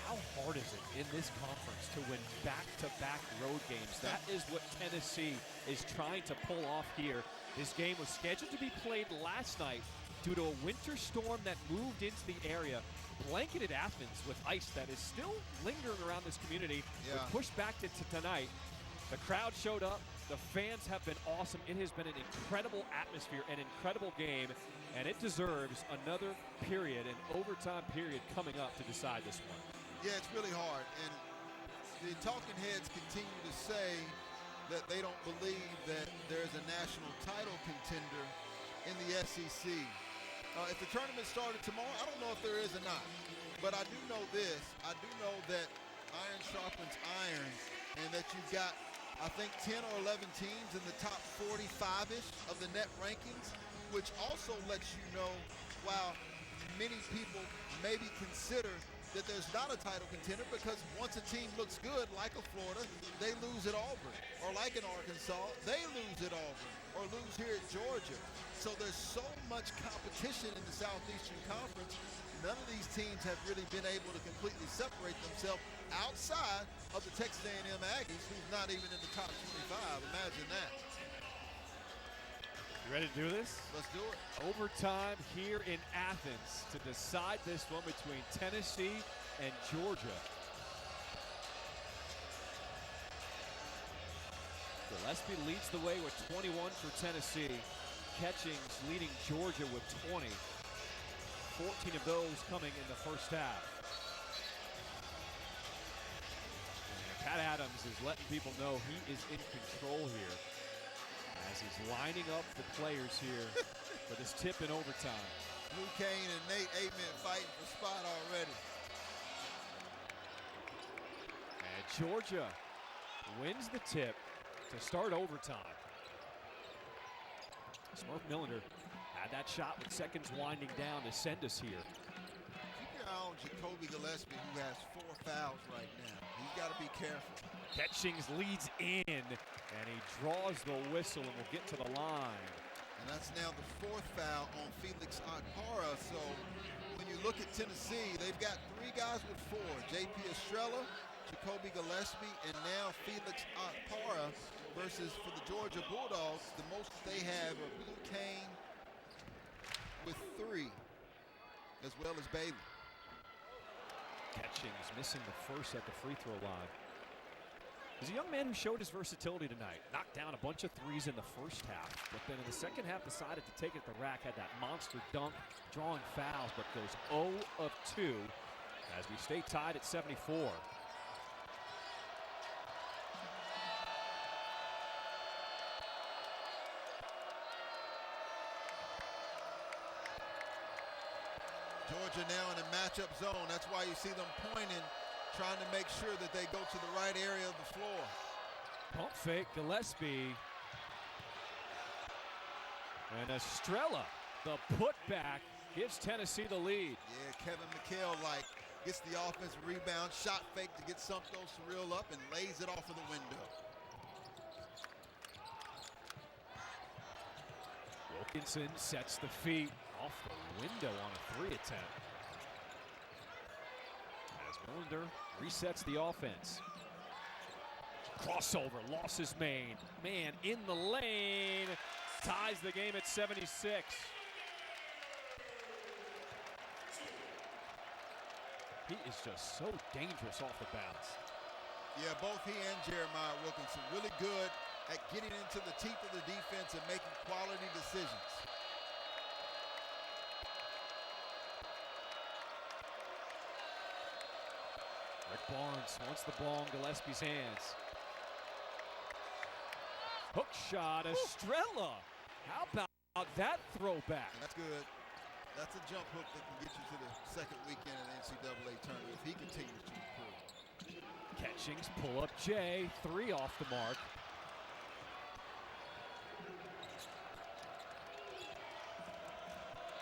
How hard is it in this conference to win back-to-back road games? That is what Tennessee is trying to pull off here. This game was scheduled to be played last night due to a winter storm that moved into the area, blanketed Athens with ice that is still lingering around this community. Yeah. It pushed back to tonight. The crowd showed up. The fans have been awesome. It has been an incredible atmosphere, an incredible game, and it deserves another period, an overtime period coming up to decide this one. Yeah, it's really hard, and the talking heads continue to say that they don't believe that there's a national title contender in the SEC. If the tournament started tomorrow, I don't know if there is or not, but I do know this. I do know that iron sharpens iron, and that you've got, I think, 10 or 11 teams in the top 45-ish of the net rankings, which also lets you know, while many people maybe consider that there's not a title contender, because once a team looks good, like a Florida, they lose at Auburn. Or like in Arkansas, they lose at Auburn, or lose here at Georgia. So there's so much competition in the Southeastern Conference. None of these teams have really been able to completely separate themselves outside of the Texas A&M Aggies, who's not even in the top 25. Imagine that. You ready to do this? Let's do it. Overtime here in Athens to decide this one between Tennessee and Georgia. Gillespie leads the way with 21 for Tennessee. Catchings leading Georgia with 20. 14 of those coming in the first half. And Pat Adams is letting people know he is in control here, as he's lining up the players here for this tip in overtime. Lou Kane and Nate Aitman fighting for spot already. And Georgia wins the tip to start overtime. Smurf Millender had that shot with seconds winding down to send us here. Keep your eye on Jacoby Gillespie, who has 4 fouls right now. He's got to be careful. Catchings leads in, and he draws the whistle and will get to the line. And that's now the 4th foul on Felix Akpara. So when you look at Tennessee, they've got 3 guys with 4. J.P. Estrella, Jacoby Gillespie, and now Felix Akpara, versus for the Georgia Bulldogs, the most they have are Blue Kane with 3, as well as Bailey. Catchings missing the first at the free throw line. He's a young man who showed his versatility tonight. Knocked down a bunch of threes in the first half, but then in the second half decided to take it to the rack, had that monster dunk, drawing fouls, but goes 0 of 2 as we stay tied at 74. Georgia now in a matchup zone. That's why you see them pointing, trying to make sure that they go to the right area of the floor. Pump fake, Gillespie. And Estrella, the putback, gives Tennessee the lead. Yeah, Kevin McHale gets the offensive rebound, shot fake to get Sumto Surreal up and lays it off of the window. Wilkinson sets the feet off the window on a 3 attempt. As Millender resets the offense. Crossover, lost his main. Man in the lane, ties the game at 76. He is just so dangerous off the bounce. Yeah, both he and Jeremiah Wilkinson really good at getting into the teeth of the defense and making quality decisions. Rick Barnes wants the ball in Gillespie's hands. Hook shot, Estrella. How about that throwback? That's good. That's a jump hook that can get you to the second weekend in the NCAA tournament if he continues to improve. Catchings, pull up Jay, 3 off the mark.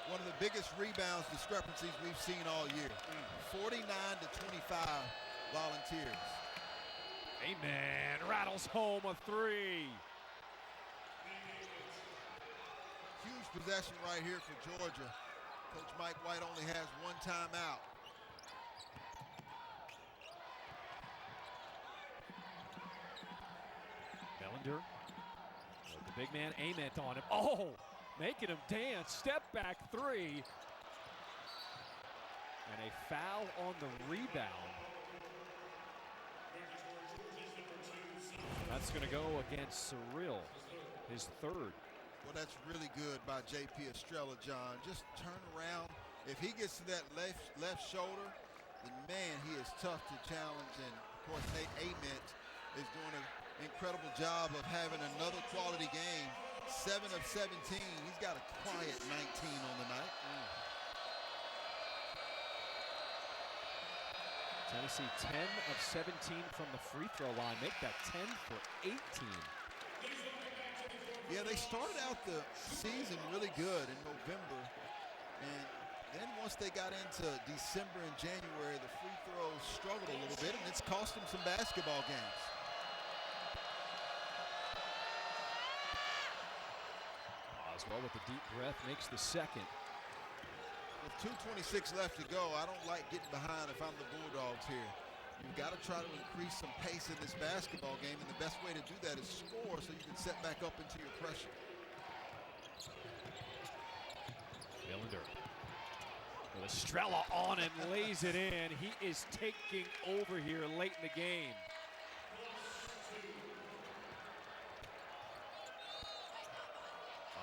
One of the biggest rebounds discrepancies we've seen all year. 49 to 25 Volunteers. Amen, rattles home a 3. Huge possession right here for Georgia. Coach Mike White only has 1 timeout. Millender, the big man Ament on him. Oh, making him dance. Step back 3. And a foul on the rebound. That's going to go against Surreal, his 3rd. Well, that's really good by J.P. Estrella, John. Just turn around. If he gets to that left shoulder, then, man, he is tough to challenge. And, of course, Nate Ament is doing an incredible job of having another quality game. 7 of 17. He's got a quiet 19 on the night. Tennessee 10 of 17 from the free throw line. Make that 10 for 18. Yeah, they started out the season really good in November. And then once they got into December and January, the free throws struggled a little bit, and it's cost them some basketball games. Oswald with a deep breath makes the 2nd. With 2:26 left to go, I don't like getting behind if I'm the Bulldogs here. You've got to try to increase some pace in this basketball game, and the best way to do that is score so you can set back up into your pressure. Millender with Estrella on and lays it in. He is taking over here late in the game.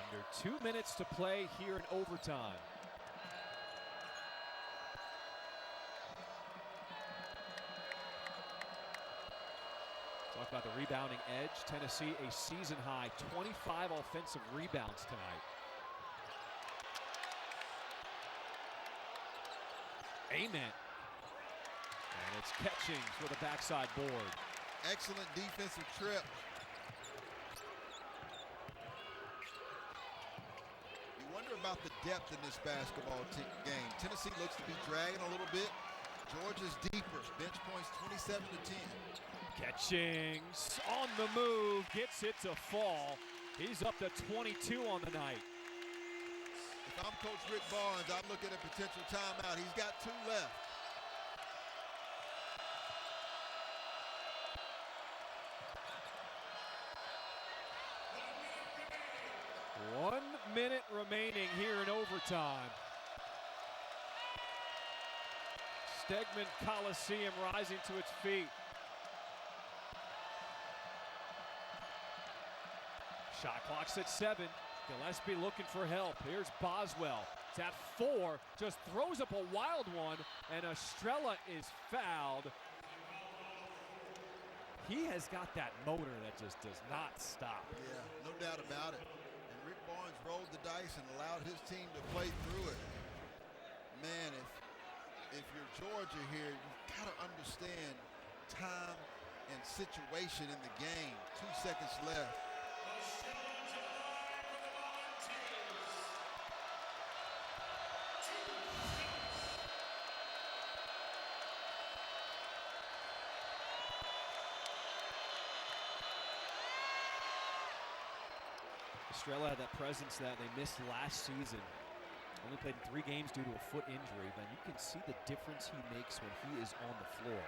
Under 2 minutes to play here in overtime. Talk about the rebounding edge. Tennessee, a season high 25 offensive rebounds tonight. Amen. And it's Catchings with a backside board. Excellent defensive trip. You wonder about the depth in this basketball game. Tennessee looks to be dragging a little bit. Georgia's deeper. Bench points 27 to 10. Catchings on the move, gets it to fall. He's up to 22 on the night. If I'm Coach Rick Barnes, I'm looking at a potential timeout. He's got 2 left. One minute remaining here in overtime. Stegman Coliseum rising to its feet. Shot clock's at 7. Gillespie looking for help. Here's Boswell. It's at 4. Just throws up a wild one, and Estrella is fouled. He has got that motor that just does not stop. Yeah, no doubt about it. And Rick Barnes rolled the dice and allowed his team to play through it. Man, if you're Georgia here, you've got to understand time and situation in the game. 2 seconds left. Estrella had that presence that they missed last season. Only played in 3 games due to a foot injury, but you can see the difference he makes when he is on the floor.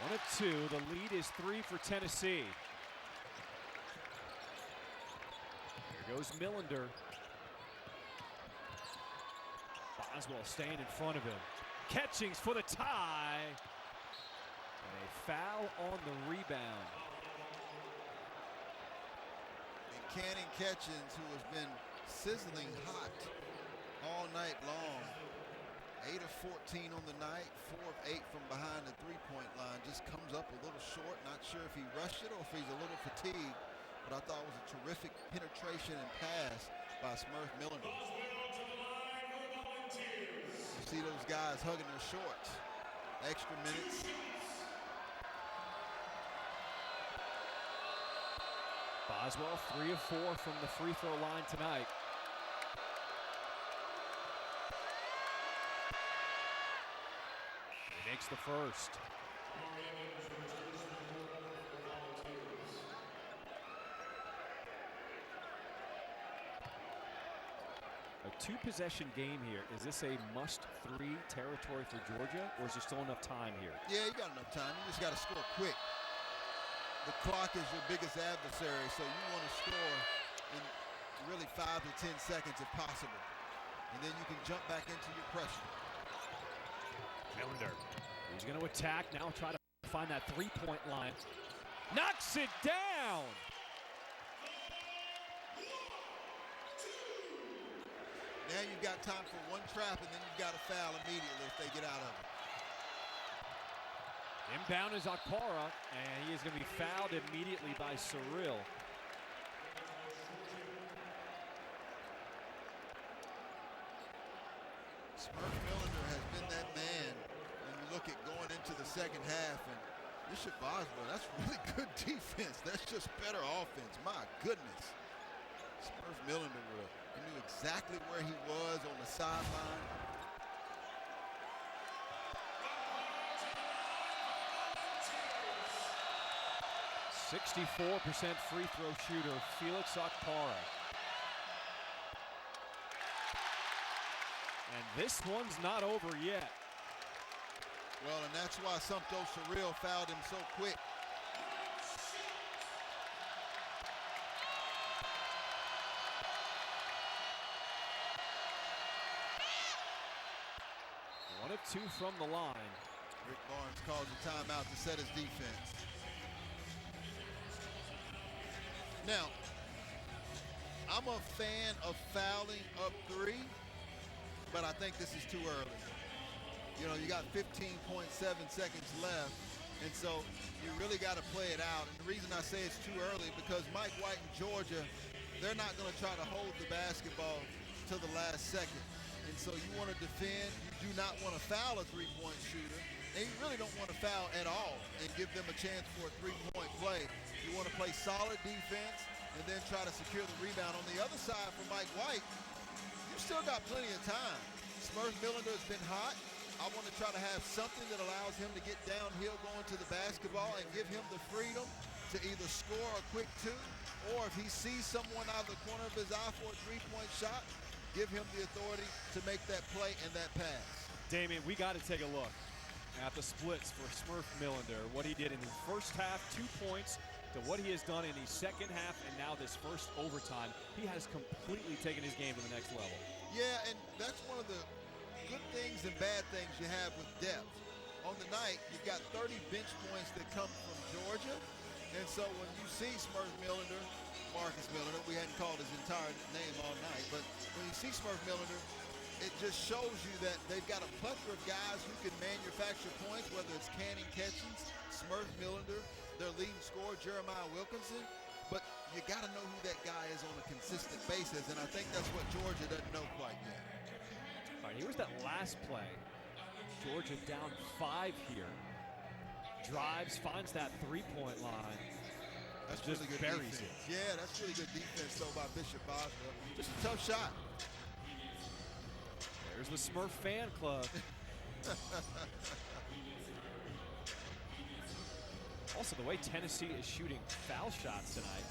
One of 2. The lead is 3 for Tennessee. Here goes Millender. Boswell staying in front of him. Catchings for the tie. And a foul on the rebound. And Cannon Catchings, who has been sizzling hot all night long. 8 of 14 on the night, 4 of 8 from behind the three-point line. Just comes up a little short. Not sure if he rushed it or if he's a little fatigued. But I thought it was a terrific penetration and pass by Smurf Millender. You see those guys hugging their shorts. Extra minutes. Boswell 3 of 4 from the free throw line tonight. He makes the first. A 2-possession game here. Is this a must-3 territory for Georgia, or is there still enough time here? Yeah, you got enough time. You just got to score quick. The clock is your biggest adversary, so you want to score in really 5 to 10 seconds if possible. And then you can jump back into your pressure. Millender, he's going to attack, now try to find that three-point line. Knocks it down! Now you've got time for one trap, and then you've got to foul immediately if they get out of it. Inbound is Akpara, and he is going to be fouled immediately by Cyril. Smurf Millender has been that man when you look at going into the second half, and Bishop Boswell, that's really good defense. That's just better offense. My goodness. Smurf Millender, he knew exactly where he was on the sideline. .64% free throw shooter, Felix Akpara. And this one's not over yet. Well, and that's why Sumto Cyril fouled him so quick. One of 2 from the line. Rick Barnes calls a timeout to set his defense. Now, I'm a fan of fouling up 3, but I think this is too early. You know, you got 15.7 seconds left, and so you really got to play it out. And the reason I say it's too early because Mike White and Georgia, they're not going to try to hold the basketball to the last second. And so you want to defend. You do not want to foul a three-point shooter. And you really don't want to foul at all and give them a chance for a three-point play. You want to play solid defense and then try to secure the rebound. On the other side for Mike White, you still got plenty of time. Smurf Millender has been hot. I want to try to have something that allows him to get downhill going to the basketball and give him the freedom to either score a quick 2, or if he sees someone out of the corner of his eye for a three-point shot, give him the authority to make that play and that pass. Damian, we got to take a look at the splits for Smurf Millender. What he did in the first half, 2 points, to what he has done in the second half, and now this first overtime. He has completely taken his game to the next level. Yeah, and that's one of the good things and bad things you have with depth. On the night, you've got 30 bench points that come from Georgia, and so when you see Smurf Millender, Marcus Millender, we hadn't called his entire name all night, but when you see Smurf Millender, it just shows you that they've got a plethora of guys who can manufacture points, whether it's Cannon Catchings, Smurf Millender, their leading scorer, Jeremiah Wilkinson, but you got to know who that guy is on a consistent basis, and I think that's what Georgia doesn't know quite yet. All right, here's that last play. Georgia down 5 here. Drives, finds that three-point line. That's just really good buries defense. it. Yeah, that's really good defense, though, by Bishop Boswell. Just a tough shot. There's the Smurf fan club. Also, the way Tennessee is shooting foul shots tonight,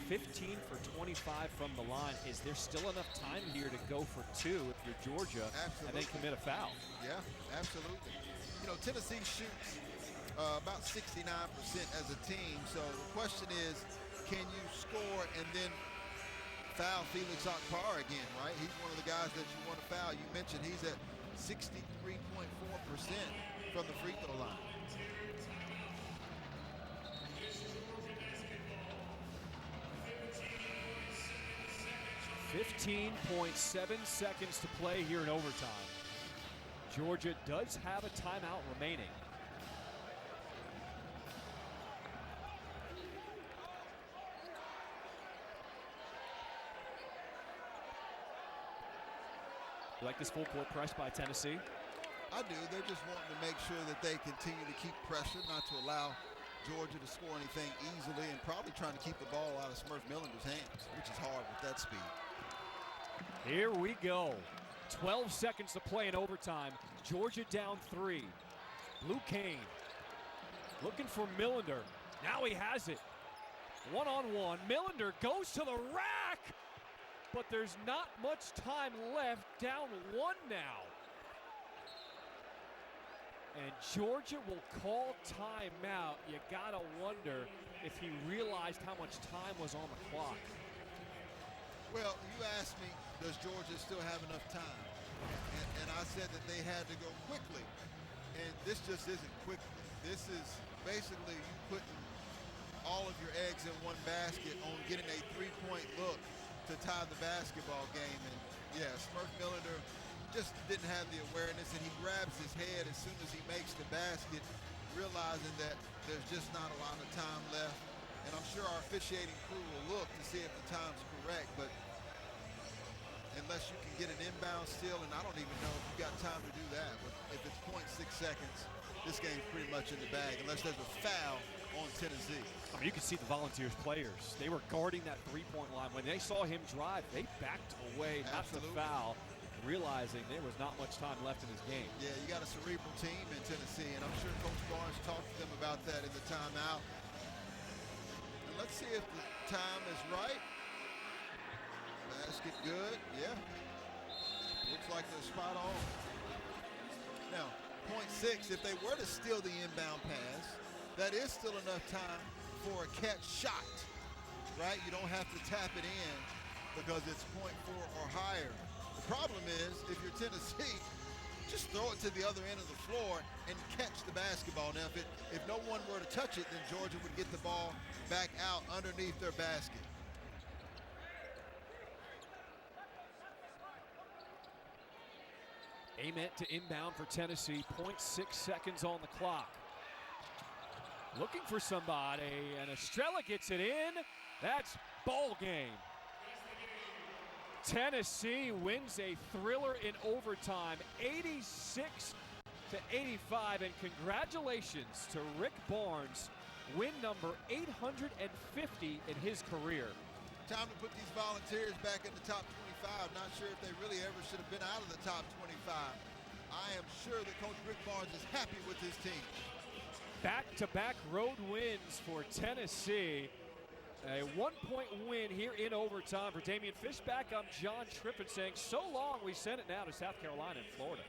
15 for 25 from the line. Is there still enough time here to go for 2 if you're Georgia and then commit a foul? Yeah, absolutely. You know, Tennessee shoots about 69% as a team. So the question is, can you score and then foul Felix Okpara again, right? He's one of the guys that you want to foul. You mentioned he's at 63.4% from the free throw line. 15.7 seconds to play here in overtime. Georgia does have a timeout remaining. You like this full court press by Tennessee? I do. They're just wanting to make sure that they continue to keep pressure, not to allow Georgia to score anything easily, and probably trying to keep the ball out of Smurf Millender's hands, which is hard with that speed. Here we go. 12 seconds to play in overtime. Georgia down 3. Luke Kane looking for Millender. Now he has it. One-on-one. Millender goes to the rack, but there's not much time left. Down 1 now. And Georgia will call timeout. You gotta wonder if he realized how much time was on the clock. Well, you asked me, does Georgia still have enough time? And I said that they had to go quickly. And this just isn't quickly. This is basically you putting all of your eggs in one basket on getting a three-point look to tie the basketball game. And yeah, Smurf Millender just didn't have the awareness, and he grabs his head as soon as he makes the basket, realizing that there's just not a lot of time left. And I'm sure our officiating crew will look to see if the time's correct, but unless you can get an inbound steal, and I don't even know if you got time to do that. But if it's 0.6 seconds, this game's pretty much in the bag, unless there's a foul on Tennessee. I mean, you can see the Volunteers players. They were guarding that three-point line. When they saw him drive, they backed away, not to foul, realizing there was not much time left in this game. Yeah, you got a cerebral team in Tennessee, and I'm sure Coach Barnes talked to them about that in the timeout. And let's see if the time is right. Basket good, yeah. Looks like they're spot on. Now, 0.6, if they were to steal the inbound pass, that is still enough time for a catch shot, right? You don't have to tap it in because it's 0.4 or higher. The problem is, if you're Tennessee, just throw it to the other end of the floor and catch the basketball. Now, if no one were to touch it, then Georgia would get the ball back out underneath their basket. Ament to inbound for Tennessee, 0.6 seconds on the clock. Looking for somebody, and Estrella gets it in. That's ball game. Tennessee wins a thriller in overtime, 86-85, and congratulations to Rick Barnes, win number 850 in his career. Time to put these Volunteers back in the top 25. Not sure if they really ever should have been out of the top 25. I am sure that Coach Rick Barnes is happy with his team. Back-to-back road wins for Tennessee. A one-point win here in overtime for Damian Fishback. I'm John Trippett saying so long. We send it now to South Carolina and Florida.